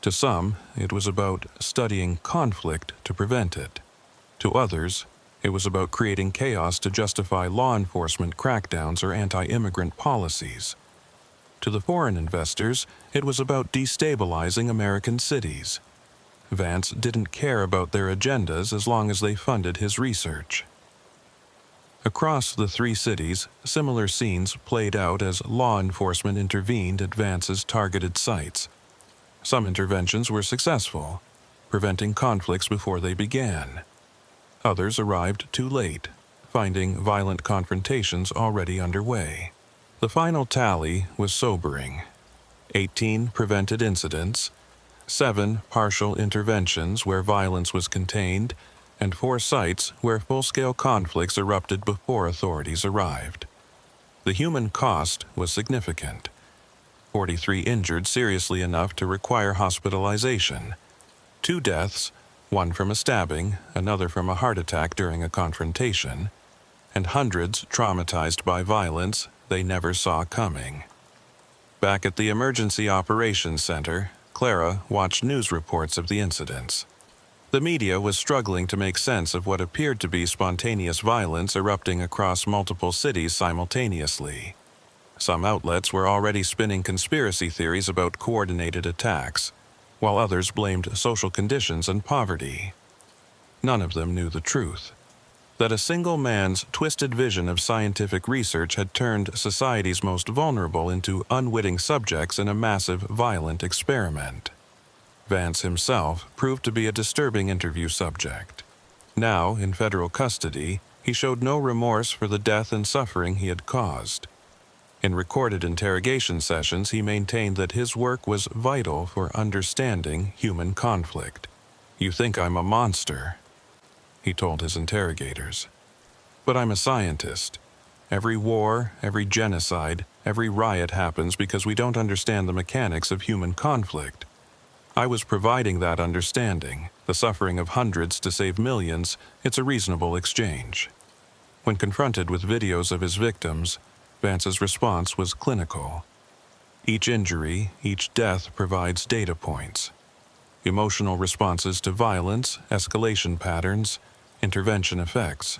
To some, it was about studying conflict to prevent it. To others, it was about creating chaos to justify law enforcement crackdowns or anti-immigrant policies. To the foreign investors, it was about destabilizing American cities. Vance didn't care about their agendas as long as they funded his research. Across the 3 cities, similar scenes played out as law enforcement intervened at Vance's targeted sites. Some interventions were successful, preventing conflicts before they began. Others arrived too late, finding violent confrontations already underway. The final tally was sobering: 18 prevented incidents, 7 partial interventions where violence was contained, and 4 sites where full-scale conflicts erupted before authorities arrived. The human cost was significant: 43 injured seriously enough to require hospitalization, 2 deaths, one from a stabbing, another from a heart attack during a confrontation, and hundreds traumatized by violence they never saw coming. Back at the Emergency Operations Center, Clara watched news reports of the incidents. The media was struggling to make sense of what appeared to be spontaneous violence erupting across multiple cities simultaneously. Some outlets were already spinning conspiracy theories about coordinated attacks, while others blamed social conditions and poverty. None of them knew the truth: that a single man's twisted vision of scientific research had turned society's most vulnerable into unwitting subjects in a massive, violent experiment. Vance himself proved to be a disturbing interview subject. Now, in federal custody, he showed no remorse for the death and suffering he had caused. In recorded interrogation sessions, he maintained that his work was vital for understanding human conflict. "You think I'm a monster," he told his interrogators. "But I'm a scientist. Every war, every genocide, every riot happens because we don't understand the mechanics of human conflict. I was providing that understanding, the suffering of hundreds to save millions. It's a reasonable exchange." When confronted with videos of his victims, Vance's response was clinical. Each injury, each death provides data points: emotional responses to violence, escalation patterns, intervention effects.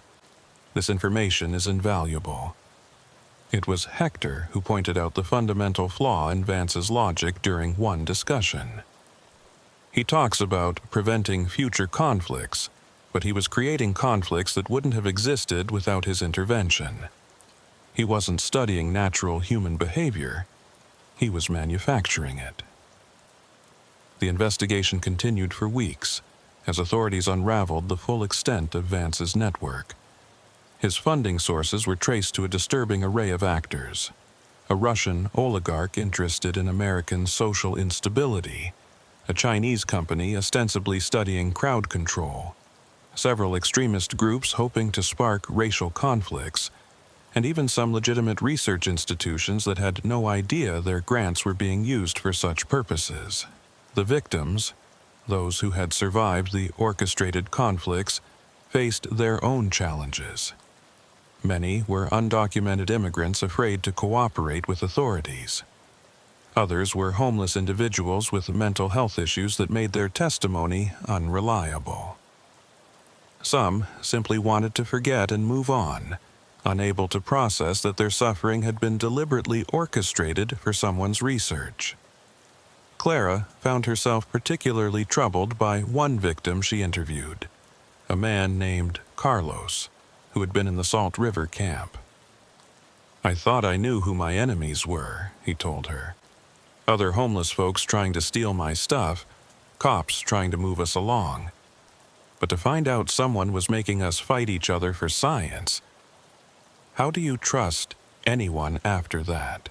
This information is invaluable. It was Hector who pointed out the fundamental flaw in Vance's logic during one discussion. He talks about preventing future conflicts, but he was creating conflicts that wouldn't have existed without his intervention. He wasn't studying natural human behavior. He was manufacturing it. The investigation continued for weeks as authorities unraveled the full extent of Vance's network. His funding sources were traced to a disturbing array of actors: a Russian oligarch interested in American social instability, a Chinese company ostensibly studying crowd control, several extremist groups hoping to spark racial conflicts, and even some legitimate research institutions that had no idea their grants were being used for such purposes. The victims, those who had survived the orchestrated conflicts, faced their own challenges. Many were undocumented immigrants afraid to cooperate with authorities. Others were homeless individuals with mental health issues that made their testimony unreliable. Some simply wanted to forget and move on, unable to process that their suffering had been deliberately orchestrated for someone's research. Clara found herself particularly troubled by one victim she interviewed, a man named Carlos, who had been in the Salt River camp. "I thought I knew who my enemies were," he told her. "Other homeless folks trying to steal my stuff, cops trying to move us along. But to find out someone was making us fight each other for science, how do you trust anyone after that?"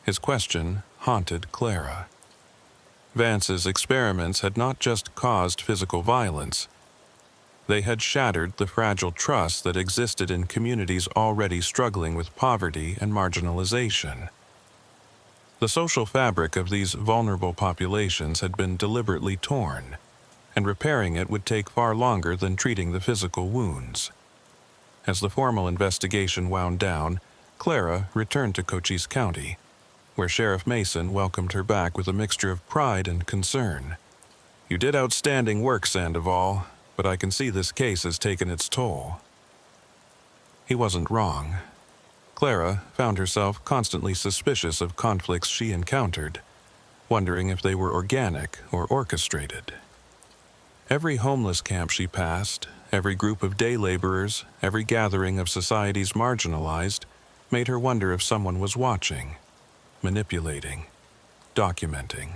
His question haunted Clara. Vance's experiments had not just caused physical violence. They had shattered the fragile trust that existed in communities already struggling with poverty and marginalization. The social fabric of these vulnerable populations had been deliberately torn, and repairing it would take far longer than treating the physical wounds. As the formal investigation wound down, Clara returned to Cochise County, where Sheriff Mason welcomed her back with a mixture of pride and concern. "You did outstanding work, Sandoval, but I can see this case has taken its toll." He wasn't wrong. Clara found herself constantly suspicious of conflicts she encountered, wondering if they were organic or orchestrated. Every homeless camp she passed, every group of day laborers, every gathering of society's marginalized, made her wonder if someone was watching, manipulating, documenting.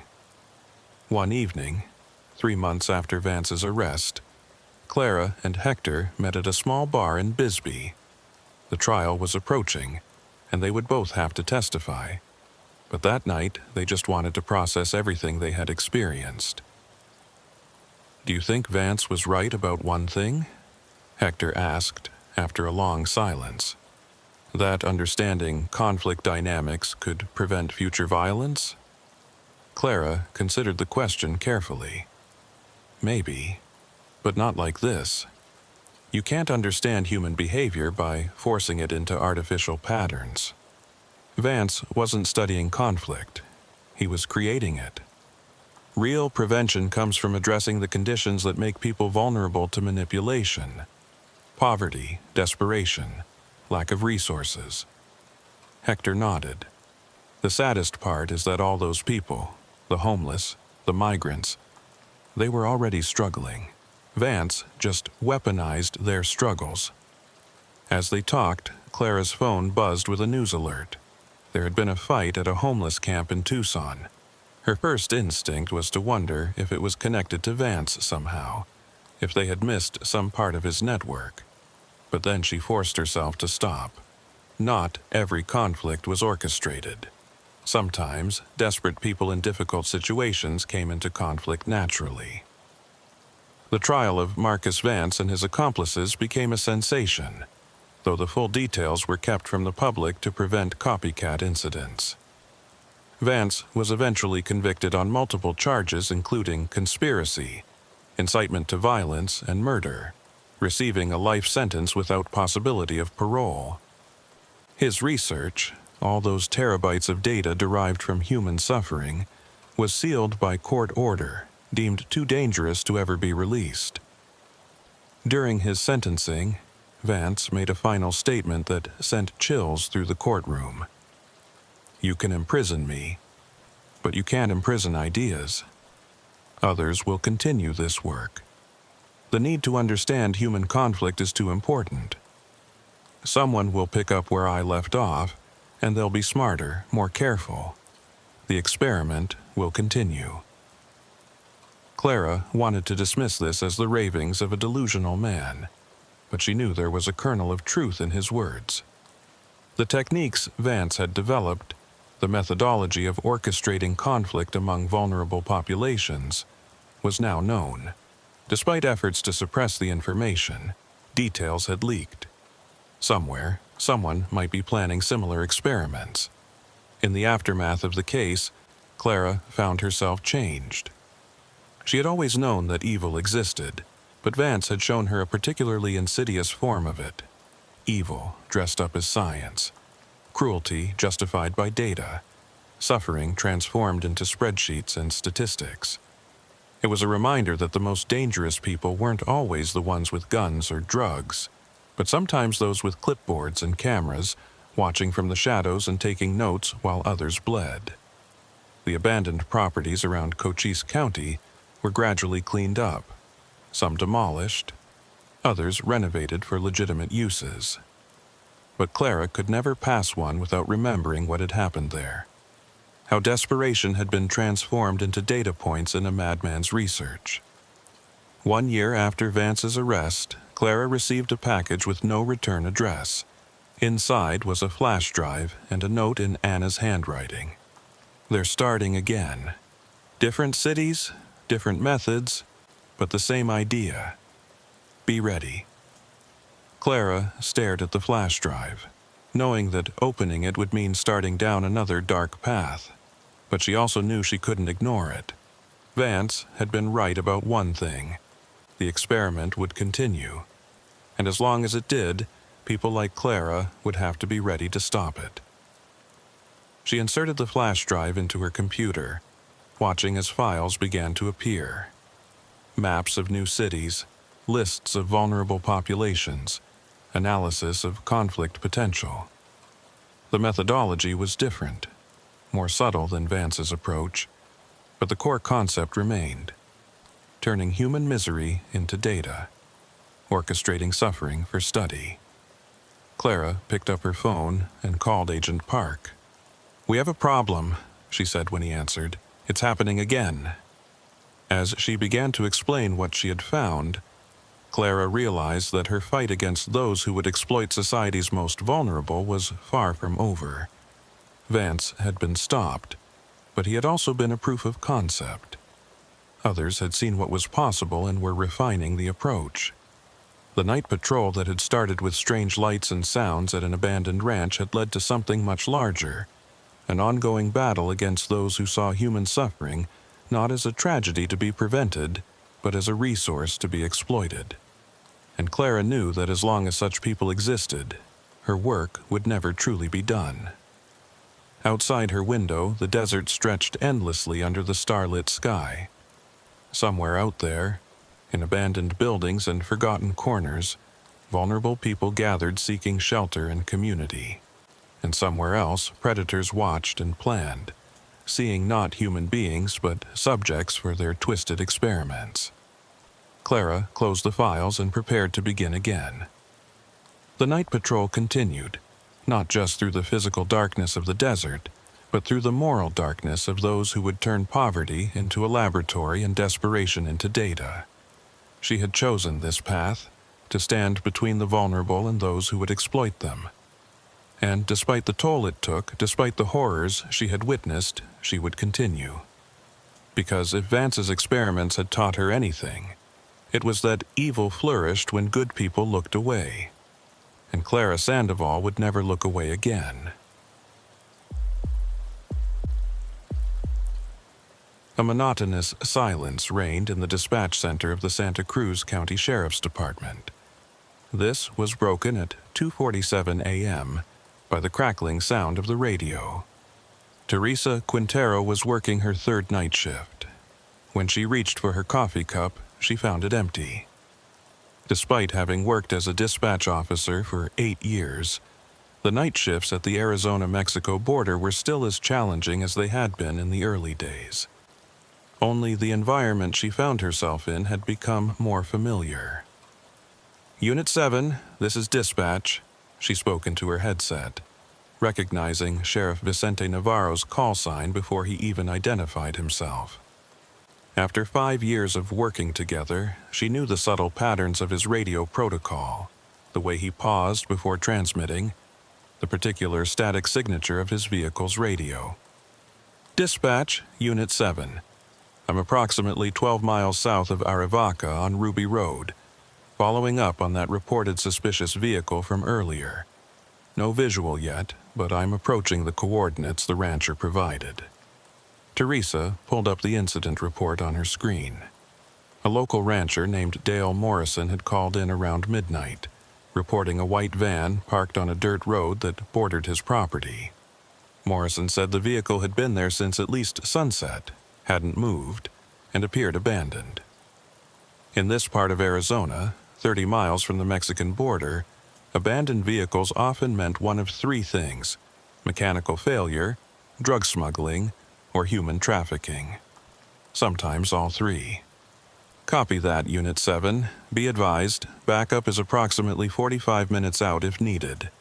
One evening, 3 months after Vance's arrest, Clara and Hector met at a small bar in Bisbee. The trial was approaching, and they would both have to testify. But that night, they just wanted to process everything they had experienced. "Do you think Vance was right about one thing?" Hector asked after a long silence. "That understanding conflict dynamics could prevent future violence?" Clara considered the question carefully. "Maybe, but not like this. You can't understand human behavior by forcing it into artificial patterns. Vance wasn't studying conflict. He was creating it. Real prevention comes from addressing the conditions that make people vulnerable to manipulation: poverty, desperation, lack of resources." Hector nodded. "The saddest part is that all those people, the homeless, the migrants, they were already struggling. Vance just weaponized their struggles." As they talked, Clara's phone buzzed with a news alert. There had been a fight at a homeless camp in Tucson. Her first instinct was to wonder if it was connected to Vance somehow, if they had missed some part of his network. But then she forced herself to stop. Not every conflict was orchestrated. Sometimes, desperate people in difficult situations came into conflict naturally. The trial of Marcus Vance and his accomplices became a sensation, though the full details were kept from the public to prevent copycat incidents. Vance was eventually convicted on multiple charges including conspiracy, incitement to violence, and murder, receiving a life sentence without possibility of parole. His research, all those terabytes of data derived from human suffering, was sealed by court order, deemed too dangerous to ever be released. During his sentencing, Vance made a final statement that sent chills through the courtroom. "You can imprison me, but you can't imprison ideas. Others will continue this work. The need to understand human conflict is too important. Someone will pick up where I left off, and they'll be smarter, more careful. The experiment will continue." Clara wanted to dismiss this as the ravings of a delusional man, but she knew there was a kernel of truth in his words. The techniques Vance had developed, the methodology of orchestrating conflict among vulnerable populations, was now known. Despite efforts to suppress the information, details had leaked. Somewhere, someone might be planning similar experiments. In the aftermath of the case, Clara found herself changed. She had always known that evil existed, but Vance had shown her a particularly insidious form of it. Evil dressed up as science, cruelty justified by data, suffering transformed into spreadsheets and statistics. It was a reminder that the most dangerous people weren't always the ones with guns or drugs, but sometimes those with clipboards and cameras, watching from the shadows and taking notes while others bled. The abandoned properties around Cochise County were gradually cleaned up, some demolished, others renovated for legitimate uses. But Clara could never pass one without remembering what had happened there. How desperation had been transformed into data points in a madman's research. 1 year after Vance's arrest, Clara received a package with no return address. Inside was a flash drive and a note in Anna's handwriting. "They're starting again. Different cities, different methods, but the same idea. Be ready." Clara stared at the flash drive, knowing that opening it would mean starting down another dark path. But she also knew she couldn't ignore it. Vance had been right about one thing. The experiment would continue. And as long as it did, people like Clara would have to be ready to stop it. She inserted the flash drive into her computer, watching as files began to appear. Maps of new cities, lists of vulnerable populations, analysis of conflict potential. The methodology was different, more subtle than Vance's approach, but the core concept remained: turning human misery into data, orchestrating suffering for study. Clara picked up her phone and called Agent Park. "We have a problem," she said when he answered. "It's happening again." As she began to explain what she had found, Clara realized that her fight against those who would exploit society's most vulnerable was far from over. Vance had been stopped, but he had also been a proof of concept. Others had seen what was possible and were refining the approach. The night patrol that had started with strange lights and sounds at an abandoned ranch had led to something much larger, an ongoing battle against those who saw human suffering not as a tragedy to be prevented, but as a resource to be exploited. And Clara knew that as long as such people existed, her work would never truly be done. Outside her window, the desert stretched endlessly under the starlit sky. Somewhere out there, in abandoned buildings and forgotten corners, vulnerable people gathered seeking shelter and community. And somewhere else, predators watched and planned, seeing not human beings but subjects for their twisted experiments. Clara closed the files and prepared to begin again. The night patrol continued, not just through the physical darkness of the desert, but through the moral darkness of those who would turn poverty into a laboratory and desperation into data. She had chosen this path, to stand between the vulnerable and those who would exploit them. And despite the toll it took, despite the horrors she had witnessed, she would continue. Because if Vance's experiments had taught her anything, it was that evil flourished when good people looked away. And Clara Sandoval would never look away again. A monotonous silence reigned in the dispatch center of the Santa Cruz County Sheriff's Department. This was broken at 2:47 a.m. by the crackling sound of the radio. Teresa Quintero was working her third night shift. When she reached for her coffee cup, she found it empty. Despite having worked as a dispatch officer for 8 years, the night shifts at the Arizona-Mexico border were still as challenging as they had been in the early days. Only the environment she found herself in had become more familiar. "Unit 7, this is dispatch," she spoke into her headset, recognizing Sheriff Vicente Navarro's call sign before he even identified himself. After 5 years of working together, she knew the subtle patterns of his radio protocol, the way he paused before transmitting, the particular static signature of his vehicle's radio. "Dispatch, Unit 7. I'm approximately 12 miles south of Arivaca on Ruby Road, following up on that reported suspicious vehicle from earlier. No visual yet, but I'm approaching the coordinates the rancher provided." Teresa pulled up the incident report on her screen. A local rancher named Dale Morrison had called in around midnight, reporting a white van parked on a dirt road that bordered his property. Morrison said the vehicle had been there since at least sunset, hadn't moved, and appeared abandoned. In this part of Arizona, 30 miles from the Mexican border, abandoned vehicles often meant one of 3 things: mechanical failure, drug smuggling, or human trafficking. Sometimes all 3. "Copy that, Unit 7. Be advised, backup is approximately 45 minutes out if needed.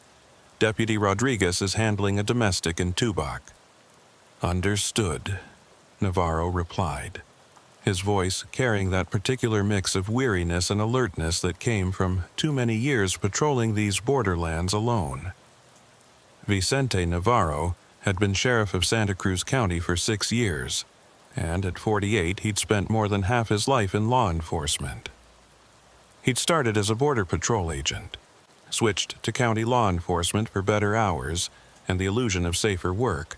Deputy Rodriguez is handling a domestic in Tubac." "Understood," Navarro replied, his voice carrying that particular mix of weariness and alertness that came from too many years patrolling these borderlands alone. Vicente Navarro had been sheriff of Santa Cruz County for 6 years, and at 48 he'd spent more than half his life in law enforcement. He'd started as a border patrol agent, switched to county law enforcement for better hours and the illusion of safer work,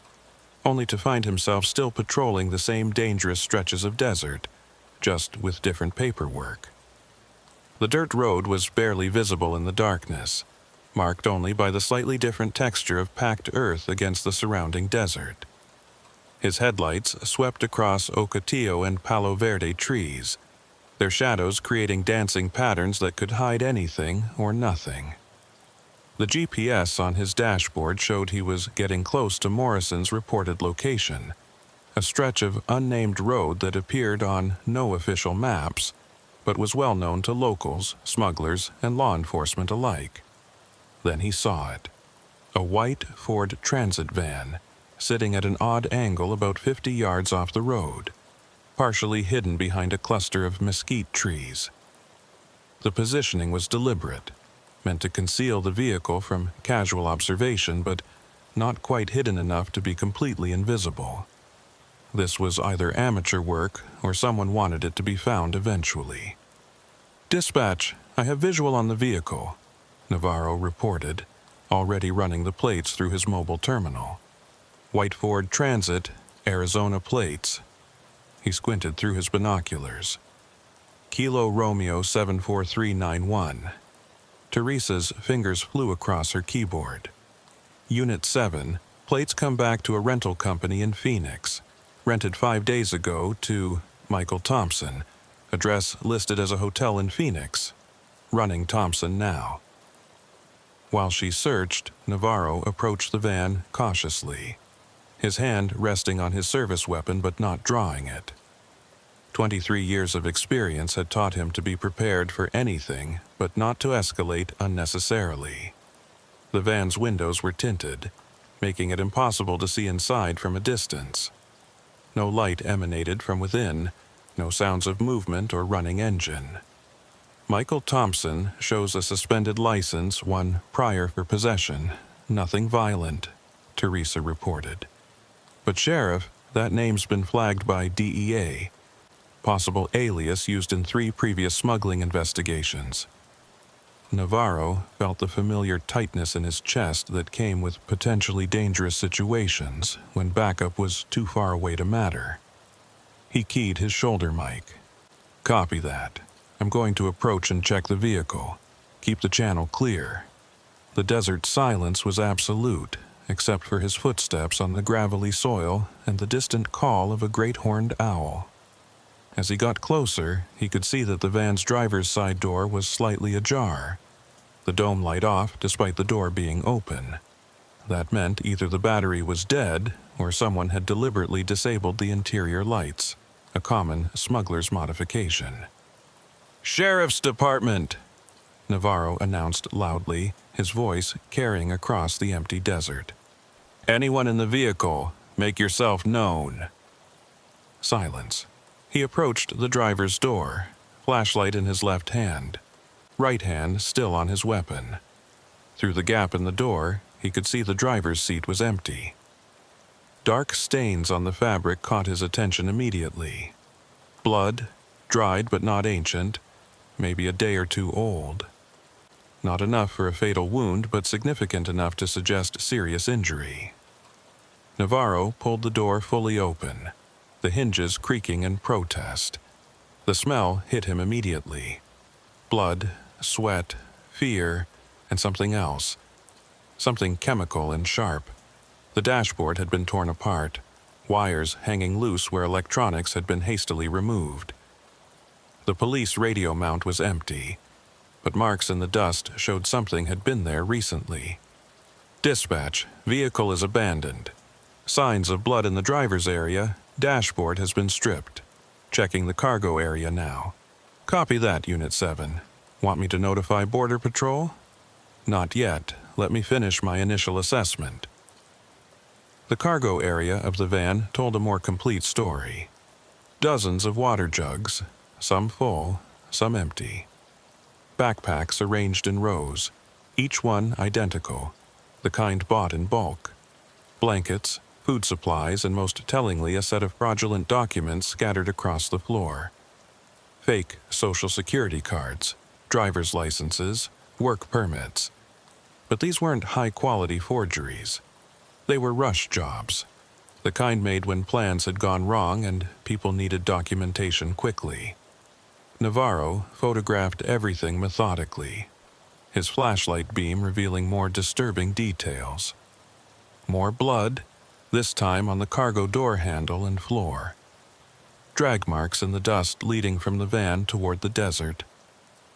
only to find himself still patrolling the same dangerous stretches of desert, just with different paperwork. The dirt road was barely visible in the darkness, marked only by the slightly different texture of packed earth against the surrounding desert. His headlights swept across Ocotillo and Palo Verde trees, their shadows creating dancing patterns that could hide anything or nothing. The GPS on his dashboard showed he was getting close to Morrison's reported location, a stretch of unnamed road that appeared on no official maps, but was well known to locals, smugglers, and law enforcement alike. Then he saw it. A white Ford Transit van, sitting at an odd angle about 50 yards off the road, partially hidden behind a cluster of mesquite trees. The positioning was deliberate, meant to conceal the vehicle from casual observation, but not quite hidden enough to be completely invisible. This was either amateur work or someone wanted it to be found eventually. "Dispatch, I have visual on the vehicle," Navarro reported, already running the plates through his mobile terminal. "White Ford Transit, Arizona plates." He squinted through his binoculars. "Kilo Romeo 74391. Teresa's fingers flew across her keyboard. "Unit 7, plates come back to a rental company in Phoenix. Rented 5 days ago to Michael Thompson. Address listed as a hotel in Phoenix. Running Thompson now." While she searched, Navarro approached the van cautiously, his hand resting on his service weapon but not drawing it. 23 years of experience had taught him to be prepared for anything, but not to escalate unnecessarily. The van's windows were tinted, making it impossible to see inside from a distance. No light emanated from within, no sounds of movement or running engine. Michael Thompson shows a suspended license, one prior for possession. Nothing violent, Teresa reported. "But Sheriff, that name's been flagged by DEA. Possible alias used in 3 previous smuggling investigations." Navarro felt the familiar tightness in his chest that came with potentially dangerous situations when backup was too far away to matter. He keyed his shoulder mic. "Copy that. I'm going to approach and check the vehicle. Keep the channel clear." The desert silence was absolute, except for his footsteps on the gravelly soil and the distant call of a great horned owl. As he got closer, he could see that the van's driver's side door was slightly ajar, the dome light off despite the door being open. That meant either the battery was dead or someone had deliberately disabled the interior lights, a common smuggler's modification. "Sheriff's Department," Navarro announced loudly, his voice carrying across the empty desert. "Anyone in the vehicle, make yourself known." Silence. He approached the driver's door, flashlight in his left hand, right hand still on his weapon. Through the gap in the door, he could see the driver's seat was empty. Dark stains on the fabric caught his attention immediately. Blood, dried but not ancient, maybe a day or 2 old. Not enough for a fatal wound, but significant enough to suggest serious injury. Navarro pulled the door fully open, the hinges creaking in protest. The smell hit him immediately. Blood, sweat, fear, and something else. Something chemical and sharp. The dashboard had been torn apart, wires hanging loose where electronics had been hastily removed. The police radio mount was empty, but marks in the dust showed something had been there recently. "Dispatch, vehicle is abandoned. Signs of blood in the driver's area. Dashboard has been stripped. Checking the cargo area now." "Copy that, Unit 7. Want me to notify Border Patrol?" "Not yet. Let me finish my initial assessment." The cargo area of the van told a more complete story. Dozens of water jugs, some full, some empty. Backpacks arranged in rows, each one identical, the kind bought in bulk. Blankets, food supplies, and most tellingly a set of fraudulent documents scattered across the floor. Fake Social Security cards, driver's licenses, work permits. But these weren't high-quality forgeries. They were rush jobs, the kind made when plans had gone wrong and people needed documentation quickly. Navarro photographed everything methodically, his flashlight beam revealing more disturbing details. More blood, this time on the cargo door handle and floor. Drag marks in the dust leading from the van toward the desert.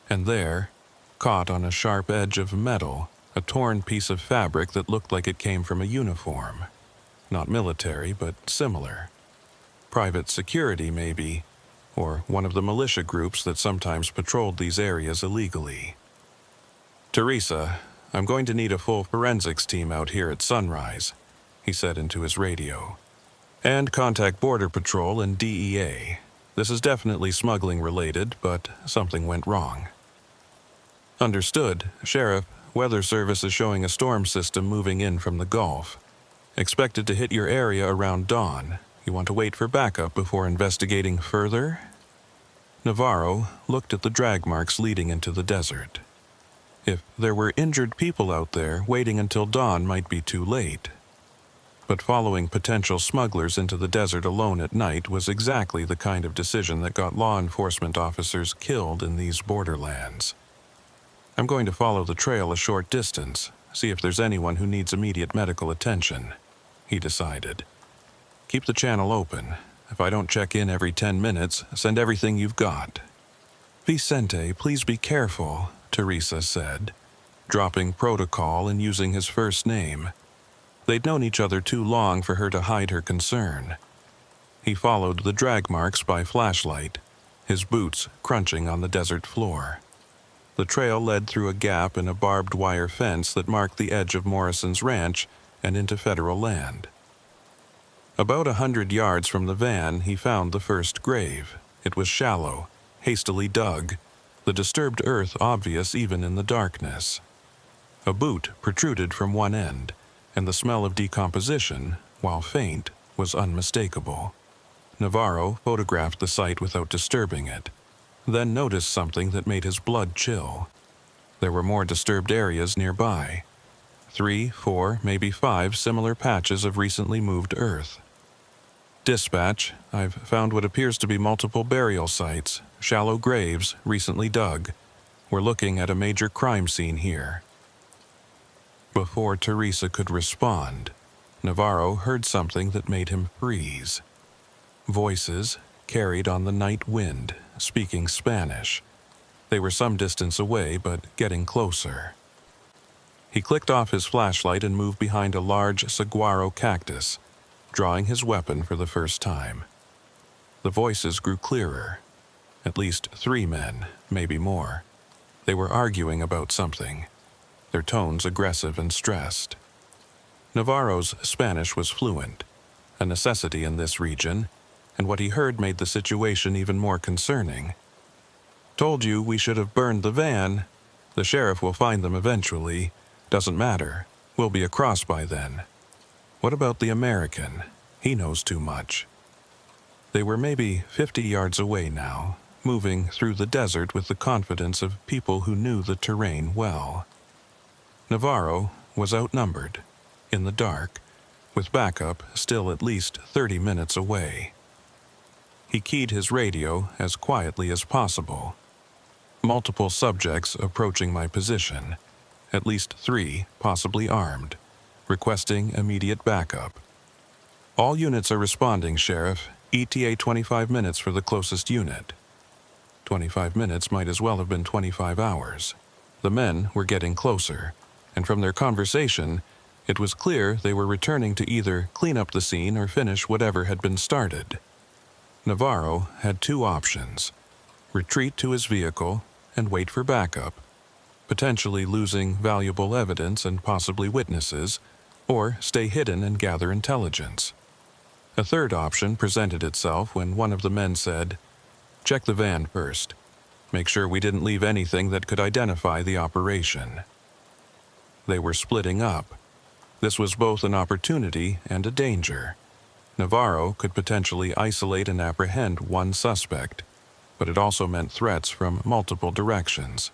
And there, caught on a sharp edge of metal, a torn piece of fabric that looked like it came from a uniform. Not military, but similar. Private security, maybe, or one of the militia groups that sometimes patrolled these areas illegally. "Teresa, I'm going to need a full forensics team out here at sunrise," he said into his radio. "And contact Border Patrol and DEA. This is definitely smuggling related, but something went wrong." Understood, Sheriff. Weather Service is showing a storm system moving in from the Gulf. Expected to hit your area around dawn. You want to wait for backup before investigating further? Navarro looked at the drag marks leading into the desert. If there were injured people out there, waiting until dawn might be too late. But following potential smugglers into the desert alone at night was exactly the kind of decision that got law enforcement officers killed in these borderlands. I'm going to follow the trail a short distance, see if there's anyone who needs immediate medical attention, he decided. Keep the channel open. If I don't check in every 10 minutes, send everything you've got. Vicente, please be careful, Teresa said, dropping protocol and using his first name. They'd known each other too long for her to hide her concern. He followed the drag marks by flashlight, his boots crunching on the desert floor. The trail led through a gap in a barbed wire fence that marked the edge of Morrison's ranch and into federal land. About 100 yards from the van, he found the first grave. It was shallow, hastily dug, the disturbed earth obvious even in the darkness. A boot protruded from one end, and the smell of decomposition, while faint, was unmistakable. Navarro photographed the site without disturbing it, then noticed something that made his blood chill. There were more disturbed areas nearby. 3, 4, maybe 5 similar patches of recently moved earth. Dispatch, I've found what appears to be multiple burial sites, shallow graves recently dug. We're looking at a major crime scene here. Before Teresa could respond, Navarro heard something that made him freeze. Voices carried on the night wind, speaking Spanish. They were some distance away, but getting closer. He clicked off his flashlight and moved behind a large saguaro cactus, drawing his weapon for the first time. The voices grew clearer. At least 3 men, maybe more. They were arguing about something, their tones aggressive and stressed. Navarro's Spanish was fluent, a necessity in this region, and what he heard made the situation even more concerning. Told you we should have burned the van. The sheriff will find them eventually. Doesn't matter. We'll be across by then. What about the American? He knows too much. They were maybe 50 yards away now, moving through the desert with the confidence of people who knew the terrain well. Navarro was outnumbered, in the dark, with backup still at least 30 minutes away. He keyed his radio as quietly as possible. Multiple subjects approaching my position, at least 3 possibly armed, requesting immediate backup. All units are responding, Sheriff. ETA 25 minutes for the closest unit. 25 minutes might as well have been 25 hours. The men were getting closer, and from their conversation, it was clear they were returning to either clean up the scene or finish whatever had been started. Navarro had 2 options: retreat to his vehicle and wait for backup, potentially losing valuable evidence and possibly witnesses, or stay hidden and gather intelligence. A third option presented itself when one of the men said, "Check the van first. Make sure we didn't leave anything that could identify the operation." They were splitting up. This was both an opportunity and a danger. Navarro could potentially isolate and apprehend one suspect, but it also meant threats from multiple directions.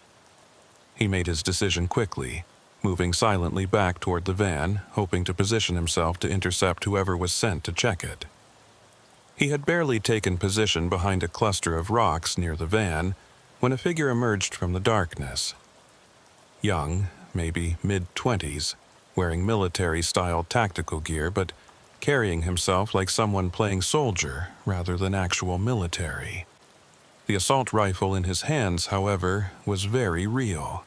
He made his decision quickly, moving silently back toward the van, hoping to position himself to intercept whoever was sent to check it. He had barely taken position behind a cluster of rocks near the van when a figure emerged from the darkness. Young, maybe mid-20s, wearing military-style tactical gear, but carrying himself like someone playing soldier rather than actual military. The assault rifle in his hands, however, was very real.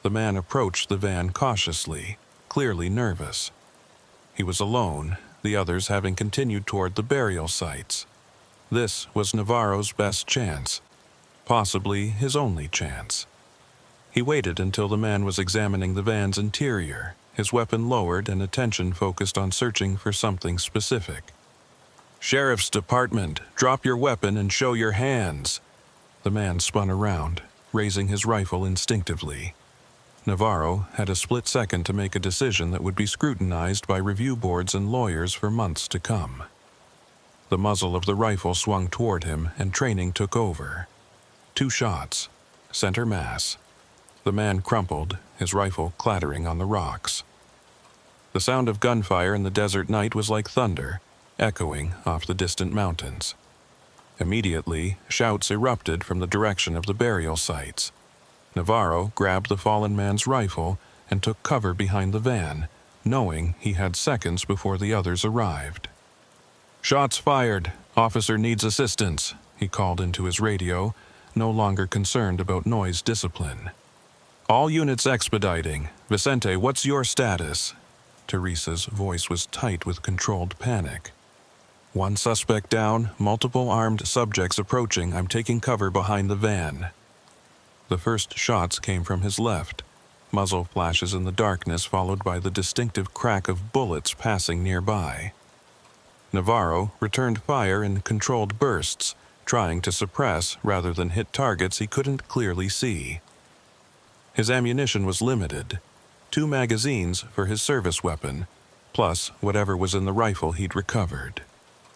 The man approached the van cautiously, clearly nervous. He was alone, the others having continued toward the burial sites. This was Navarro's best chance, possibly his only chance. He waited until the man was examining the van's interior, his weapon lowered and attention focused on searching for something specific. "Sheriff's Department, drop your weapon and show your hands." The man spun around, raising his rifle instinctively. Navarro had a split second to make a decision that would be scrutinized by review boards and lawyers for months to come. The muzzle of the rifle swung toward him, and training took over. 2 shots, center mass. The man crumpled, his rifle clattering on the rocks. The sound of gunfire in the desert night was like thunder, echoing off the distant mountains. Immediately, shouts erupted from the direction of the burial sites. Navarro grabbed the fallen man's rifle and took cover behind the van, knowing he had seconds before the others arrived. "Shots fired. Officer needs assistance," he called into his radio, no longer concerned about noise discipline. "All units expediting. Vicente, what's your status?" Teresa's voice was tight with controlled panic. "1 suspect down, multiple armed subjects approaching. I'm taking cover behind the van." The first shots came from his left, muzzle flashes in the darkness followed by the distinctive crack of bullets passing nearby. Navarro returned fire in controlled bursts, trying to suppress rather than hit targets he couldn't clearly see. His ammunition was limited, 2 magazines for his service weapon, plus whatever was in the rifle he'd recovered.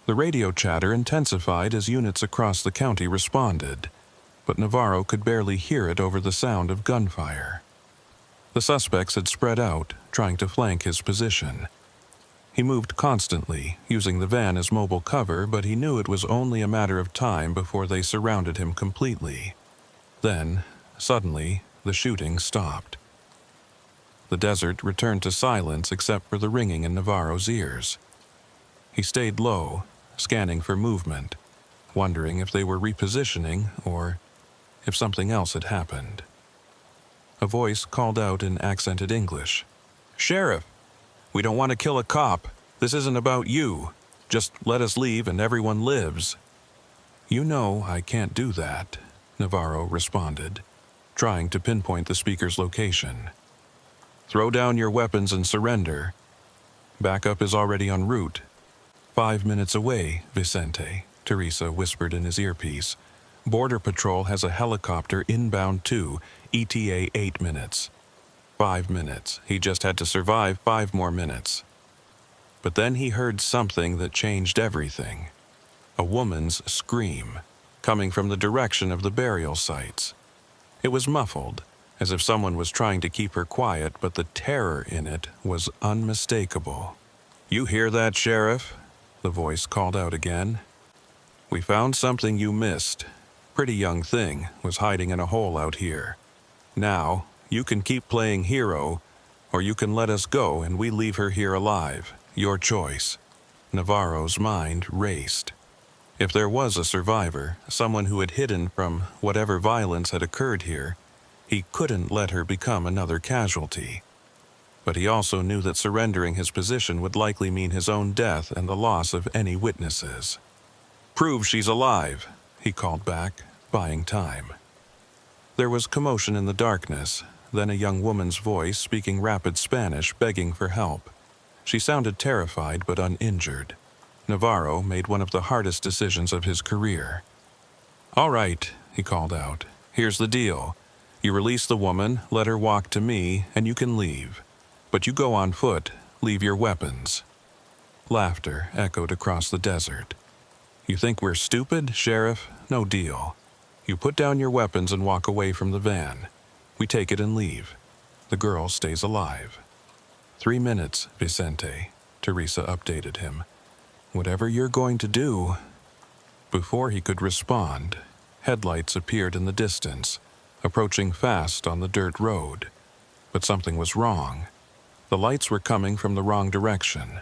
The radio chatter intensified as units across the county responded, but Navarro could barely hear it over the sound of gunfire. The suspects had spread out, trying to flank his position. He moved constantly, using the van as mobile cover, but he knew it was only a matter of time before they surrounded him completely. Then, suddenly, the shooting stopped. The desert returned to silence except for the ringing in Navarro's ears. He stayed low, scanning for movement, wondering if they were repositioning or if something else had happened. A voice called out in accented English, "Sheriff, we don't want to kill a cop. This isn't about you. Just let us leave and everyone lives." "You know I can't do that," Navarro responded, trying to pinpoint the speaker's location. "Throw down your weapons and surrender. Backup is already en route." 5 minutes away, Vicente," Teresa whispered in his earpiece. "Border Patrol has a helicopter inbound too, ETA 8 minutes. 5 minutes. He just had to survive 5 more minutes." But then he heard something that changed everything. A woman's scream, coming from the direction of the burial sites. It was muffled, as if someone was trying to keep her quiet, but the terror in it was unmistakable. "You hear that, Sheriff?" the voice called out again. "We found something you missed. Pretty young thing was hiding in a hole out here. Now, you can keep playing hero, or you can let us go and we leave her here alive. Your choice." Navarro's mind raced. If there was a survivor, someone who had hidden from whatever violence had occurred here, he couldn't let her become another casualty. But he also knew that surrendering his position would likely mean his own death and the loss of any witnesses. "Prove she's alive," he called back, buying time. There was commotion in the darkness, then a young woman's voice speaking rapid Spanish begging for help. She sounded terrified but uninjured. Navarro made one of the hardest decisions of his career. "All right," he called out. "Here's the deal. You release the woman, let her walk to me, and you can leave. But you go on foot, leave your weapons." Laughter echoed across the desert. "You think we're stupid, Sheriff? No deal. You put down your weapons and walk away from the van. We take it and leave. The girl stays alive." 3 minutes, Vicente," Teresa updated him. "Whatever you're going to do." Before he could respond, headlights appeared in the distance, approaching fast on the dirt road. But something was wrong. The lights were coming from the wrong direction,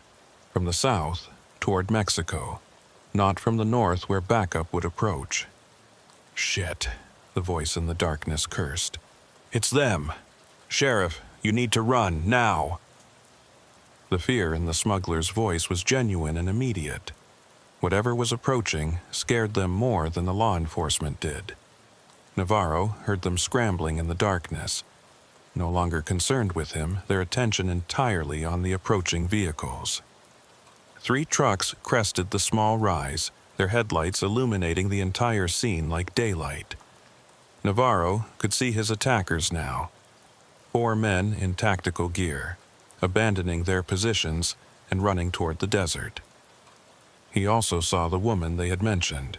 from the south toward Mexico, not from the north where backup would approach. "Shit," the voice in the darkness cursed. "It's them. Sheriff, you need to run, now." The fear in the smuggler's voice was genuine and immediate. Whatever was approaching scared them more than the law enforcement did. Navarro heard them scrambling in the darkness. No longer concerned with him, their attention entirely on the approaching vehicles. 3 trucks crested the small rise, their headlights illuminating the entire scene like daylight. Navarro could see his attackers now. 4 men in tactical gear, abandoning their positions and running toward the desert. He also saw the woman they had mentioned.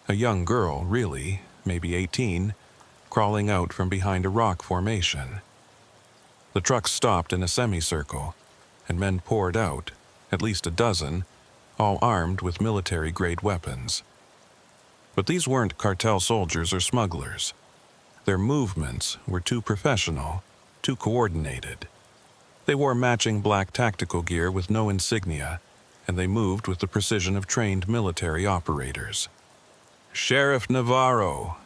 A young girl, really, maybe 18, crawling out from behind a rock formation. The truck stopped in a semicircle, and men poured out, at least a dozen, all armed with military-grade weapons. But these weren't cartel soldiers or smugglers. Their movements were too professional, too coordinated. They wore matching black tactical gear with no insignia, and they moved with the precision of trained military operators. "Sheriff Navarro,"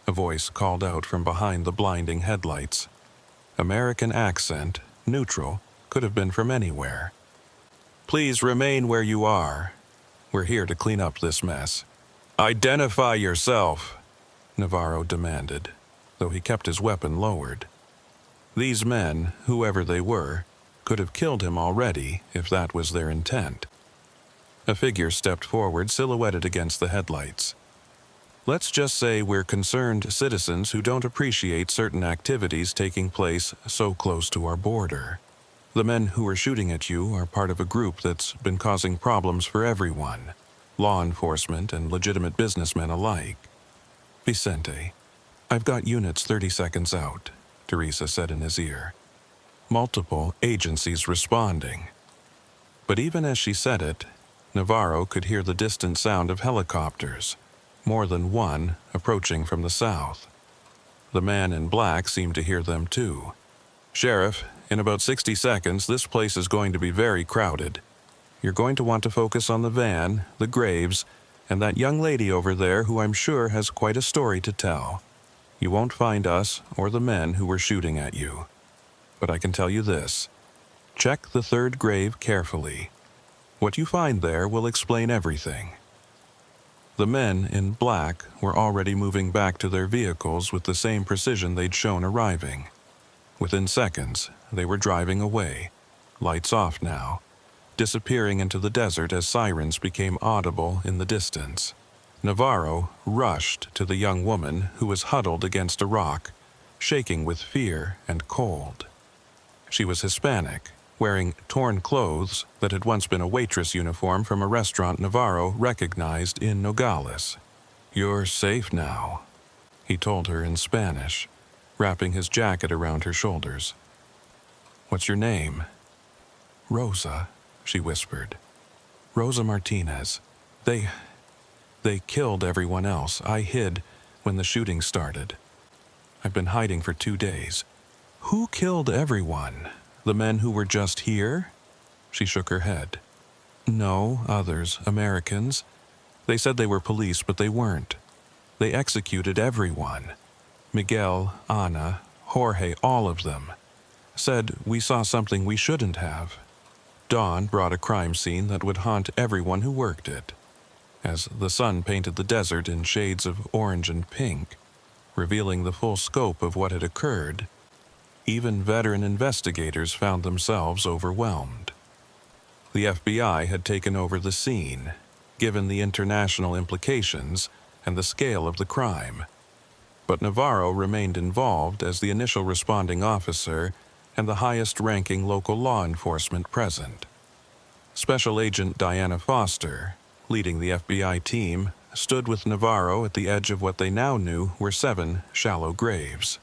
a voice called out from behind the blinding headlights. American accent, neutral, could have been from anywhere. "Please remain where you are. We're here to clean up this mess." "Identify yourself," Navarro demanded, though he kept his weapon lowered. These men, whoever they were, could have killed him already if that was their intent. A figure stepped forward, silhouetted against the headlights. "Let's just say we're concerned citizens who don't appreciate certain activities taking place so close to our border. The men who are shooting at you are part of a group that's been causing problems for everyone, law enforcement and legitimate businessmen alike." "Vicente, I've got units 30 seconds out," Teresa said in his ear. Multiple agencies responding. But even as she said it, Navarro could hear the distant sound of helicopters, more than one approaching from the south. The man in black seemed to hear them too. "Sheriff, in about 60 seconds, this place is going to be very crowded. You're going to want to focus on the van, the graves, and that young lady over there who I'm sure has quite a story to tell. You won't find us or the men who were shooting at you. But I can tell you this. Check the 3rd grave carefully. What you find there will explain everything." The men in black were already moving back to their vehicles with the same precision they'd shown arriving. Within seconds, they were driving away, lights off now, disappearing into the desert as sirens became audible in the distance. Navarro rushed to the young woman who was huddled against a rock, shaking with fear and cold. She was Hispanic, wearing torn clothes that had once been a waitress uniform from a restaurant Navarro recognized in Nogales. "You're safe now," he told her in Spanish, wrapping his jacket around her shoulders. "What's your name?" "Rosa," she whispered. "Rosa Martinez. They killed everyone else. I hid when the shooting started. I've been hiding for 2 days." "Who killed everyone? The men who were just here?" She shook her head. "No, others, Americans. They said they were police, but they weren't. They executed everyone. Miguel, Ana, Jorge, all of them. Said we saw something we shouldn't have. Dawn brought a crime scene that would haunt everyone who worked it. As the sun painted the desert in shades of orange and pink, revealing the full scope of what had occurred, even veteran investigators found themselves overwhelmed. The FBI had taken over the scene, given the international implications and the scale of the crime. But Navarro remained involved as the initial responding officer and the highest-ranking local law enforcement present. Special Agent Diana Foster, leading the FBI team, stood with Navarro at the edge of what they now knew were 7 shallow graves.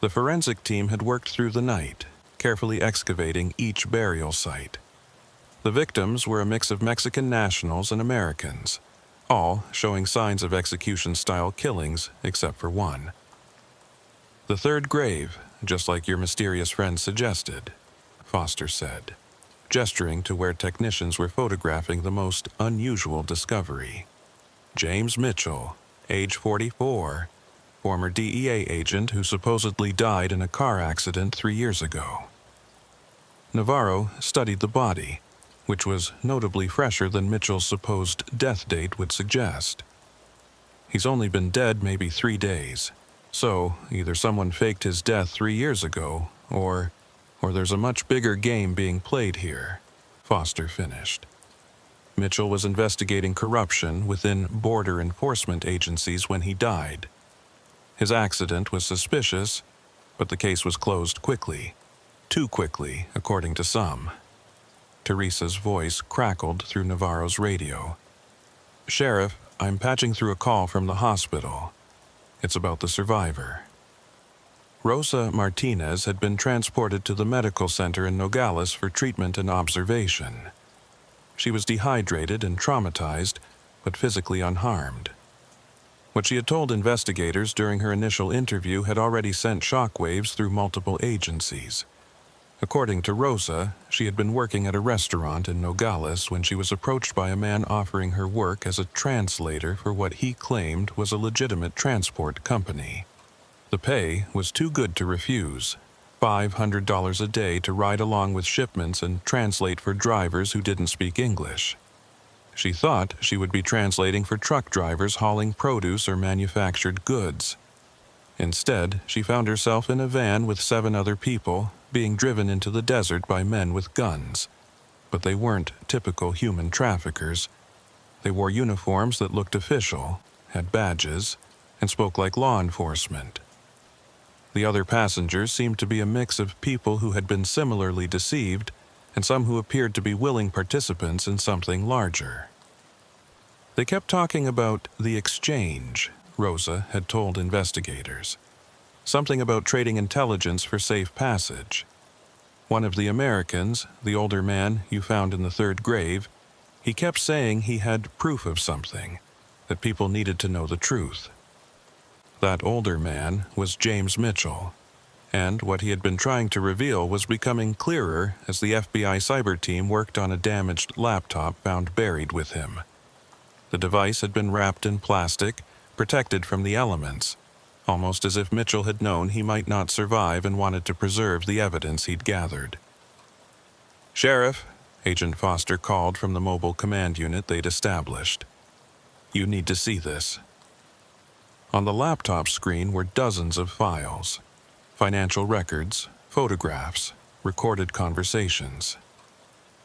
The forensic team had worked through the night, carefully excavating each burial site. The victims were a mix of Mexican nationals and Americans, all showing signs of execution-style killings except for one. "The 3rd grave, just like your mysterious friend suggested," Foster said, gesturing to where technicians were photographing the most unusual discovery. "James Mitchell, age 44, former DEA agent who supposedly died in a car accident 3 years ago." Navarro studied the body, which was notably fresher than Mitchell's supposed death date would suggest. He's only been dead maybe 3 days, so either someone faked his death 3 years ago, or there's a much bigger game being played here, Foster finished. Mitchell was investigating corruption within border enforcement agencies when he died. His accident was suspicious, but the case was closed quickly. Too quickly, according to some. Teresa's voice crackled through Navarro's radio. "Sheriff, I'm patching through a call from the hospital. It's about the survivor." Rosa Martinez had been transported to the medical center in Nogales for treatment and observation. She was dehydrated and traumatized, but physically unharmed. What she had told investigators during her initial interview had already sent shockwaves through multiple agencies. According to Rosa, she had been working at a restaurant in Nogales when she was approached by a man offering her work as a translator for what he claimed was a legitimate transport company. The pay was too good to refuse. $500 a day to ride along with shipments and translate for drivers who didn't speak English. She thought she would be translating for truck drivers hauling produce or manufactured goods. Instead, she found herself in a van with 7 other people, being driven into the desert by men with guns. But they weren't typical human traffickers. They wore uniforms that looked official, had badges, and spoke like law enforcement. The other passengers seemed to be a mix of people who had been similarly deceived and some who appeared to be willing participants in something larger. They kept talking about the exchange, Rosa had told investigators. Something about trading intelligence for safe passage. One of the Americans, the older man you found in the 3rd grave, he kept saying he had proof of something, that people needed to know the truth. That older man was James Mitchell, and what he had been trying to reveal was becoming clearer as the FBI cyber team worked on a damaged laptop found buried with him. The device had been wrapped in plastic, protected from the elements, almost as if Mitchell had known he might not survive and wanted to preserve the evidence he'd gathered. "Sheriff," Agent Foster called from the mobile command unit they'd established. "You need to see this." On the laptop screen were dozens of files. Financial records, photographs, recorded conversations.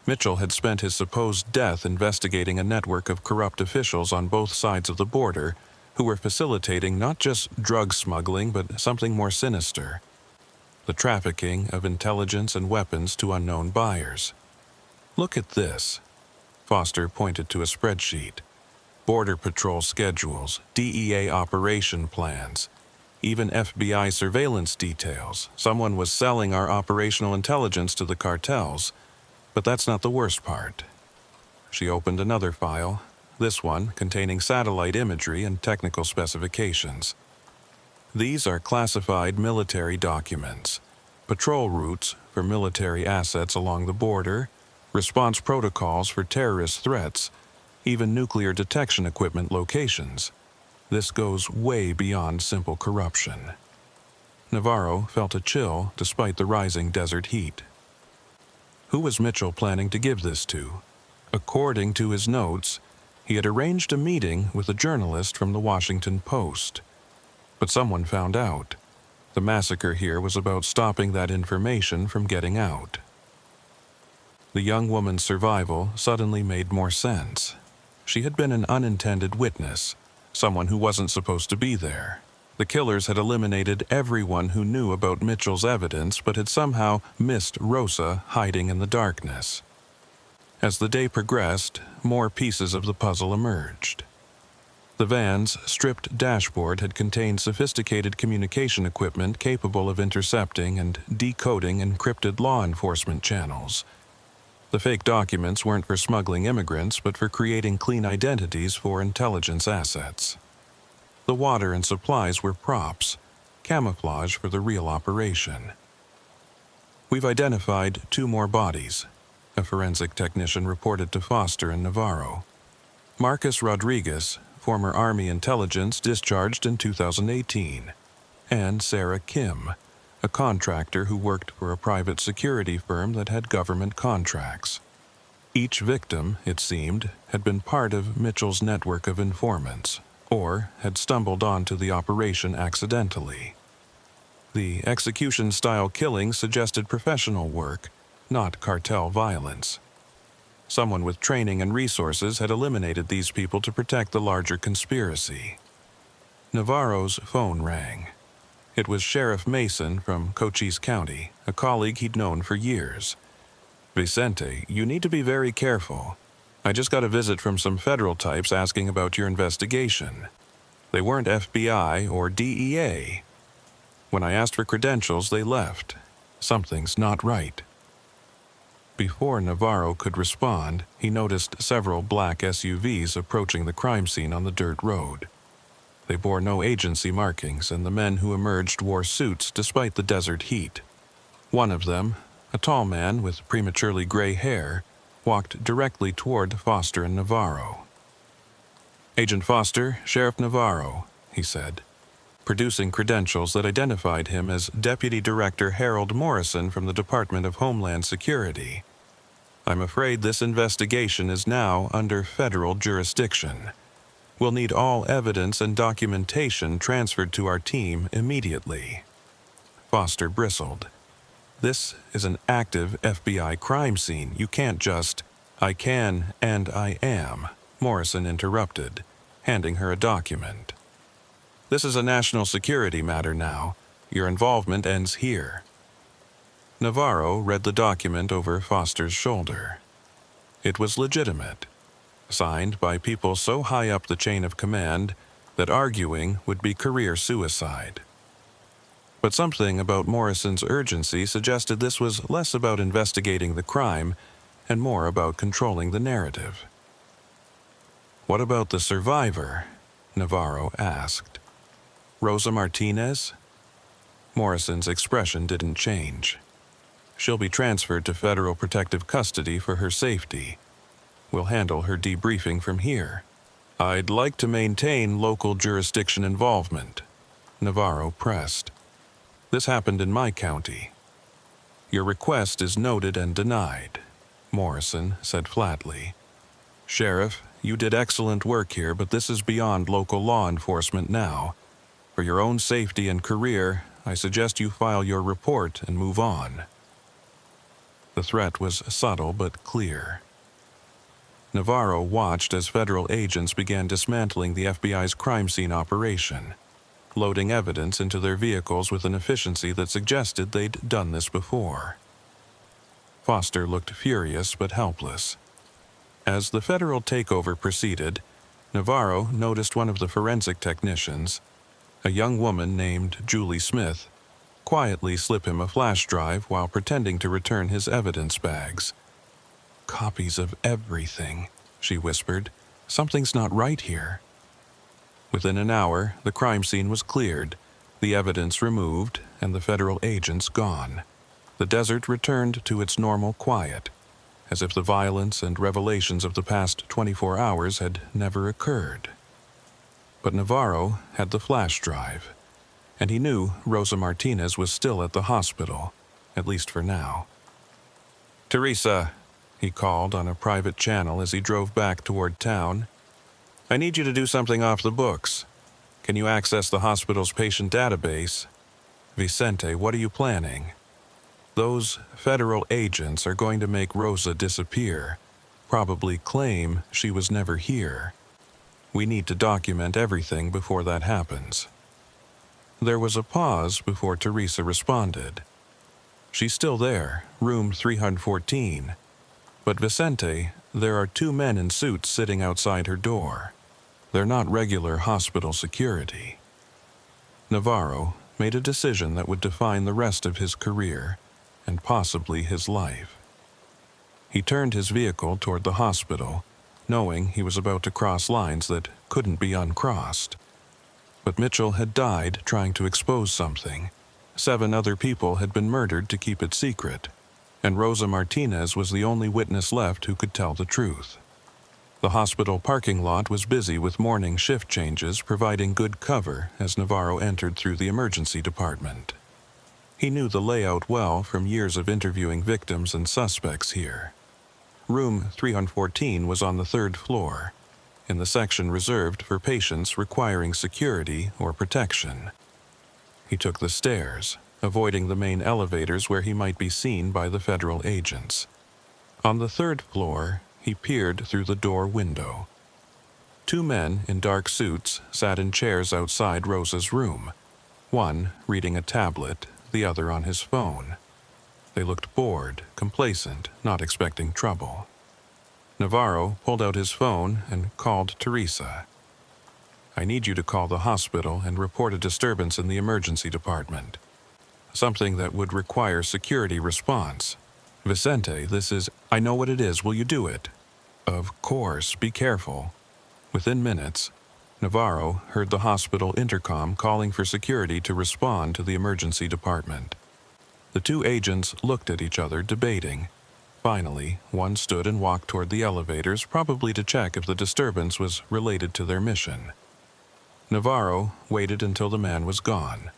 Mitchell had spent his supposed death investigating a network of corrupt officials on both sides of the border who were facilitating not just drug smuggling but something more sinister, the trafficking of intelligence and weapons to unknown buyers. "Look at this." Foster pointed to a spreadsheet. Border Patrol schedules, DEA operation plans, even FBI surveillance details. Someone was selling our operational intelligence to the cartels, but that's not the worst part. She opened another file, this one containing satellite imagery and technical specifications. These are classified military documents, patrol routes for military assets along the border, response protocols for terrorist threats, even nuclear detection equipment locations. This goes way beyond simple corruption. Navarro felt a chill despite the rising desert heat. Who was Mitchell planning to give this to? According to his notes, he had arranged a meeting with a journalist from the Washington Post. But someone found out. The massacre here was about stopping that information from getting out. The young woman's survival suddenly made more sense. She had been an unintended witness, someone who wasn't supposed to be there. The killers had eliminated everyone who knew about Mitchell's evidence but had somehow missed Rosa hiding in the darkness. As the day progressed, more pieces of the puzzle emerged. The van's stripped dashboard had contained sophisticated communication equipment capable of intercepting and decoding encrypted law enforcement channels. The fake documents weren't for smuggling immigrants, but for creating clean identities for intelligence assets. The water and supplies were props, camouflage for the real operation. "We've identified 2 more bodies," a forensic technician reported to Foster and Navarro. Marcus Rodriguez, former Army intelligence discharged in 2018, and Sarah Kim, a contractor who worked for a private security firm that had government contracts. Each victim, it seemed, had been part of Mitchell's network of informants, or had stumbled onto the operation accidentally. The execution-style killing suggested professional work, not cartel violence. Someone with training and resources had eliminated these people to protect the larger conspiracy. Navarro's phone rang. It was Sheriff Mason from Cochise County, a colleague he'd known for years. "Vicente, you need to be very careful. I just got a visit from some federal types asking about your investigation. They weren't FBI or DEA. When I asked for credentials, they left. Something's not right." Before Navarro could respond, he noticed several black SUVs approaching the crime scene on the dirt road. They bore no agency markings, and the men who emerged wore suits despite the desert heat. One of them, a tall man with prematurely gray hair, walked directly toward Foster and Navarro. "Agent Foster, Sheriff Navarro," he said, producing credentials that identified him as Deputy Director Harold Morrison from the Department of Homeland Security. "I'm afraid this investigation is now under federal jurisdiction. We'll need all evidence and documentation transferred to our team immediately." Foster bristled. "This is an active FBI crime scene. You can't just—" "I can and I am," Morrison interrupted, handing her a document. "This is a national security matter now. Your involvement ends here." Navarro read the document over Foster's shoulder. It was legitimate, signed by people so high up the chain of command that arguing would be career suicide. But something about Morrison's urgency suggested this was less about investigating the crime and more about controlling the narrative. "What about the survivor?" Navarro asked. "Rosa Martinez?" Morrison's expression didn't change. "She'll be transferred to federal protective custody for her safety. We'll handle her debriefing from here." "I'd like to maintain local jurisdiction involvement," Navarro pressed. "This happened in my county." "Your request is noted and denied," Morrison said flatly. "Sheriff, you did excellent work here, but this is beyond local law enforcement now. For your own safety and career, I suggest you file your report and move on." The threat was subtle but clear. Navarro watched as federal agents began dismantling the FBI's crime scene operation, loading evidence into their vehicles with an efficiency that suggested they'd done this before. Foster looked furious but helpless. As the federal takeover proceeded, Navarro noticed one of the forensic technicians, a young woman named Julie Smith, quietly slip him a flash drive while pretending to return his evidence bags. "Copies of everything," she whispered. "Something's not right here." Within an hour, the crime scene was cleared, the evidence removed, and the federal agents gone. The desert returned to its normal quiet, as if the violence and revelations of the past 24 hours had never occurred. But Navarro had the flash drive, and he knew Rosa Martinez was still at the hospital, at least for now. "Teresa," he called on a private channel as he drove back toward town, "I need you to do something off the books. Can you access the hospital's patient database? Vicente, what are you planning? Those federal agents are going to make Rosa disappear, probably claim she was never here. We need to document everything before that happens." There was a pause before Teresa responded. "She's still there, room 314. But Vicente, there are 2 men in suits sitting outside her door. They're not regular hospital security." Navarro made a decision that would define the rest of his career and possibly his life. He turned his vehicle toward the hospital, knowing he was about to cross lines that couldn't be uncrossed. But Mitchell had died trying to expose something. 7 other people had been murdered to keep it secret, and Rosa Martinez was the only witness left who could tell the truth. The hospital parking lot was busy with morning shift changes, providing good cover as Navarro entered through the emergency department. He knew the layout well from years of interviewing victims and suspects here. Room 314 was on the 3rd floor, in the section reserved for patients requiring security or protection. He took the stairs, avoiding the main elevators where he might be seen by the federal agents. On the 3rd floor, he peered through the door window. Two men in dark suits sat in chairs outside Rosa's room, one reading a tablet, the other on his phone. They looked bored, complacent, not expecting trouble. Navarro pulled out his phone and called Teresa. "I need you to call the hospital and report a disturbance in the emergency department. Something that would require security response. Vicente, this is—" "I know what it is. Will you do it?" "Of course. Be careful." Within minutes, Navarro heard the hospital intercom calling for security to respond to the emergency department. The two agents looked at each other, debating. Finally, one stood and walked toward the elevators, probably to check if the disturbance was related to their mission. Navarro waited until the man was gone,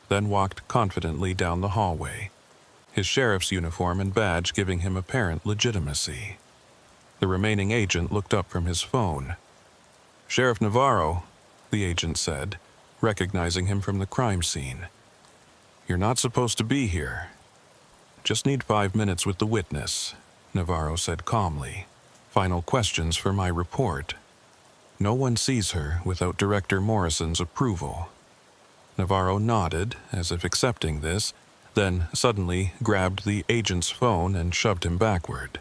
then walked confidently down the hallway, his sheriff's uniform and badge giving him apparent legitimacy. The remaining agent looked up from his phone. "Sheriff Navarro," the agent said, recognizing him from the crime scene. "You're not supposed to be here." "Just need 5 minutes with the witness," Navarro said calmly. "Final questions for my report. No one sees her without Director Morrison's approval." Navarro nodded, as if accepting this, then suddenly grabbed the agent's phone and shoved him backward.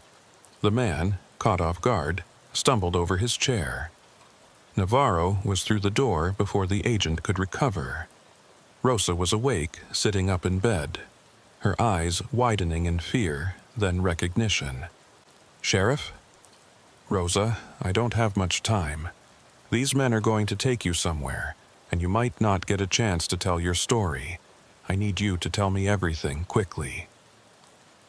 The man, caught off guard, stumbled over his chair. Navarro was through the door before the agent could recover. Rosa was awake, sitting up in bed, her eyes widening in fear, then recognition. "Sheriff?" "Rosa, I don't have much time. These men are going to take you somewhere, and you might not get a chance to tell your story. I need you to tell me everything quickly."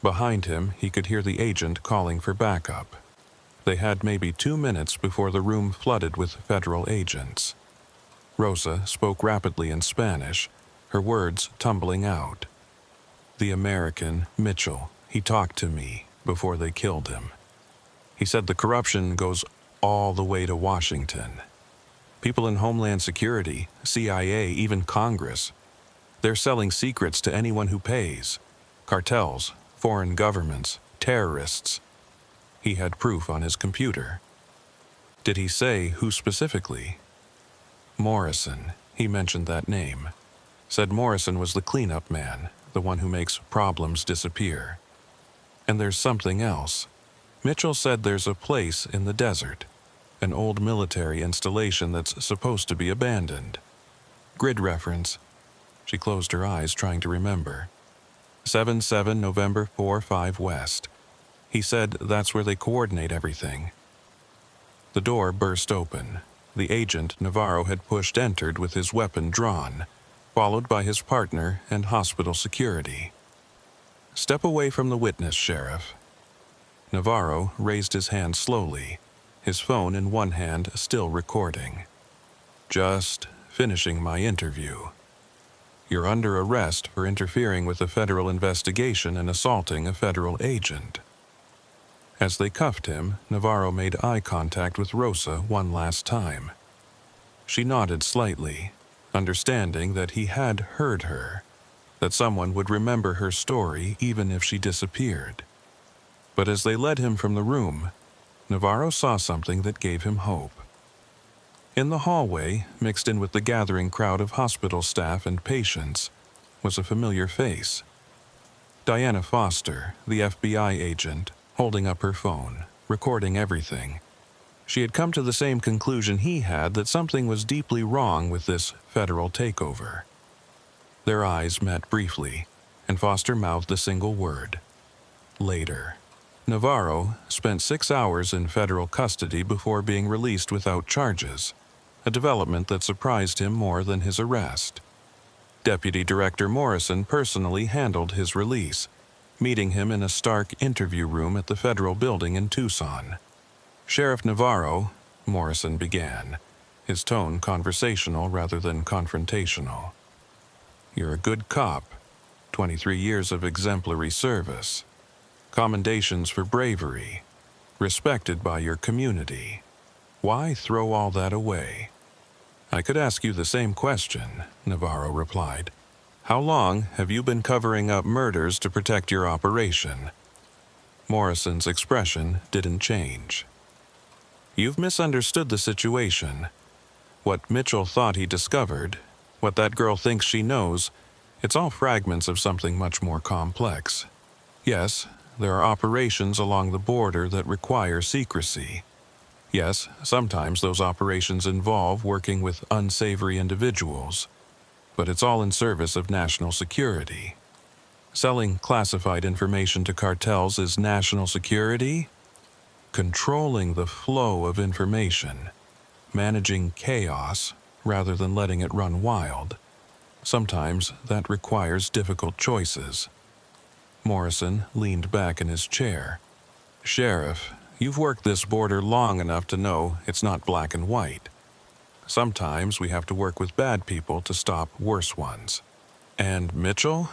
Behind him, he could hear the agent calling for backup. They had maybe 2 minutes before the room flooded with federal agents. Rosa spoke rapidly in Spanish, her words tumbling out. "The American, Mitchell, he talked to me before they killed him. He said the corruption goes all the way to Washington. People in Homeland Security, CIA, even Congress. They're selling secrets to anyone who pays. Cartels, foreign governments, terrorists." He had proof on his computer. "Did he say who specifically?" "Morrison. He mentioned that name. Said Morrison was the cleanup man, the one who makes problems disappear. And there's something else. Mitchell said there's a place in the desert, an old military installation that's supposed to be abandoned. Grid reference." She closed her eyes, trying to remember. 7/7 November 4/5 West. He said that's where they coordinate everything. The door burst open. The agent Navarro had pushed entered with his weapon drawn, followed by his partner and hospital security. "Step away from the witness, Sheriff." Navarro raised his hand slowly, his phone in one hand still recording. "Just finishing my interview. You're under arrest for interfering with a federal investigation and assaulting a federal agent." As they cuffed him, Navarro made eye contact with Rosa one last time. She nodded slightly, understanding that he had heard her, that someone would remember her story even if she disappeared. But as they led him from the room, Navarro saw something that gave him hope. In the hallway, mixed in with the gathering crowd of hospital staff and patients, was a familiar face. Diana Foster, the FBI agent, holding up her phone, recording everything. She had come to the same conclusion he had, that something was deeply wrong with this federal takeover. Their eyes met briefly, and Foster mouthed a single word: "Later." Navarro spent 6 hours in federal custody before being released without charges, a development that surprised him more than his arrest. Deputy Director Morrison personally handled his release, meeting him in a stark interview room at the federal building in Tucson. "Sheriff Navarro," Morrison began, his tone conversational rather than confrontational. "You're a good cop, 23 years of exemplary service. Commendations for bravery, respected by your community. Why throw all that away?" "I could ask you the same question," Navarro replied. "How long have you been covering up murders to protect your operation?" Morrison's expression didn't change. You've misunderstood the situation. What Mitchell thought he discovered, what that girl thinks she knows, it's all fragments of something much more complex. Yes, there are operations along the border that require secrecy. Yes, sometimes those operations involve working with unsavory individuals, but it's all in service of national security. Selling classified information to cartels is national security? Controlling the flow of information, managing chaos rather than letting it run wild. Sometimes that requires difficult choices. Morrison leaned back in his chair. Sheriff, you've worked this border long enough to know it's not black and white. Sometimes we have to work with bad people to stop worse ones. And Mitchell?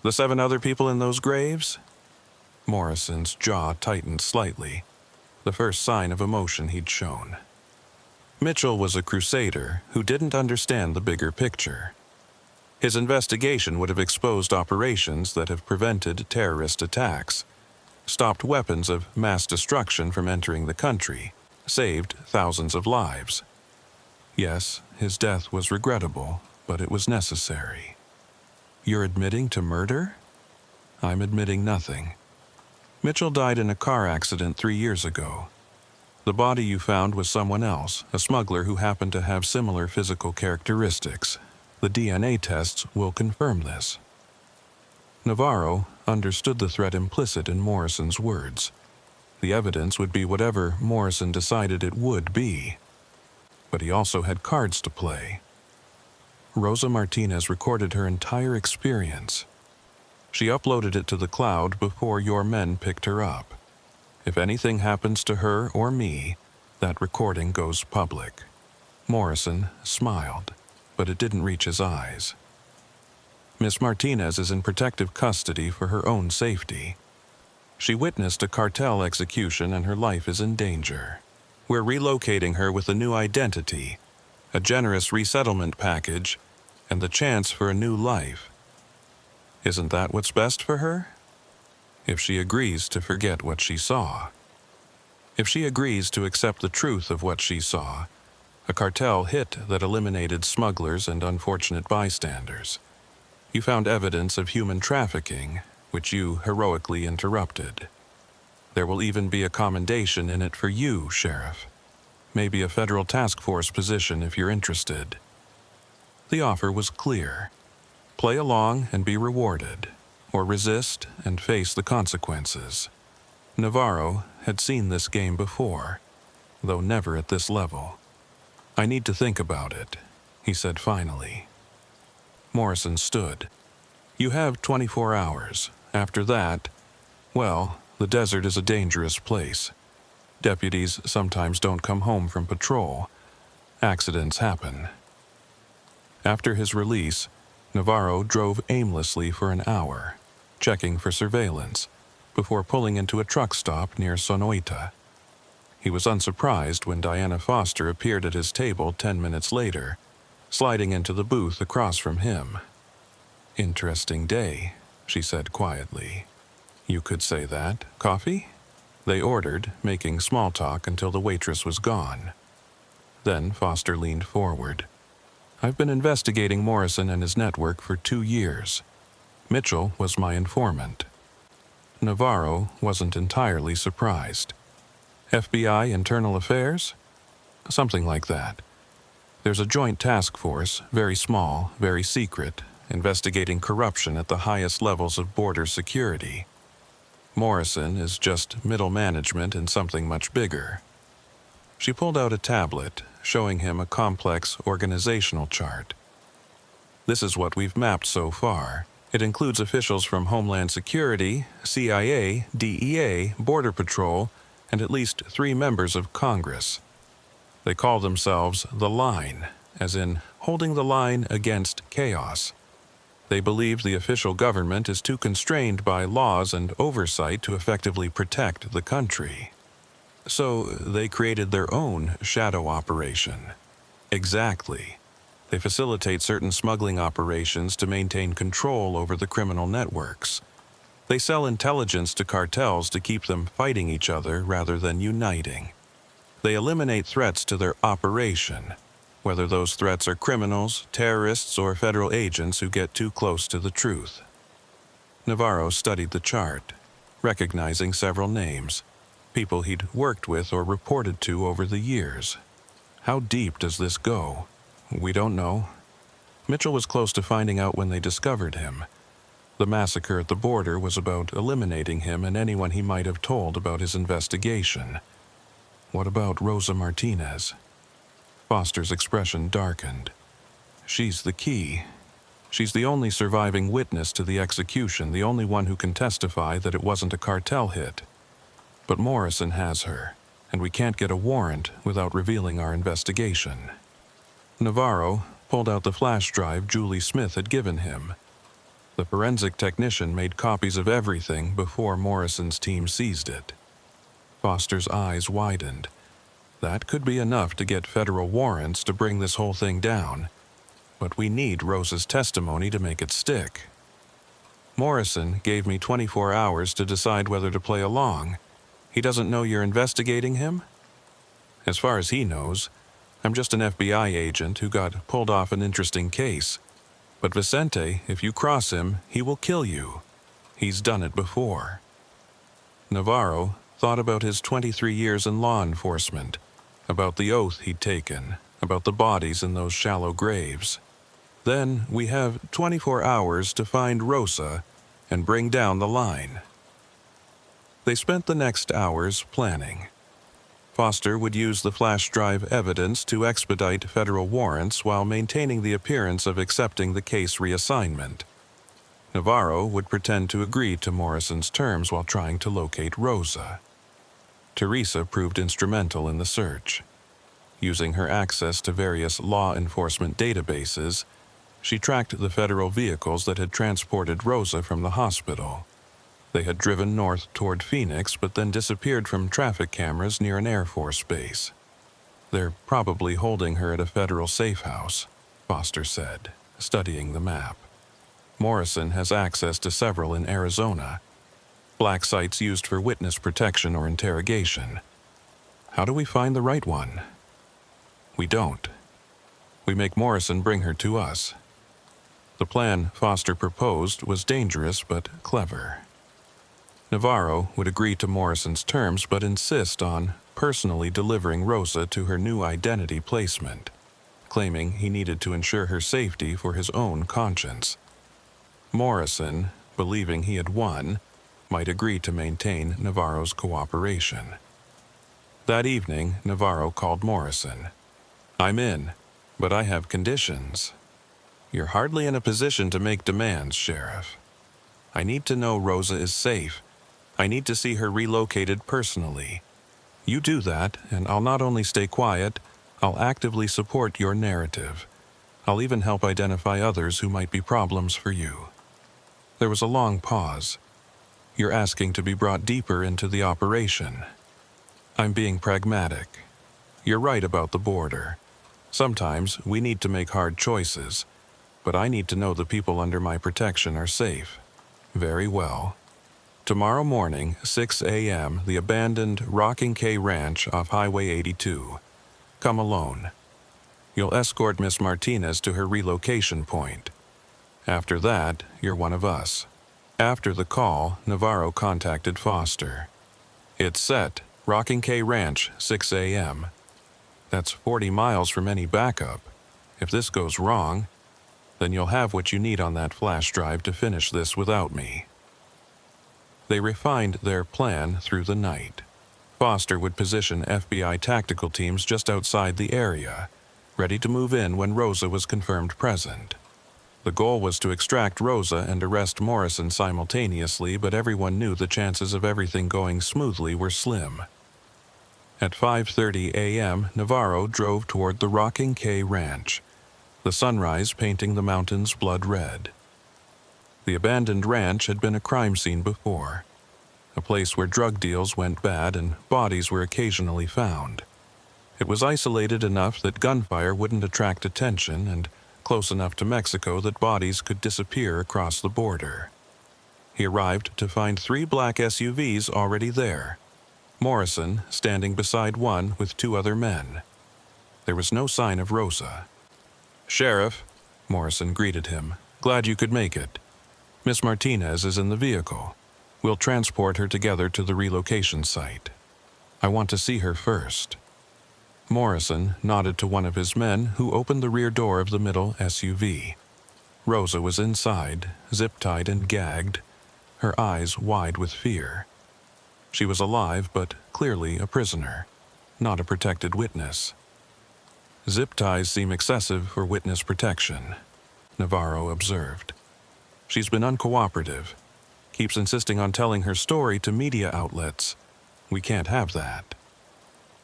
The 7 other people in those graves? Morrison's jaw tightened slightly, the first sign of emotion he'd shown. Mitchell was a crusader who didn't understand the bigger picture. His investigation would have exposed operations that have prevented terrorist attacks, stopped weapons of mass destruction from entering the country, saved thousands of lives. Yes, his death was regrettable, but it was necessary. You're admitting to murder? I'm admitting nothing. Mitchell died in a car accident 3 years ago. The body you found was someone else, a smuggler who happened to have similar physical characteristics. The DNA tests will confirm this. Navarro understood the threat implicit in Morrison's words. The evidence would be whatever Morrison decided it would be. But he also had cards to play. Rosa Martinez recorded her entire experience. She uploaded it to the cloud before your men picked her up. If anything happens to her or me, that recording goes public. Morrison smiled, but it didn't reach his eyes. Miss Martinez is in protective custody for her own safety. She witnessed a cartel execution and her life is in danger. We're relocating her with a new identity, a generous resettlement package, and the chance for a new life. Isn't that what's best for her? If she agrees to forget what she saw. If she agrees to accept the truth of what she saw, a cartel hit that eliminated smugglers and unfortunate bystanders. You found evidence of human trafficking, which you heroically interrupted. There will even be a commendation in it for you, Sheriff. Maybe a federal task force position if you're interested. The offer was clear. Play along and be rewarded, or resist and face the consequences. Navarro had seen this game before, though never at this level. I need to think about it, he said finally. Morrison stood. You have 24 hours. After that, well, the desert is a dangerous place. Deputies sometimes don't come home from patrol. Accidents happen. After his release, Navarro drove aimlessly for an hour, checking for surveillance, before pulling into a truck stop near Sonoita. He was unsurprised when Diana Foster appeared at his table 10 minutes later, sliding into the booth across from him. Interesting day, she said quietly. You could say that. Coffee? They ordered, making small talk until the waitress was gone. Then Foster leaned forward. I've been investigating Morrison and his network for 2 years. Mitchell was my informant. Navarro wasn't entirely surprised. FBI Internal Affairs? Something like that. There's a joint task force, very small, very secret, investigating corruption at the highest levels of border security. Morrison is just middle management in something much bigger. She pulled out a tablet, showing him a complex organizational chart. This is what we've mapped so far. It includes officials from Homeland Security, CIA, DEA, Border Patrol, and at least 3 members of Congress. They call themselves the Line, as in holding the line against chaos. They believe the official government is too constrained by laws and oversight to effectively protect the country. So they created their own shadow operation. Exactly. They facilitate certain smuggling operations to maintain control over the criminal networks. They sell intelligence to cartels to keep them fighting each other rather than uniting. They eliminate threats to their operation, whether those threats are criminals, terrorists, or federal agents who get too close to the truth. Navarro studied the chart, recognizing several names, people he'd worked with or reported to over the years. How deep does this go? We don't know. Mitchell was close to finding out when they discovered him. The massacre at the border was about eliminating him and anyone he might have told about his investigation. What about Rosa Martinez? Foster's expression darkened. She's the key. She's the only surviving witness to the execution, the only one who can testify that it wasn't a cartel hit. But Morrison has her, and we can't get a warrant without revealing our investigation. Navarro pulled out the flash drive Julie Smith had given him. The forensic technician made copies of everything before Morrison's team seized it. Foster's eyes widened. That could be enough to get federal warrants to bring this whole thing down, but we need Rosa's testimony to make it stick. Morrison gave me 24 hours to decide whether to play along. He doesn't know you're investigating him? As far as he knows, I'm just an FBI agent who got pulled off an interesting case. But Vicente, if you cross him, he will kill you. He's done it before. Navarro thought about his 23 years in law enforcement, about the oath he'd taken, about the bodies in those shallow graves. Then we have 24 hours to find Rosa and bring down the line. They spent the next hours planning. Foster would use the flash drive evidence to expedite federal warrants while maintaining the appearance of accepting the case reassignment. Navarro would pretend to agree to Morrison's terms while trying to locate Rosa. Teresa proved instrumental in the search. Using her access to various law enforcement databases, she tracked the federal vehicles that had transported Rosa from the hospital. They had driven north toward Phoenix, but then disappeared from traffic cameras near an Air Force base. They're probably holding her at a federal safe house, Foster said, studying the map. Morrison has access to several in Arizona, black sites used for witness protection or interrogation. How do we find the right one? We don't. We make Morrison bring her to us. The plan Foster proposed was dangerous but clever. Navarro would agree to Morrison's terms but insist on personally delivering Rosa to her new identity placement, claiming he needed to ensure her safety for his own conscience. Morrison, believing he had won, might agree to maintain Navarro's cooperation. That evening, Navarro called Morrison. "I'm in, but I have conditions." "You're hardly in a position to make demands, Sheriff. I need to know Rosa is safe. I need to see her relocated personally. You do that, and I'll not only stay quiet, I'll actively support your narrative. I'll even help identify others who might be problems for you." There was a long pause. "You're asking to be brought deeper into the operation." "I'm being pragmatic. You're right about the border. Sometimes we need to make hard choices, but I need to know the people under my protection are safe." "Very well. Tomorrow morning, 6 a.m., the abandoned Rocking K Ranch off Highway 82. Come alone. You'll escort Miss Martinez to her relocation point. After that, you're one of us." After the call, Navarro contacted Foster. "It's set. Rocking K Ranch, 6 a.m. That's 40 miles from any backup. If this goes wrong, then you'll have what you need on that flash drive to finish this without me." They refined their plan through the night. Foster would position FBI tactical teams just outside the area, ready to move in when Rosa was confirmed present. The goal was to extract Rosa and arrest Morrison simultaneously, but everyone knew the chances of everything going smoothly were slim. At 5:30 a.m., Navarro drove toward the Rocking K Ranch, the sunrise painting the mountains blood red. The abandoned ranch had been a crime scene before, a place where drug deals went bad and bodies were occasionally found. It was isolated enough that gunfire wouldn't attract attention and close enough to Mexico that bodies could disappear across the border. He arrived to find 3 black SUVs already there. Morrison standing beside one with two other men. There was no sign of Rosa. "Sheriff," Morrison greeted him, "glad you could make it. Miss Martinez is in the vehicle. We'll transport her together to the relocation site. I want to see her first." Morrison nodded to one of his men, who opened the rear door of the middle SUV. Rosa was inside, zip-tied and gagged, her eyes wide with fear. She was alive, but clearly a prisoner, not a protected witness. "Zip ties seem excessive for witness protection," Navarro observed. "She's been uncooperative, keeps insisting on telling her story to media outlets. We can't have that."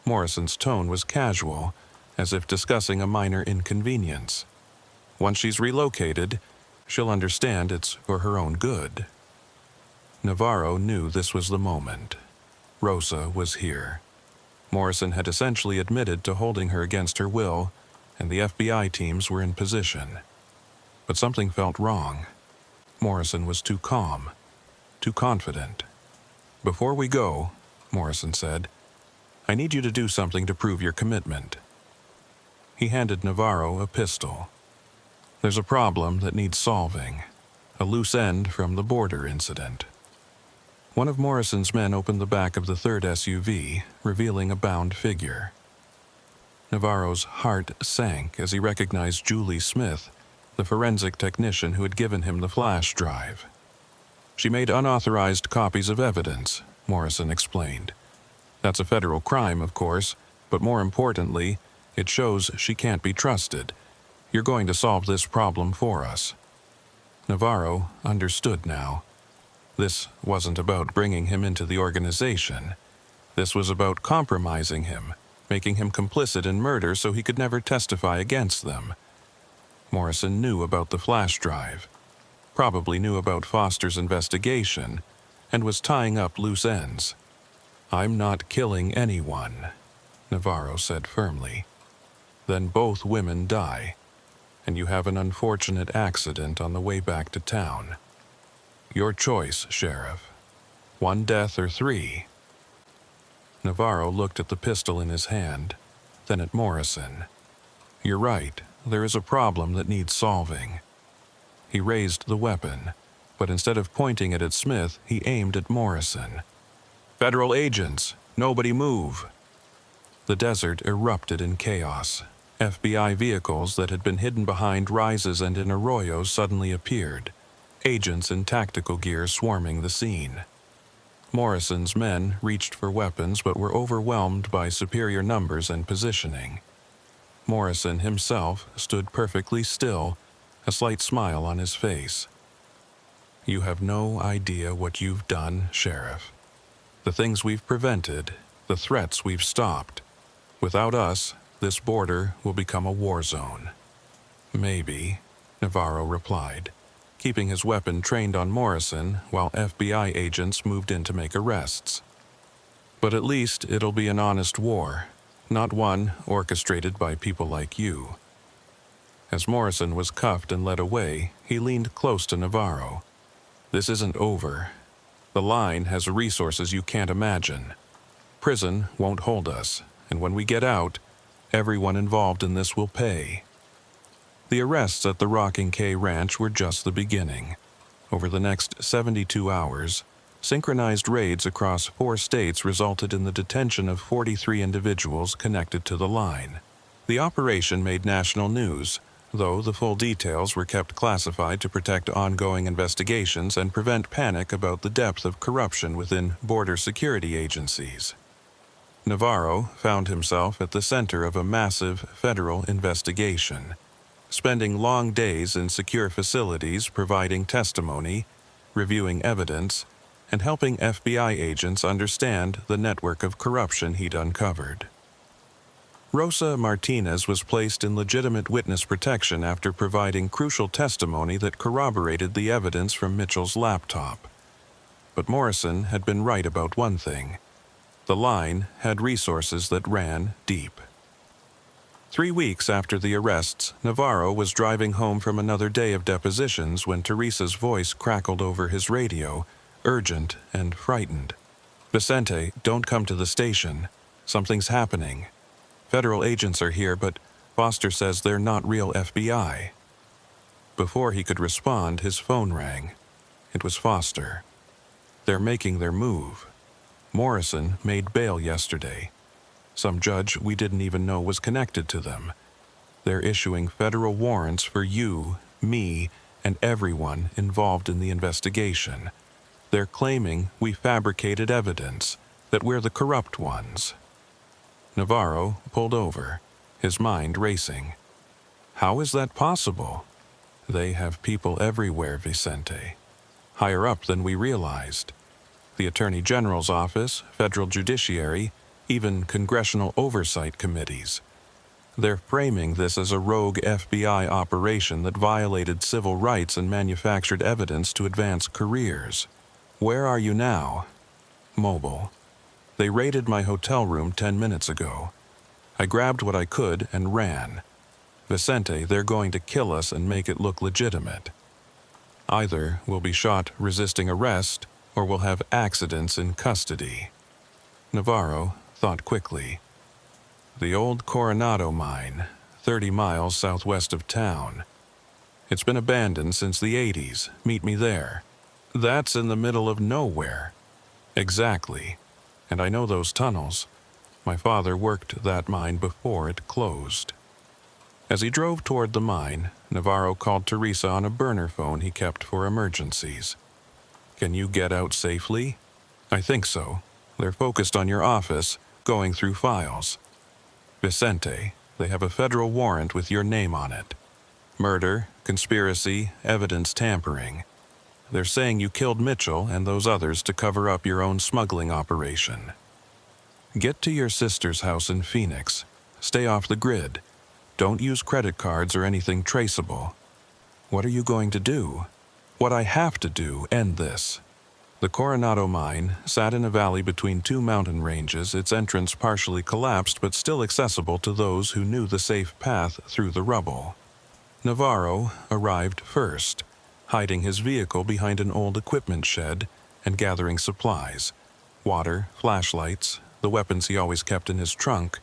Morrison's tone was casual, as if discussing a minor inconvenience. "Once she's relocated, she'll understand it's for her own good." Navarro knew this was the moment. Rosa was here. Morrison had essentially admitted to holding her against her will, and the FBI teams were in position. But something felt wrong. Morrison was too calm, too confident. "Before we go," Morrison said, "I need you to do something to prove your commitment." He handed Navarro a pistol. "There's a problem that needs solving, a loose end from the border incident." One of Morrison's men opened the back of the third SUV, revealing a bound figure. Navarro's heart sank as he recognized Julie Smith, the forensic technician who had given him the flash drive. "She made unauthorized copies of evidence," Morrison explained. "That's a federal crime, of course, but more importantly, it shows she can't be trusted. You're going to solve this problem for us." Navarro understood now. This wasn't about bringing him into the organization. This was about compromising him, making him complicit in murder so he could never testify against them. Morrison knew about the flash drive, probably knew about Foster's investigation, and was tying up loose ends. "I'm not killing anyone," Navarro said firmly. "Then both women die, and you have an unfortunate accident on the way back to town. Your choice, Sheriff. One death or three." Navarro looked at the pistol in his hand, then at Morrison. "You're right, there is a problem that needs solving." He raised the weapon, but instead of pointing it at Smith, he aimed at Morrison. "Federal agents, nobody move." The desert erupted in chaos. FBI vehicles that had been hidden behind rises and in arroyos suddenly appeared, agents in tactical gear swarming the scene. Morrison's men reached for weapons but were overwhelmed by superior numbers and positioning. Morrison himself stood perfectly still, a slight smile on his face. "You have no idea what you've done, Sheriff. The things we've prevented, the threats we've stopped. Without us, this border will become a war zone." "Maybe," Navarro replied, keeping his weapon trained on Morrison while FBI agents moved in to make arrests. "But at least it'll be an honest war, not one orchestrated by people like you." As Morrison was cuffed and led away, he leaned close to Navarro. "This isn't over. The line has resources you can't imagine. Prison won't hold us, and when we get out, everyone involved in this will pay." The arrests at the Rocking K Ranch were just the beginning. Over the next 72 hours, synchronized raids across 4 states resulted in the detention of 43 individuals connected to the line. The operation made national news, though the full details were kept classified to protect ongoing investigations and prevent panic about the depth of corruption within border security agencies. Navarro found himself at the center of a massive federal investigation, spending long days in secure facilities providing testimony, reviewing evidence, and helping FBI agents understand the network of corruption he'd uncovered. Rosa Martinez was placed in legitimate witness protection after providing crucial testimony that corroborated the evidence from Mitchell's laptop. But Morrison had been right about one thing. The line had resources that ran deep. 3 weeks after the arrests, Navarro was driving home from another day of depositions when Teresa's voice crackled over his radio, urgent and frightened. Vicente, don't come to the station. Something's happening. Federal agents are here, but Foster says they're not real FBI. Before he could respond, his phone rang. It was Foster. They're making their move. Morrison made bail yesterday. Some judge we didn't even know was connected to them. They're issuing federal warrants for you, me, and everyone involved in the investigation. They're claiming we fabricated evidence, that we're the corrupt ones. Navarro pulled over, his mind racing. How is that possible? They have people everywhere, Vicente. Higher up than we realized. The Attorney General's office, federal judiciary, even congressional oversight committees. They're framing this as a rogue FBI operation that violated civil rights and manufactured evidence to advance careers. Where are you now? Mobile. They raided my hotel room 10 minutes ago. I grabbed what I could and ran. Vicente, they're going to kill us and make it look legitimate. Either we'll be shot resisting arrest, or we'll have accidents in custody. Navarro thought quickly. The old Coronado mine, 30 miles southwest of town. It's been abandoned since the 80s. Meet me there. That's in the middle of nowhere. Exactly. And I know those tunnels. My father worked that mine before it closed. As he drove toward the mine, Navarro called Teresa on a burner phone he kept for emergencies. Can you get out safely? I think so. They're focused on your office, going through files. Vicente, they have a federal warrant with your name on it. Murder, conspiracy, evidence tampering. They're saying you killed Mitchell and those others to cover up your own smuggling operation. Get to your sister's house in Phoenix. Stay off the grid. Don't use credit cards or anything traceable. What are you going to do? What I have to do, end this. The Coronado mine sat in a valley between two mountain ranges, its entrance partially collapsed but still accessible to those who knew the safe path through the rubble. Navarro arrived first, hiding his vehicle behind an old equipment shed and gathering supplies, water, flashlights, the weapons he always kept in his trunk,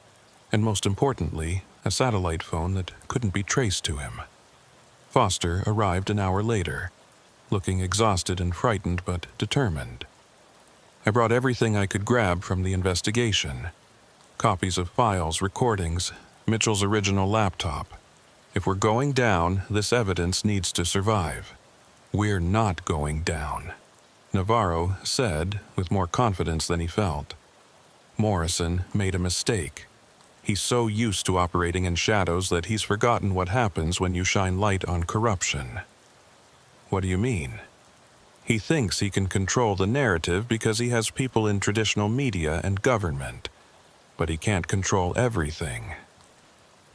and most importantly, a satellite phone that couldn't be traced to him. Foster arrived an hour later, looking exhausted and frightened but determined. I brought everything I could grab from the investigation. Copies of files, recordings, Mitchell's original laptop. If we're going down, this evidence needs to survive. We're not going down, Navarro said with more confidence than he felt. Morrison made a mistake. He's so used to operating in shadows that he's forgotten what happens when you shine light on corruption. What do you mean? He thinks he can control the narrative because he has people in traditional media and government, but he can't control everything.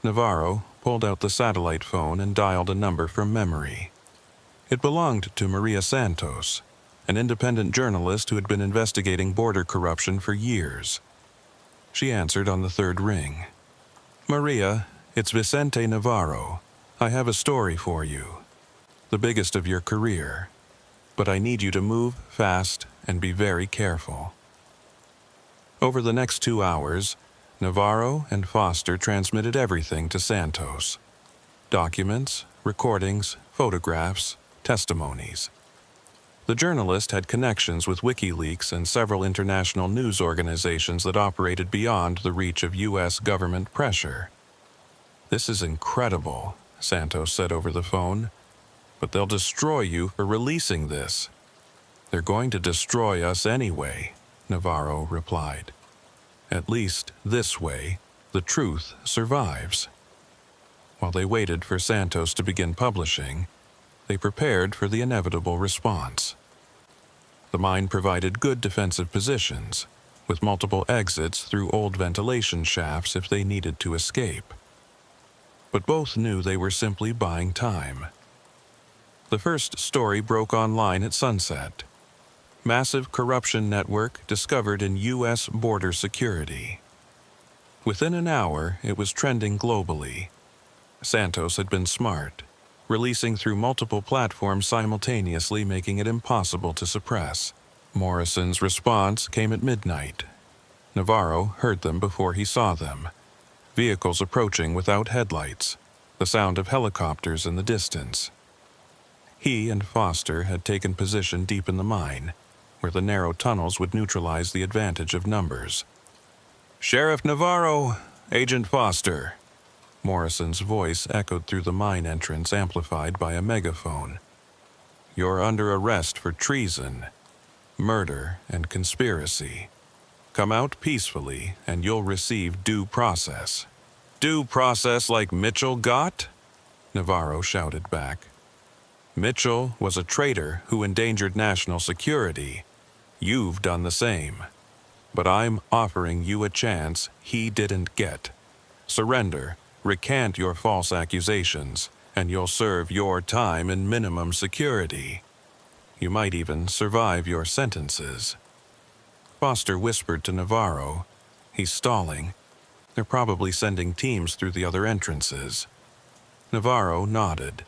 Navarro pulled out the satellite phone and dialed a number from memory. It belonged to Maria Santos, an independent journalist who had been investigating border corruption for years. She answered on the third ring. Maria, it's Vicente Navarro. I have a story for you. The biggest of your career. But I need you to move fast and be very careful. Over the next 2 hours, Navarro and Foster transmitted everything to Santos. Documents, recordings, photographs, testimonies. The journalist had connections with WikiLeaks and several international news organizations that operated beyond the reach of U.S. government pressure. This is incredible, Santos said over the phone. But they'll destroy you for releasing this. They're going to destroy us anyway, Navarro replied. At least this way, the truth survives. While they waited for Santos to begin publishing, they prepared for the inevitable response. The mine provided good defensive positions, with multiple exits through old ventilation shafts if they needed to escape. But both knew they were simply buying time. The first story broke online at sunset. Massive corruption network discovered in U.S. border security. Within an hour, it was trending globally. Santos had been smart, releasing through multiple platforms simultaneously, making it impossible to suppress. Morrison's response came at midnight. Navarro heard them before he saw them. Vehicles approaching without headlights, the sound of helicopters in the distance. He and Foster had taken position deep in the mine, where the narrow tunnels would neutralize the advantage of numbers. "Sheriff Navarro, Agent Foster." Morrison's voice echoed through the mine entrance, amplified by a megaphone. "You're under arrest for treason, murder, and conspiracy. Come out peacefully, and you'll receive due process." "Due process like Mitchell got?" Navarro shouted back. "Mitchell was a traitor who endangered national security. You've done the same. But I'm offering you a chance he didn't get. Surrender, recant your false accusations, and you'll serve your time in minimum security. You might even survive your sentences." Foster whispered to Navarro. "He's stalling. They're probably sending teams through the other entrances." Navarro nodded.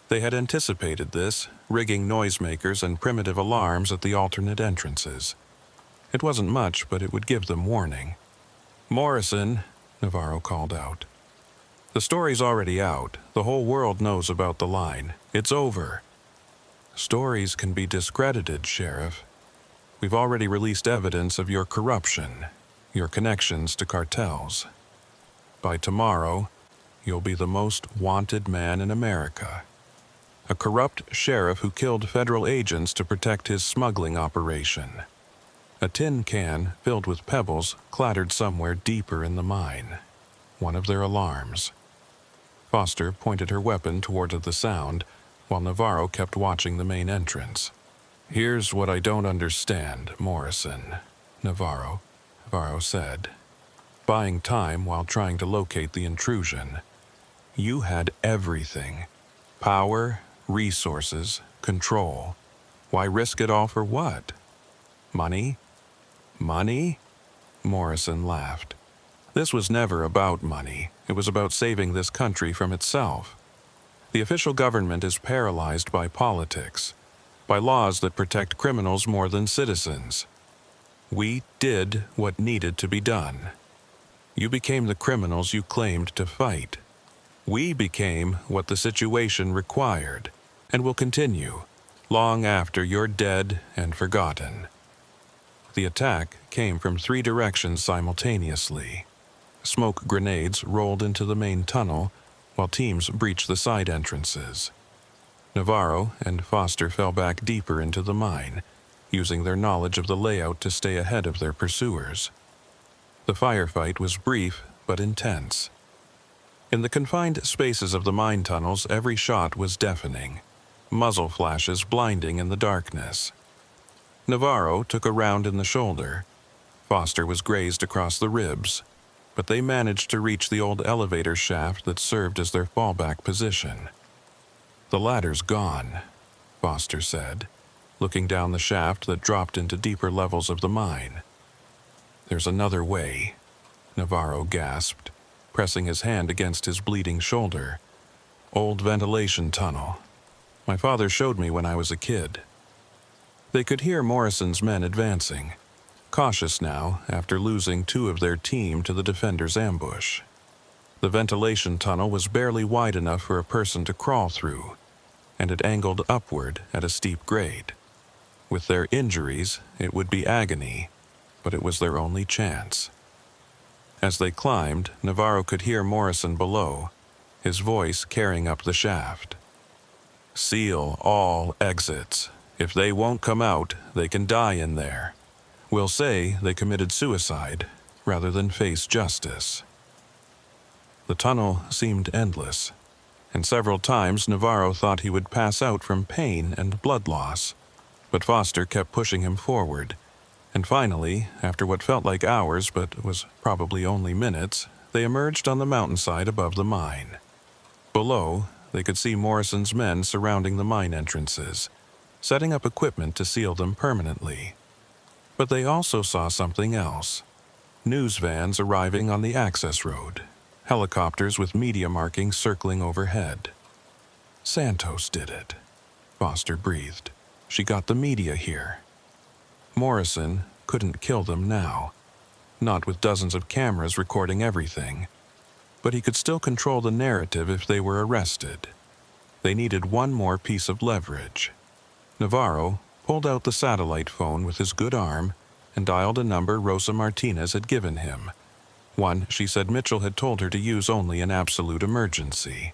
They had anticipated this, rigging noisemakers and primitive alarms at the alternate entrances. It wasn't much, but it would give them warning. "Morrison," Navarro called out. "The story's already out. The whole world knows about the line. It's over." "Stories can be discredited, Sheriff. We've already released evidence of your corruption, your connections to cartels. By tomorrow, you'll be the most wanted man in America. A corrupt sheriff who killed federal agents to protect his smuggling operation." A tin can filled with pebbles clattered somewhere deeper in the mine. One of their alarms. Foster pointed her weapon toward the sound, while Navarro kept watching the main entrance. "Here's what I don't understand, Morrison," Navarro said, buying time while trying to locate the intrusion. "You had everything. Power, resources, control. Why risk it all for what? Money? Money?" Morrison laughed. "This was never about money. It was about saving this country from itself. The official government is paralyzed by politics, by laws that protect criminals more than citizens. We did what needed to be done. You became the criminals you claimed to fight. We became what the situation required, and will continue, long after you're dead and forgotten." The attack came from 3 directions simultaneously. Smoke grenades rolled into the main tunnel, while teams breached the side entrances. Navarro and Foster fell back deeper into the mine, using their knowledge of the layout to stay ahead of their pursuers. The firefight was brief but intense. In the confined spaces of the mine tunnels, every shot was deafening, muzzle flashes blinding in the darkness. Navarro took a round in the shoulder. Foster was grazed across the ribs, but they managed to reach the old elevator shaft that served as their fallback position. "The ladder's gone," Foster said, looking down the shaft that dropped into deeper levels of the mine. "There's another way," Navarro gasped, pressing his hand against his bleeding shoulder. "Old ventilation tunnel. My father showed me when I was a kid." They could hear Morrison's men advancing, cautious now after losing 2 of their team to the defenders' ambush. The ventilation tunnel was barely wide enough for a person to crawl through, and it angled upward at a steep grade. With their injuries, it would be agony, but it was their only chance. As they climbed, Navarro could hear Morrison below, his voice carrying up the shaft. "Seal all exits. If they won't come out, they can die in there. We'll say they committed suicide rather than face justice." The tunnel seemed endless, and several times Navarro thought he would pass out from pain and blood loss, but Foster kept pushing him forward, and finally, after what felt like hours but was probably only minutes, they emerged on the mountainside above the mine. Below, they could see Morrison's men surrounding the mine entrances, setting up equipment to seal them permanently. But they also saw something else. News vans arriving on the access road, helicopters with media markings circling overhead. "Santos did it," Foster breathed. "She got the media here." Morrison couldn't kill them now, not with dozens of cameras recording everything, but he could still control the narrative if they were arrested. They needed one more piece of leverage. Navarro pulled out the satellite phone with his good arm and dialed a number Rosa Martinez had given him, one she said Mitchell had told her to use only in absolute emergency.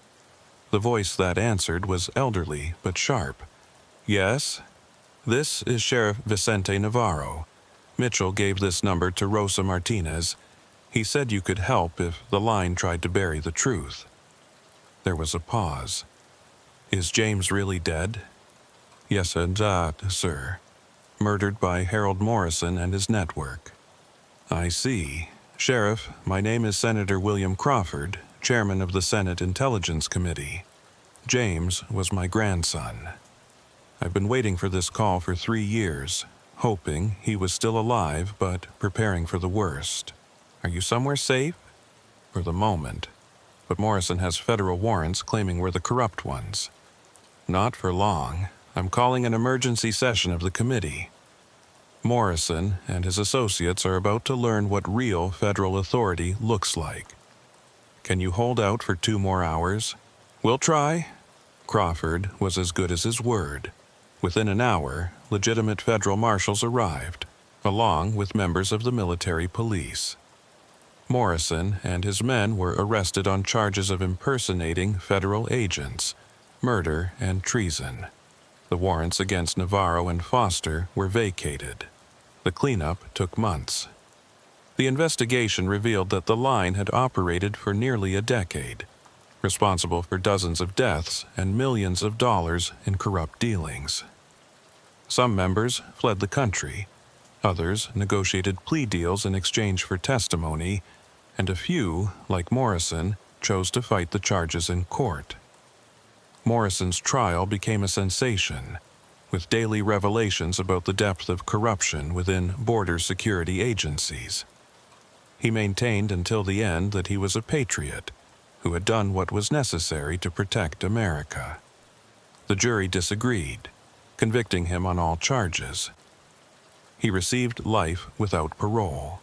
The voice that answered was elderly but sharp. "Yes? This is Sheriff Vicente Navarro. Mitchell gave this number to Rosa Martinez. He said you could help if the line tried to bury the truth." There was a pause. "Is James really dead?" "Yes, sir. Murdered by Harold Morrison and his network." "I see. Sheriff, my name is Senator William Crawford, chairman of the Senate Intelligence Committee. James was my grandson. I've been waiting for this call for 3 years, hoping he was still alive but preparing for the worst. Are you somewhere safe?" "For the moment. But Morrison has federal warrants claiming we're the corrupt ones." "Not for long. I'm calling an emergency session of the committee. Morrison and his associates are about to learn what real federal authority looks like. Can you hold out for 2 more hours?" "We'll try." Crawford was as good as his word. Within an hour, legitimate federal marshals arrived, along with members of the military police. Morrison and his men were arrested on charges of impersonating federal agents, murder, and treason. The warrants against Navarro and Foster were vacated. The cleanup took months. The investigation revealed that the line had operated for nearly a decade, responsible for dozens of deaths and millions of dollars in corrupt dealings. Some members fled the country, others negotiated plea deals in exchange for testimony, and a few, like Morrison, chose to fight the charges in court. Morrison's trial became a sensation, with daily revelations about the depth of corruption within border security agencies. He maintained until the end that he was a patriot who had done what was necessary to protect America. The jury disagreed, convicting him on all charges. He received life without parole.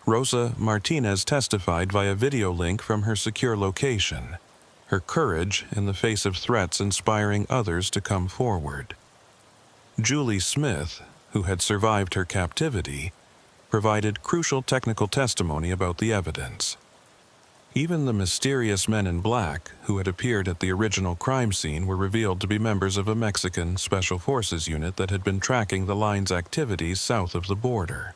Rosa Martinez testified via video link from her secure location, her courage in the face of threats inspiring others to come forward. Julie Smith, who had survived her captivity, provided crucial technical testimony about the evidence. Even the mysterious men in black who had appeared at the original crime scene were revealed to be members of a Mexican Special Forces unit that had been tracking the line's activities south of the border.